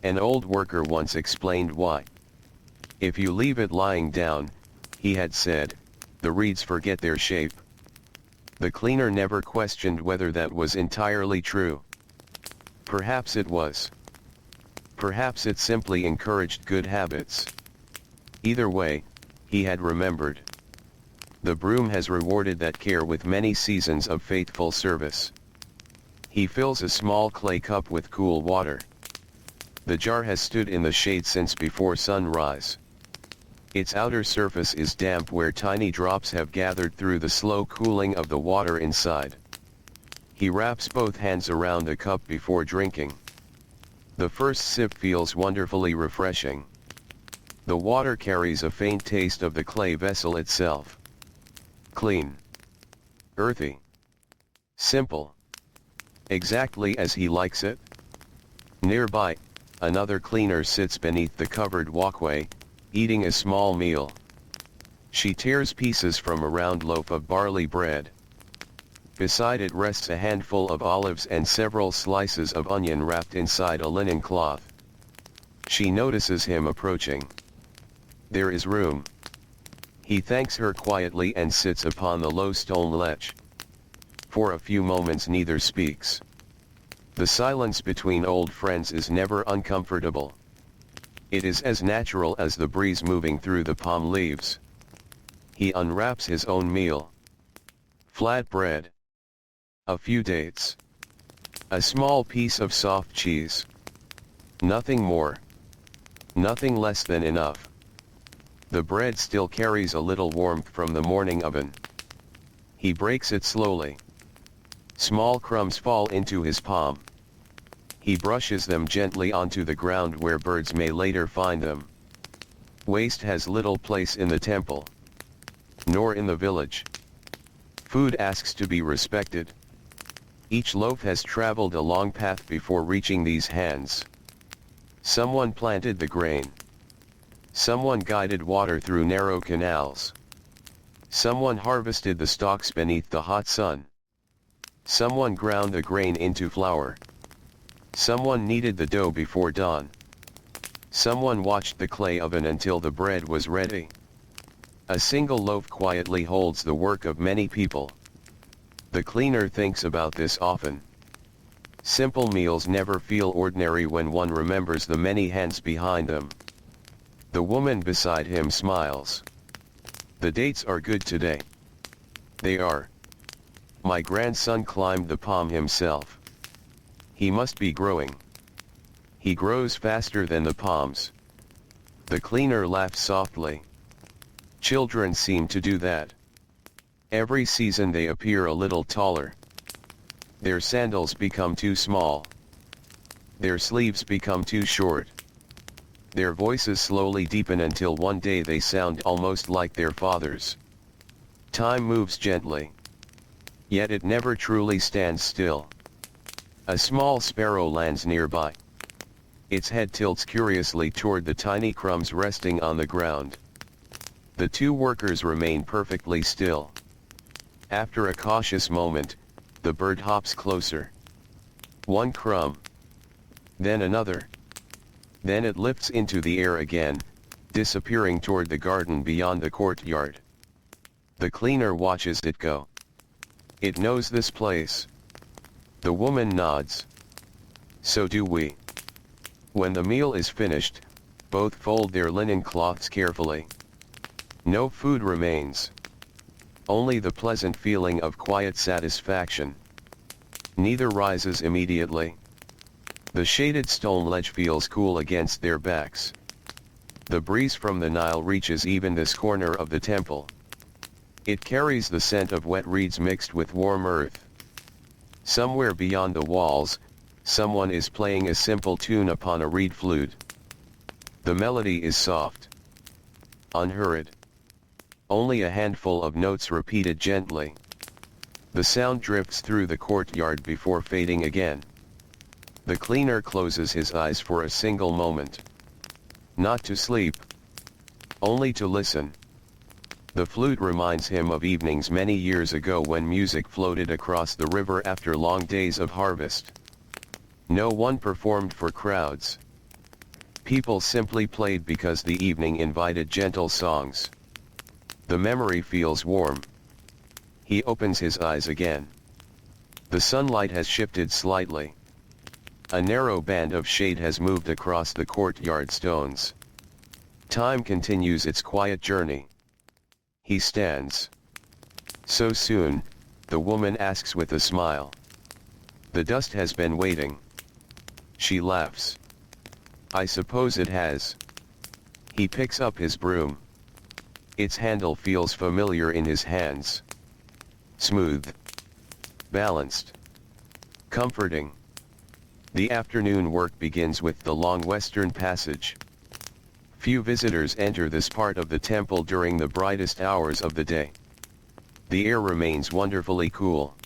An old worker once explained why. If you leave it lying down, he had said, the reeds forget their shape. The cleaner never questioned whether that was entirely true. Perhaps it was. Perhaps it simply encouraged good habits. Either way, he had remembered. The broom has rewarded that care with many seasons of faithful service. He fills a small clay cup with cool water. The jar has stood in the shade since before sunrise. Its outer surface is damp where tiny drops have gathered through the slow cooling of the water inside. He wraps both hands around the cup before drinking. The first sip feels wonderfully refreshing. The water carries a faint taste of the clay vessel itself. Clean. Earthy. Simple. Exactly as he likes it. Nearby, another cleaner sits beneath the covered walkway, eating a small meal. She tears pieces from a round loaf of barley bread. Beside it rests a handful of olives and several slices of onion wrapped inside a linen cloth. She notices him approaching. There is room. He thanks her quietly and sits upon the low stone ledge. For a few moments neither speaks. The silence between old friends is never uncomfortable. It is as natural as the breeze moving through the palm leaves. He unwraps his own meal. Flat bread. A few dates. A small piece of soft cheese. Nothing more. Nothing less than enough. The bread still carries a little warmth from the morning oven. He breaks it slowly. Small crumbs fall into his palm. He brushes them gently onto the ground where birds may later find them. Waste has little place in the temple. Nor in the village. Food asks to be respected. Each loaf has traveled a long path before reaching these hands. Someone planted the grain. Someone guided water through narrow canals. Someone harvested the stalks beneath the hot sun. Someone ground the grain into flour. Someone kneaded the dough before dawn. Someone watched the clay oven until the bread was ready. A single loaf quietly holds the work of many people. The cleaner thinks about this often. Simple meals never feel ordinary when one remembers the many hands behind them. The woman beside him smiles. The dates are good today. They are. My grandson climbed the palm himself. He must be growing. He grows faster than the palms. The cleaner laughs softly. Children seem to do that. Every season they appear a little taller. Their sandals become too small. Their sleeves become too short. Their voices slowly deepen until one day they sound almost like their fathers. Time moves gently. Yet it never truly stands still. A small sparrow lands nearby. Its head tilts curiously toward the tiny crumbs resting on the ground. The two workers remain perfectly still. After a cautious moment, the bird hops closer. One crumb. Then another. Then it lifts into the air again, disappearing toward the garden beyond the courtyard. The cleaner watches it go. It knows this place. The woman nods. So do we. When the meal is finished, both fold their linen cloths carefully. No food remains. Only the pleasant feeling of quiet satisfaction. Neither rises immediately. The shaded stone ledge feels cool against their backs. The breeze from the Nile reaches even this corner of the temple. It carries the scent of wet reeds mixed with warm earth. Somewhere beyond the walls, someone is playing a simple tune upon a reed flute. The melody is soft. Unhurried. Only a handful of notes repeated gently. The sound drifts through the courtyard before fading again. The cleaner closes his eyes for a single moment. Not to sleep. Only to listen. The flute reminds him of evenings many years ago when music floated across the river after long days of harvest. No one performed for crowds. People simply played because the evening invited gentle songs. The memory feels warm. He opens his eyes again. The sunlight has shifted slightly. A narrow band of shade has moved across the courtyard stones. Time continues its quiet journey. He stands. So soon, the woman asks with a smile. The dust has been waiting. She laughs. I suppose it has. He picks up his broom. Its handle feels familiar in his hands. Smooth. Balanced. Comforting. The afternoon work begins with the long western passage. Few visitors enter this part of the temple during the brightest hours of the day. The air remains wonderfully cool.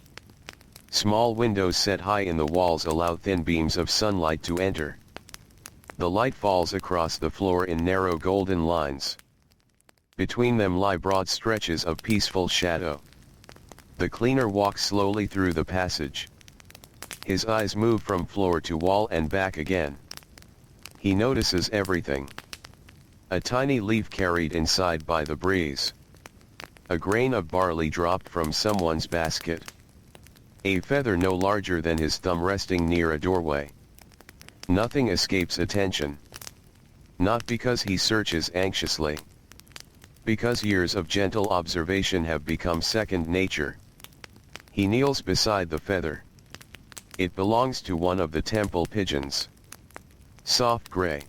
Small windows set high in the walls allow thin beams of sunlight to enter. The light falls across the floor in narrow golden lines. Between them lie broad stretches of peaceful shadow. The cleaner walks slowly through the passage. His eyes move from floor to wall and back again. He notices everything. A tiny leaf carried inside by the breeze. A grain of barley dropped from someone's basket. A feather no larger than his thumb resting near a doorway. Nothing escapes attention. Not because he searches anxiously. Because years of gentle observation have become second nature. He kneels beside the feather. It belongs to one of the temple pigeons. Soft gray.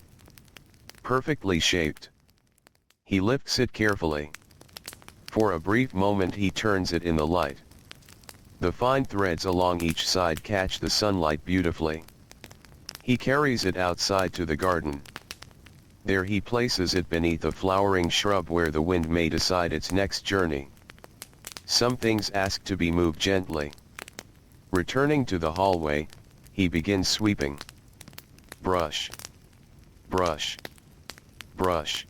Perfectly shaped. He lifts it carefully. For a brief moment he turns it in the light. The fine threads along each side catch the sunlight beautifully. He carries it outside to the garden. There he places it beneath a flowering shrub where the wind may decide its next journey. Some things ask to be moved gently. Returning to the hallway, he begins sweeping. Brush. Brush. Brush.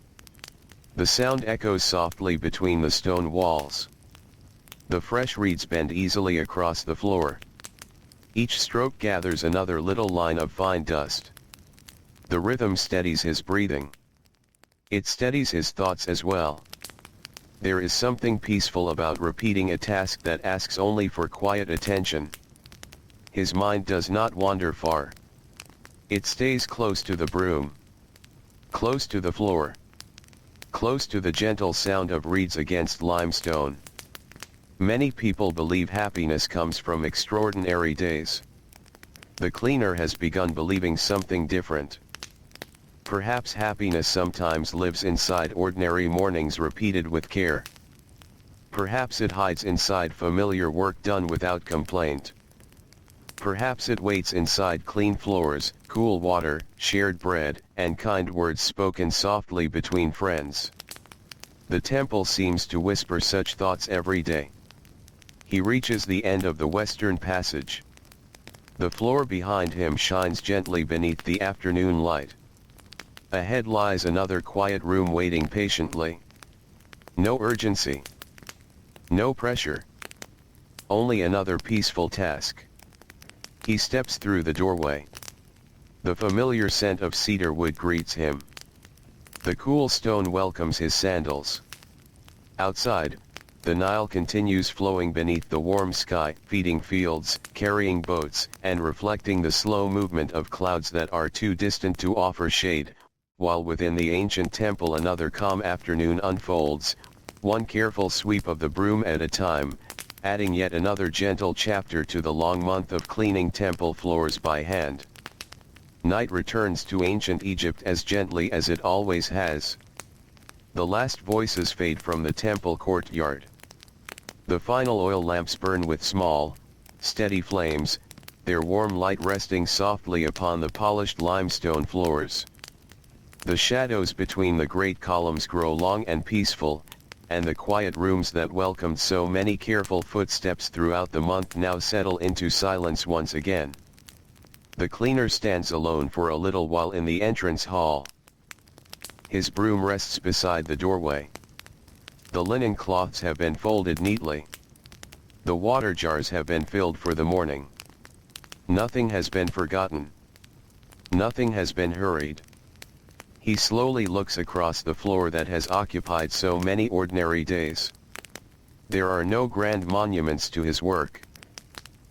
The sound echoes softly between the stone walls. The fresh reeds bend easily across the floor. Each stroke gathers another little line of fine dust. The rhythm steadies his breathing. It steadies his thoughts as well. There is something peaceful about repeating a task that asks only for quiet attention. His mind does not wander far. It stays close to the broom. Close to the floor. Close to the gentle sound of reeds against limestone. Many people believe happiness comes from extraordinary days. The cleaner has begun believing something different. Perhaps happiness sometimes lives inside ordinary mornings repeated with care. Perhaps it hides inside familiar work done without complaint. Perhaps it waits inside clean floors, cool water, shared bread, and kind words spoken softly between friends. The temple seems to whisper such thoughts every day. He reaches the end of the western passage. The floor behind him shines gently beneath the afternoon light. Ahead lies another quiet room waiting patiently. No urgency. No pressure. Only another peaceful task. He steps through the doorway. The familiar scent of cedar wood greets him. The cool stone welcomes his sandals. Outside, the Nile continues flowing beneath the warm sky, feeding fields, carrying boats, and reflecting the slow movement of clouds that are too distant to offer shade, while within the ancient temple another calm afternoon unfolds, one careful sweep of the broom at a time, adding yet another gentle chapter to the long month of cleaning temple floors by hand. Night returns to ancient Egypt as gently as it always has. The last voices fade from the temple courtyard. The final oil lamps burn with small, steady flames, their warm light resting softly upon the polished limestone floors. The shadows between the great columns grow long and peaceful, and the quiet rooms that welcomed so many careful footsteps throughout the month now settle into silence once again. The cleaner stands alone for a little while in the entrance hall. His broom rests beside the doorway. The linen cloths have been folded neatly. The water jars have been filled for the morning. Nothing has been forgotten. Nothing has been hurried. He slowly looks across the floor that has occupied so many ordinary days. There are no grand monuments to his work.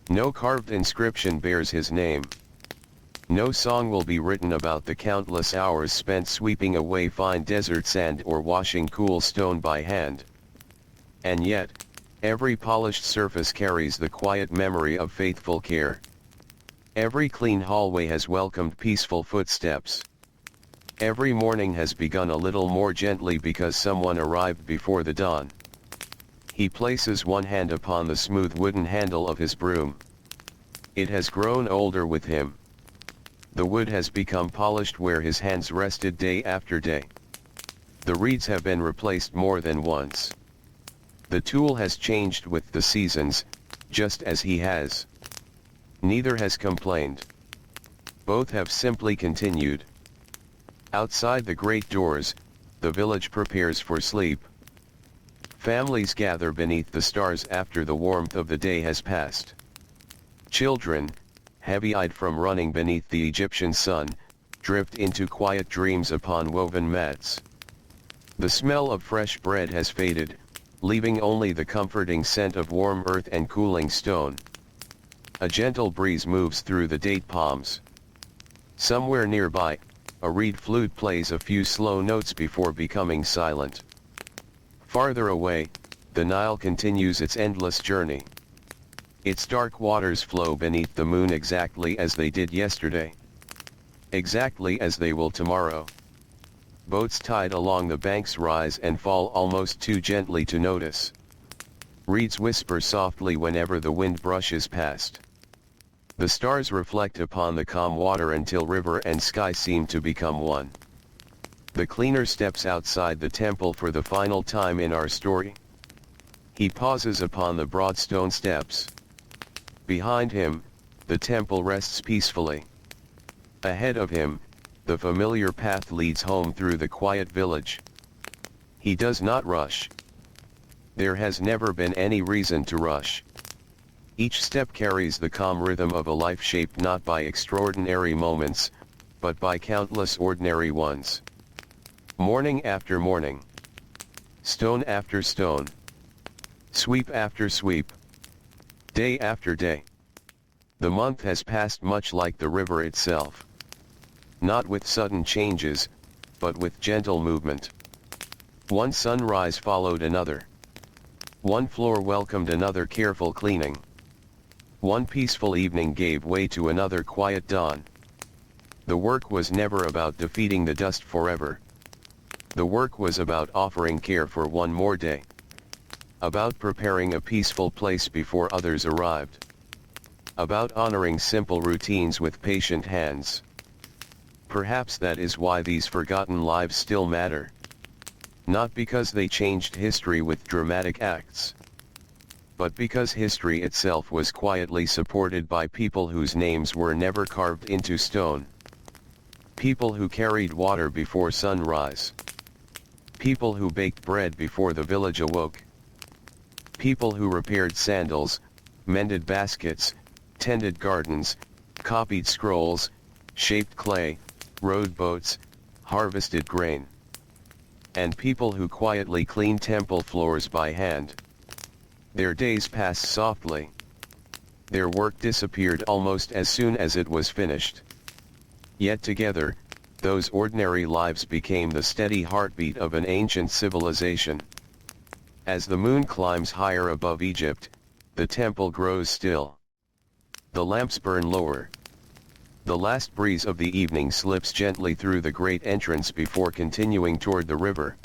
No carved inscription bears his name. No song will be written about the countless hours spent sweeping away fine desert sand or washing cool stone by hand. And yet, every polished surface carries the quiet memory of faithful care. Every clean hallway has welcomed peaceful footsteps. Every morning has begun a little more gently because someone arrived before the dawn. He places one hand upon the smooth wooden handle of his broom. It has grown older with him. The wood has become polished where his hands rested day after day. The reeds have been replaced more than once. The tool has changed with the seasons, just as he has. Neither has complained. Both have simply continued. Outside the great doors, the village prepares for sleep. Families gather beneath the stars after the warmth of the day has passed. Children, heavy-eyed from running beneath the Egyptian sun, drift into quiet dreams upon woven mats. The smell of fresh bread has faded, leaving only the comforting scent of warm earth and cooling stone. A gentle breeze moves through the date palms. Somewhere nearby, a reed flute plays a few slow notes before becoming silent. Farther away, the Nile continues its endless journey. Its dark waters flow beneath the moon exactly as they did yesterday. Exactly as they will tomorrow. Boats tied along the banks rise and fall almost too gently to notice. Reeds whisper softly whenever the wind brushes past. The stars reflect upon the calm water until river and sky seem to become one. The cleaner steps outside the temple for the final time in our story. He pauses upon the broad stone steps. Behind him, the temple rests peacefully. Ahead of him, the familiar path leads home through the quiet village. He does not rush. There has never been any reason to rush. Each step carries the calm rhythm of a life shaped not by extraordinary moments, but by countless ordinary ones. Morning after morning. Stone after stone. Sweep after sweep. Day after day. The month has passed much like the river itself. Not with sudden changes, but with gentle movement. One sunrise followed another. One floor welcomed another careful cleaning. One peaceful evening gave way to another quiet dawn. The work was never about defeating the dust forever. The work was about offering care for one more day. About preparing a peaceful place before others arrived. About honoring simple routines with patient hands. Perhaps that is why these forgotten lives still matter. Not because they changed history with dramatic acts, but because history itself was quietly supported by people whose names were never carved into stone. People who carried water before sunrise. People who baked bread before the village awoke. People who repaired sandals, mended baskets, tended gardens, copied scrolls, shaped clay, rowed boats, harvested grain. And people who quietly cleaned temple floors by hand. Their days passed softly. Their work disappeared almost as soon as it was finished. Yet together, those ordinary lives became the steady heartbeat of an ancient civilization. As the moon climbs higher above Egypt, the temple grows still. The lamps burn lower. The last breeze of the evening slips gently through the great entrance before continuing toward the river.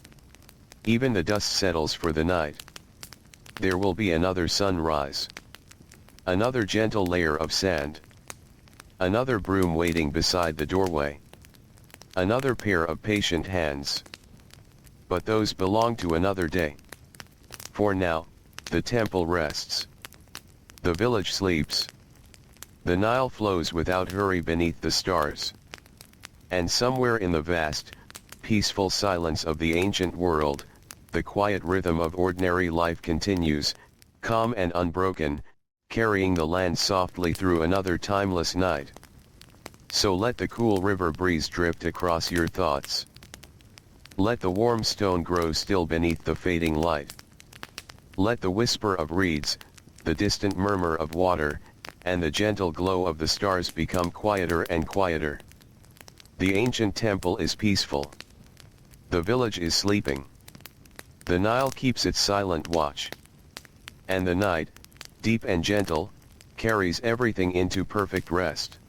Even the dust settles for the night. There will be another sunrise. Another gentle layer of sand. Another broom waiting beside the doorway. Another pair of patient hands. But those belong to another day. For now, the temple rests. The village sleeps. The Nile flows without hurry beneath the stars. And somewhere in the vast, peaceful silence of the ancient world, the quiet rhythm of ordinary life continues, calm and unbroken, carrying the land softly through another timeless night. So let the cool river breeze drift across your thoughts. Let the warm stone grow still beneath the fading light. Let the whisper of reeds, the distant murmur of water, and the gentle glow of the stars become quieter and quieter. The ancient temple is peaceful. The village is sleeping. The Nile keeps its silent watch. And the night, deep and gentle, carries everything into perfect rest.